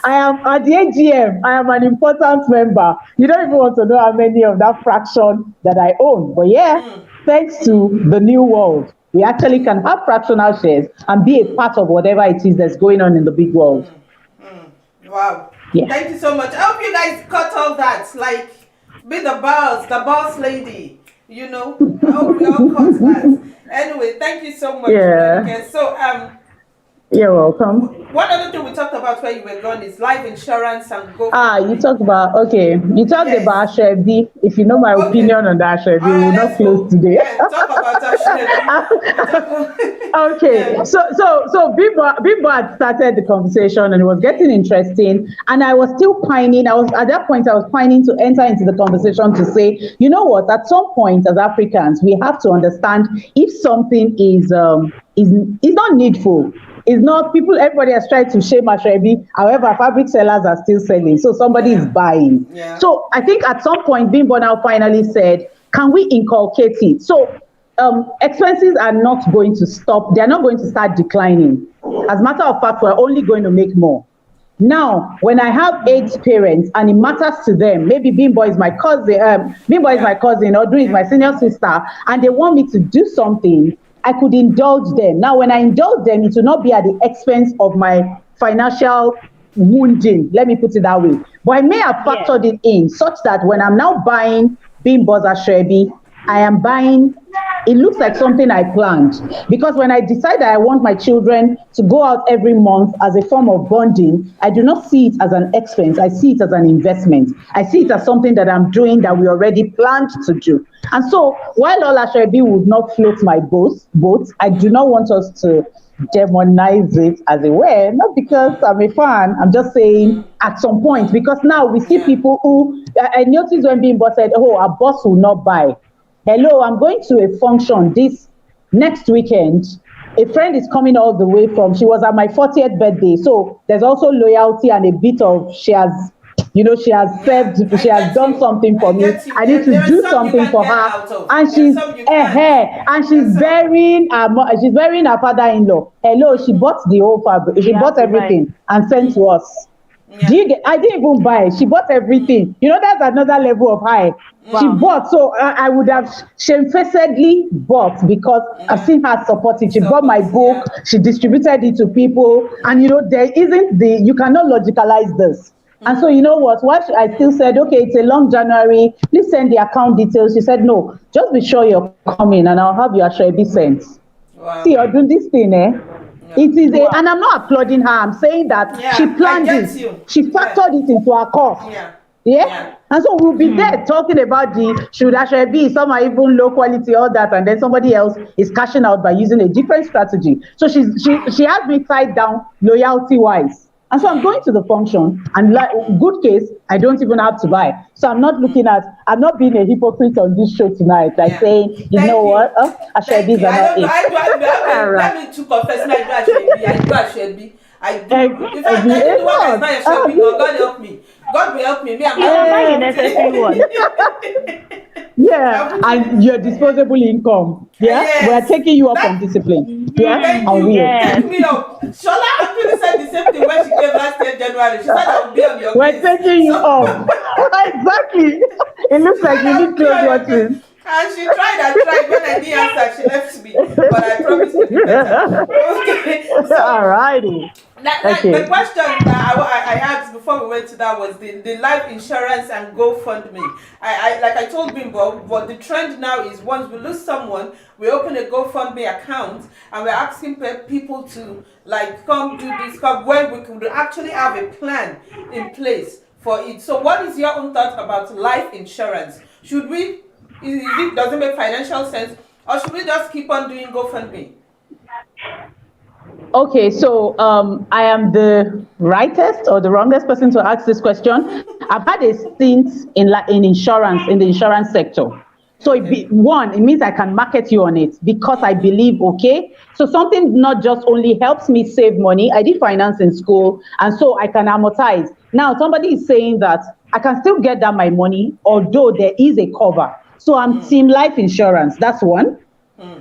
I am at the AGM. I am an important member. You don't even want to know how many of that fraction that I own. But thanks to the new world, we actually can have fractional shares and be a part of whatever it is that's going on in the big world. Wow. Yeah. Thank you so much. I hope you guys cut all that. Like, be the boss lady. I hope we all cut that. Anyway, thank you so much. Yeah. So, you're welcome. one other thing we talked about where you were gone is life insurance and go. You talked about about Ashwebi. If you know my opinion on the Ashwebi, we will not close today. Talk about Ashwebi. Okay, so Bimbo had started the conversation and it was getting interesting, and I was still pining. At that point I was pining to enter into the conversation to say, you know what? At some point, as Africans, we have to understand if something is not needful. It's not everybody has tried to shame Ashwebi. However, fabric sellers are still selling. So somebody is buying. Yeah. So I think at some point, Bimbo now finally said, can we inculcate it? So expenses are not going to stop. They're not going to start declining. As a matter of fact, we're only going to make more. Now, when I have 8 parents and it matters to them, maybe Bimbo is my cousin, ODUN is my senior sister, and they want me to do something, I could indulge them. Now, when I indulge them, it will not be at the expense of my financial wounding. Let me put it that way. But I may have factored it in such that when I'm now buying Bimbo's Ashwebi, I am buying, it looks like something I planned. Because when I decide that I want my children to go out every month as a form of bonding, I do not see it as an expense. I see it as an investment. I see it as something that I'm doing that we already planned to do. And so while all Ashwebi would not float my boat, I do not want us to demonize it as it were, not because I'm a fan, I'm just saying at some point, because now we see people who, I noticed when Bimbo said, oh, our boss will not buy. Hello, I'm going to a function this next weekend. A friend is coming all the way she was at my 40th birthday. So there's also loyalty and a bit of, she has served, she has done something for me. I need to do something for her. And she's burying her father-in-law. Hello, she bought the whole fabric, she bought everything and sent to us. Do you get? I didn't even buy. She bought everything. You know, that's another level of high. She Wow. bought, so I would have shamefacedly bought because I've seen her support it. She bought my book, she distributed it to people, and you know, there isn't you cannot logicalize this. And so, you know what I still said, okay, it's a long January, please send the account details. She said, no, just be sure you're coming and I'll have your Ashwebi sent. Wow. See, you're doing this thing, eh? Yeah. It is and I'm not applauding her. I'm saying that she planned it. She factored it into her cost. Yeah. And so we'll be there talking about should Ashwebi, some are even low quality, all that, and then somebody else is cashing out by using a different strategy. So she has me tied down loyalty wise. And so I'm going to the function, and like good case, I don't even have to buy. So I'm not I'm not being a hypocrite on this show tonight, like saying, what, Ashwebi is I don't. Let me to confess, I do Ashwebi. I do. In fact, I do the one that's not Ashwebi. God help me. God will help me. Me, I'm not buying the necessary one. Yeah, and your disposable income. Yeah, yes. We're taking you up on discipline. Yeah, thank you. Take me up. Shola actually said the same thing when she came last year January. She said I would be on your We're taking you up. Exactly. It looks like you need close watches. And she tried. When I didn't answer, she left me. But I promised to be better. Okay. So, alrighty. The question that I asked before we went to that was the life insurance and GoFundMe. Like I told Bimbo, but the trend now is once we lose someone, we open a GoFundMe account and we're asking people to like come do this, when we could actually have a plan in place for it. So what is your own thought about life insurance? Should we, does it make financial sense, or should we just keep on doing GoFundMe? Okay, so I am the rightest or the wrongest person to ask this question. I've had a stint in insurance, in the insurance sector. So it means I can market you on it because I believe, okay, so something not just only helps me save money. I did finance in school, and so I can amortize. Now somebody is saying that I can still get that my money, although there is a cover. So I'm team life insurance. That's one.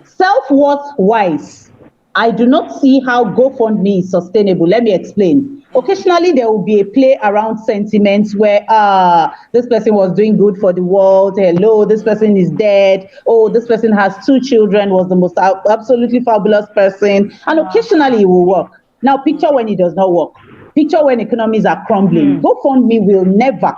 Self-worth wise, I do not see how GoFundMe is sustainable. Let me explain. Occasionally, there will be a play around sentiments where, this person was doing good for the world. Hello, this person is dead. Oh, this person has 2 children, was the most absolutely fabulous person. And occasionally it will work. Now, picture when it does not work. Picture when economies are crumbling. GoFundMe will never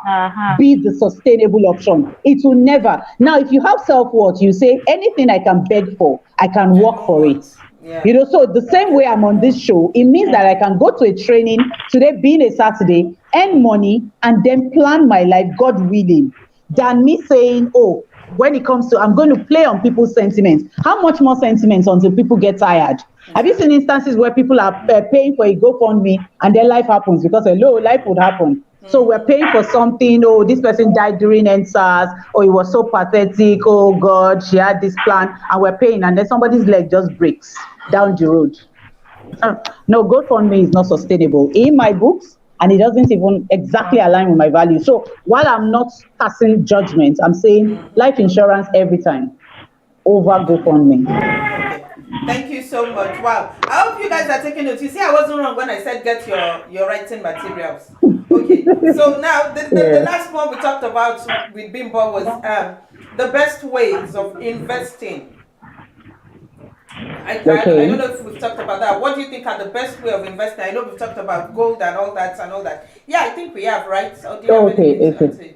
be the sustainable option. It will never. Now, if you have self-worth, you say, anything I can beg for, I can work for it. Yeah. You know, so the same way I'm on this show, it means that I can go to a training today, being a Saturday, earn money, and then plan my life, God willing, than me saying, oh, when it comes to, I'm going to play on people's sentiments. How much more sentiments until people get tired? Have you seen instances where people are paying for a GoFundMe and then life happens? Because hello, life would happen. So we're paying for something. Oh, this person died during NSAS. Oh, it was so pathetic. Oh God, she had this plan, and we're paying, and then somebody's leg just breaks down the road. No, GoFundMe is not sustainable in my books, and it doesn't even exactly align with my values. So while I'm not passing judgment, I'm saying life insurance every time over GoFundMe. Okay. Thank you so much. Wow. I hope you guys are taking notes. You see, I wasn't wrong when I said get your writing materials. Okay. So now the last one we talked about with Bimbo was the best ways of investing. I don't know if we've talked about that. What do you think are the best way of investing? I know we've talked about gold and all that. Yeah, I think we have, right? So do you have anything to say?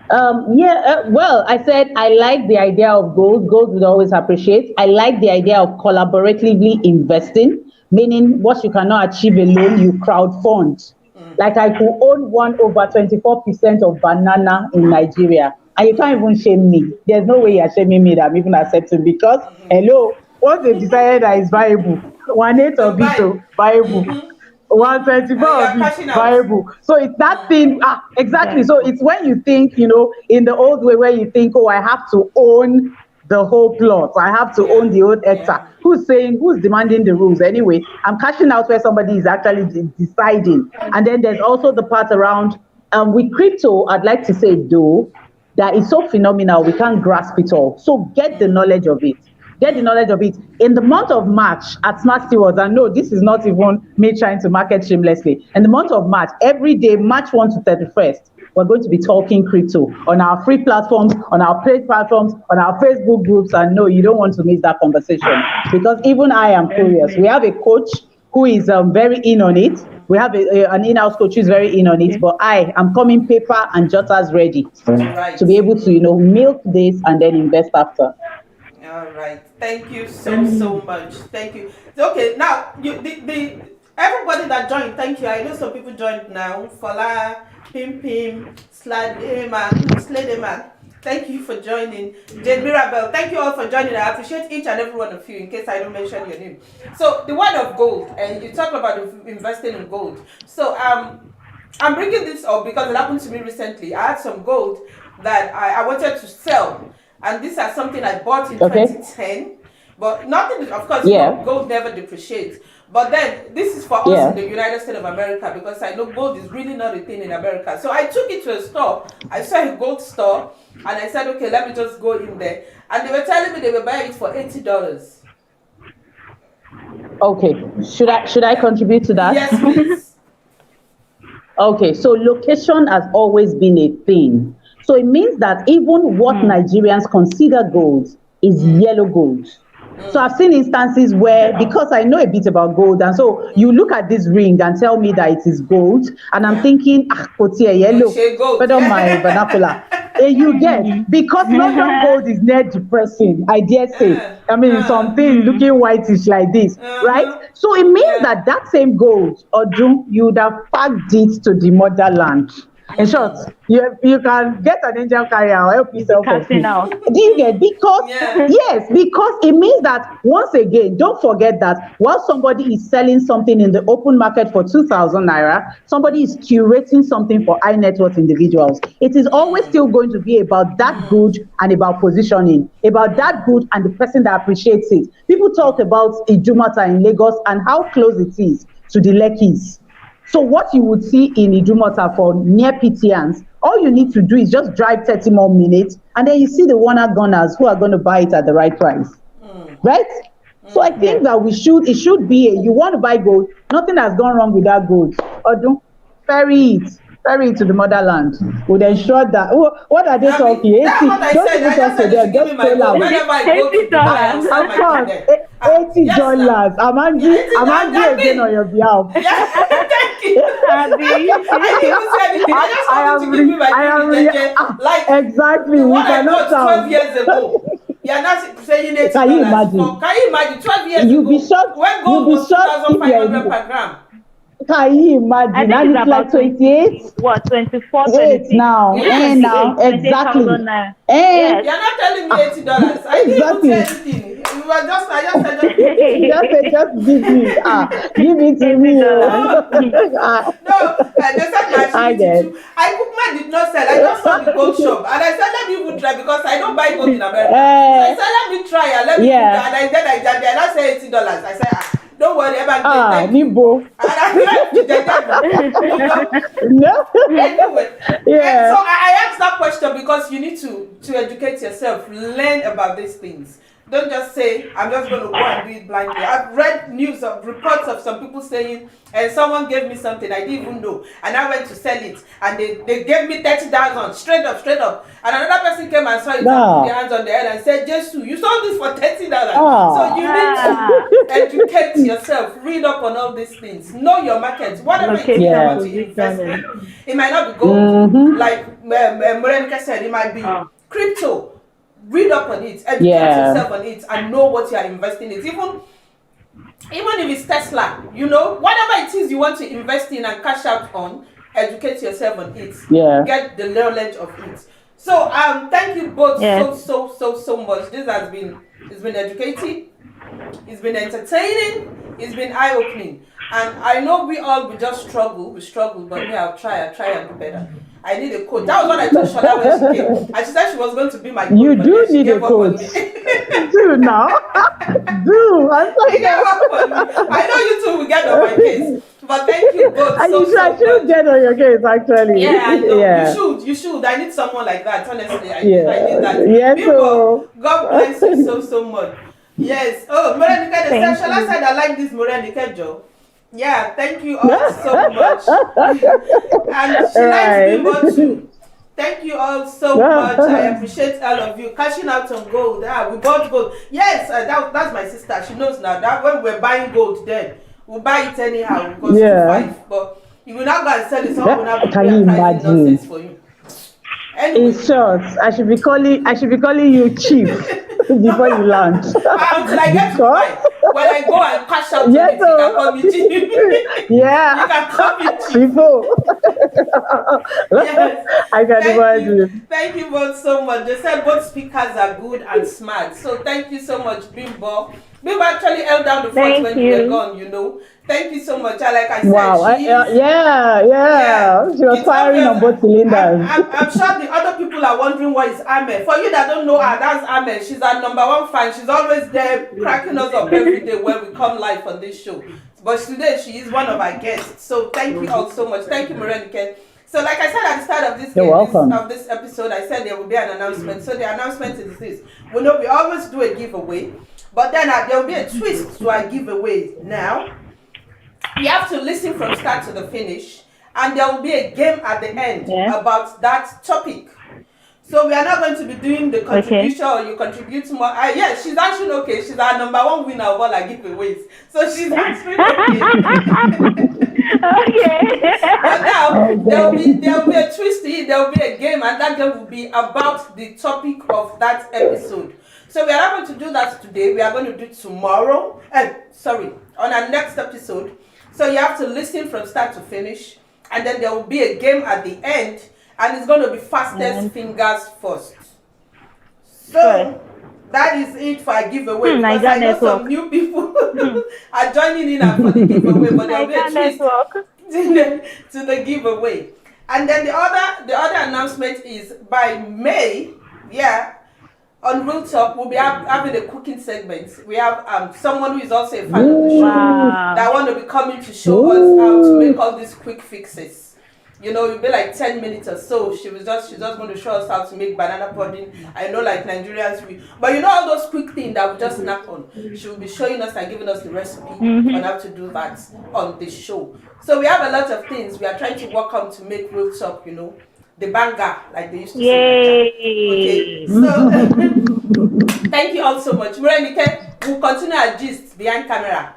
Well, I said I like the idea of gold. Gold would always appreciate. I like the idea of collaboratively investing, meaning what you cannot achieve alone, you crowdfund. Like I could own 1/24% of banana in Nigeria, and you can't even shame me. There's no way you're shaming me that I'm even accepting, because hello, once they decided that it's viable, 1/8 of it viable. 124 of it viable. So it's that thing, exactly. So it's when you think, you know, in the old way where you think, oh, I have to own the whole plot, I have to own the whole hectare. Who's demanding the rules? Anyway, I'm cashing out where somebody is actually deciding. And then there's also the part around, with crypto, I'd like to say though, that is so phenomenal, we can't grasp it all. So get the knowledge of it. get the knowledge of it. In the month of March at Smart Stewards, and no, this is not even me trying to market shamelessly. In the month of March, every day, March 1 to 31st, we're going to be talking crypto on our free platforms, on our paid platforms, on our Facebook groups. And no, you don't want to miss that conversation because even I am curious. We have a coach who is very in on it. We have an in-house coach who is very in on it, but I am coming paper and jotters ready to be able to, milk this and then invest after. All right. Thank you so much. Thank you. Okay, now the everybody that joined, thank you. I know some people joined now. Fala, Pim, Slademan. Thank you for joining. Jane Mirabel, thank you all for joining. I appreciate each and every one of you in case I don't mention your name. So the word of gold, and you talk about investing in gold. So I'm bringing this up because it happened to me recently. I had some gold that I wanted to sell. And these are something I bought in 2010. But nothing, of course, gold never depreciates. But then this is for us in the United States of America because I know gold is really not a thing in America. So I took it to a store. I saw a gold store and I said, okay, let me just go in there. And they were telling me they were buying it for $80. Okay. Should I contribute to that? Yes, please. Okay, so location has always been a thing. So it means that even what Nigerians consider gold is yellow gold. So I've seen instances where, because I know a bit about gold, and so you look at this ring and tell me that it is gold, and I'm thinking, Kotia yellow, but on my vernacular. And you get, because London gold is near depressing, I dare say. I mean, something looking whitish like this, right? So it means that same gold, ODUN, you would have packed it to the motherland. In short, you can get an angel carrier or help yourself. Do you get? Because because it means that once again, don't forget that while somebody is selling something in the open market for 2,000 naira, somebody is curating something for high net worth individuals. It is always still going to be about that good and about positioning, about that good and the person that appreciates it. People talk about Idumota in Lagos and how close it is to the Lekkis. So what you would see in Idumota for near PTNs, all you need to do is just drive 30 more minutes and then you see the Warner Gunners who are going to buy it at the right price. Right? So I think that it should be, you want to buy gold, nothing has gone wrong with that gold. ODUN, ferry it to the motherland. Would ensure that, what are they talking? 80, don't even talk to them, just tell out. Of course, $80. I'm angry again on your behalf. Thank you. Exactly. We cannot 12 years ago. You're not saying $80. Can you imagine? Can you imagine 12 years ago? Be shocked. When gold was 2,500 per gram. Can you imagine? I think and it's like 28. What, 24, 26? Now, now, exactly. Yes. You're not telling me $80. I didn't even say anything. I just said just give me. Give it to me. No, they said I Bookman did not sell. I just saw the gold shop and I said let me even try because I don't buy gold in America. So I said let me try and let me and I said $80. I said don't worry about it. Nimbo. No. Anyway, so I asked that question because you need to educate yourself, learn about these things. Don't just say, I'm just going to go and do it blindly. I've read reports of some people saying, and someone gave me something I didn't even know, and I went to sell it, and they gave me 30,000 straight up. And another person came and saw it and put their hands on their head and said, Jesus, you sold this for $30. So you need to educate yourself, read up on all these things, know your market, whatever it is you want to invest in. It might not be gold, like Morenica said, it might be crypto. Read up on it, educate yourself on it, and know what you are investing in. Even if it's Tesla, whatever it is you want to invest in and cash out on, educate yourself on it. Get the knowledge of it. So thank you both so much. This has been educating, it's been entertaining, it's been eye-opening. And I know we just struggle, but I'll try and do better. I need a coach. That was what I told Shola when she came. And she said she was going to be my coach. You do need a coach. Do now. I'm sorry. I know you two will get on my case. But thank you both I should get on your case, actually. Yeah, I know. You should. I need someone like that, honestly. I need that. Yeah, People, God bless you so much. Yes. Oh, Morenike, the Thank Shall I you. said I like this Morenike Joe. Yeah, thank you all so much. And she likes Bimbo too. Thank you all so much. I appreciate all of you cashing out on gold. We bought gold. Yes, that's my sister. She knows now that when we're buying gold, then we'll buy it anyhow because Yeah. 2.5. But you will not go and sell it. Someone will not be Can you pricing nonsense imagine? for you. Anyway. In short, I should be calling you chief before you land. Until I get to Because Dubai, when I go and cash out yes, on it, you can call me chief. yeah, You can call me chief. people. Yes. I can imagine. Thank you both so much. They said both speakers are good and smart. So thank you so much, Bimbo. Bimbo actually held down the fort Thank when you. you were gone, you know. Thank you so much. Like I said, Wow. Yeah. She was it's firing on obvious. both cylinders. I'm sure the other people are wondering what is Ame. For you that don't know her, that's Ame. She's our #1 fan. She's always there cracking us up every day when we come live on this show. But today she is one of our guests. So thank you all so much. Thank you, Morenike. So like I said at the start of this this episode, I said there will be an announcement. So the announcement is this. We know we always do a giveaway, but then there will be a twist to our giveaway now. You have to listen from start to the finish, and there will be a game at the end about that topic. So we are not going to be doing the contribution or you contribute more. Yeah, she's answering okay. She's our #1 winner of all our giveaways. So she's answering okay. Okay. But now there will be a twist in, there will be a game, and that game will be about the topic of that episode. So we are not going to do that today. We are going to do it tomorrow. On our next episode. So you have to listen from start to finish, and then there will be a game at the end, and it's going to be fastest fingers first. So that is it for a giveaway. Because I know some new people are joining in for the giveaway, but there will be a twist to the giveaway. And then the other announcement is by May, on Realtalk, we'll be having a cooking segment. We have someone who is also a fan of the show that want to be coming to show us how to make all these quick fixes. You know, it'll be like 10 minutes or so. She's just going to show us how to make banana pudding. I know, like Nigerians, but you know all those quick things that we just snap on. She will be showing us and giving us the recipe on how to do that on the show. So we have a lot of things we are trying to work on to make Realtalk, you know, the banger, like they used to say. Okay, so thank you all so much. Morenike, we'll continue our gist behind camera.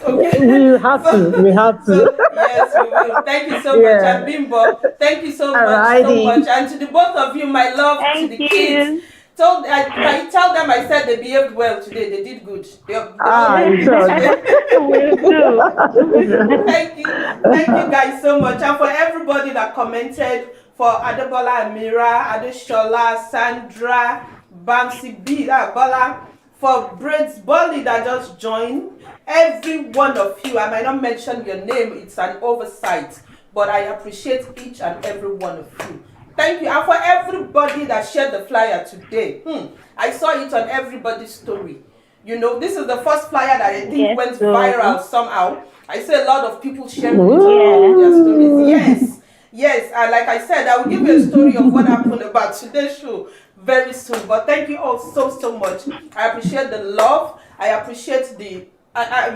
Okay. We have to. Yes, we will. Thank you so much. And Bimbo, thank you so much. And to the both of you, my love, to the kids. Can you tell them I said they behaved well today? They did good. They will do. Thank you guys so much. And for everybody that commented, for Adebola Amira, Adeshola, Sandra, Bamsi B, Bola, for Braids Bolly that just joined, every one of you, I might not mention your name, it's an oversight, but I appreciate each and every one of you. Thank you. And for everybody that shared the flyer today, I saw it on everybody's story. You know, this is the first flyer that I think went viral somehow. I see a lot of people sharing it on their stories. Yes, and like I said, I will give you a story of what happened about today's show very soon. But thank you all so much. I appreciate the love. I appreciate in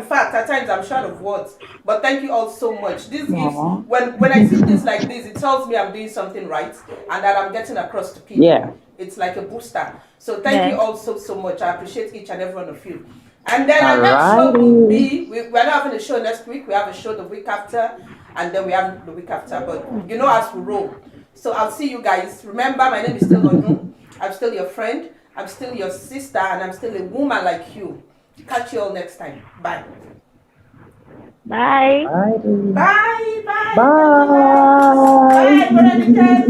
fact, at times I'm short of words. But thank you all so much. This gives, when I see things like this, it tells me I'm doing something right and that I'm getting across to people. Yeah. It's like a booster. So thank you all so much. I appreciate each and every one of you. And then our next show will be, we're not having a show next week. We have a show the week after. And then we have the week after. But you know as we roll. So I'll see you guys. Remember, my name is still ODUN. I'm still your friend. I'm still your sister. And I'm still a woman like you. Catch you all next time. Bye. Bye. Bye. Bye. Bye. Bye. Bye.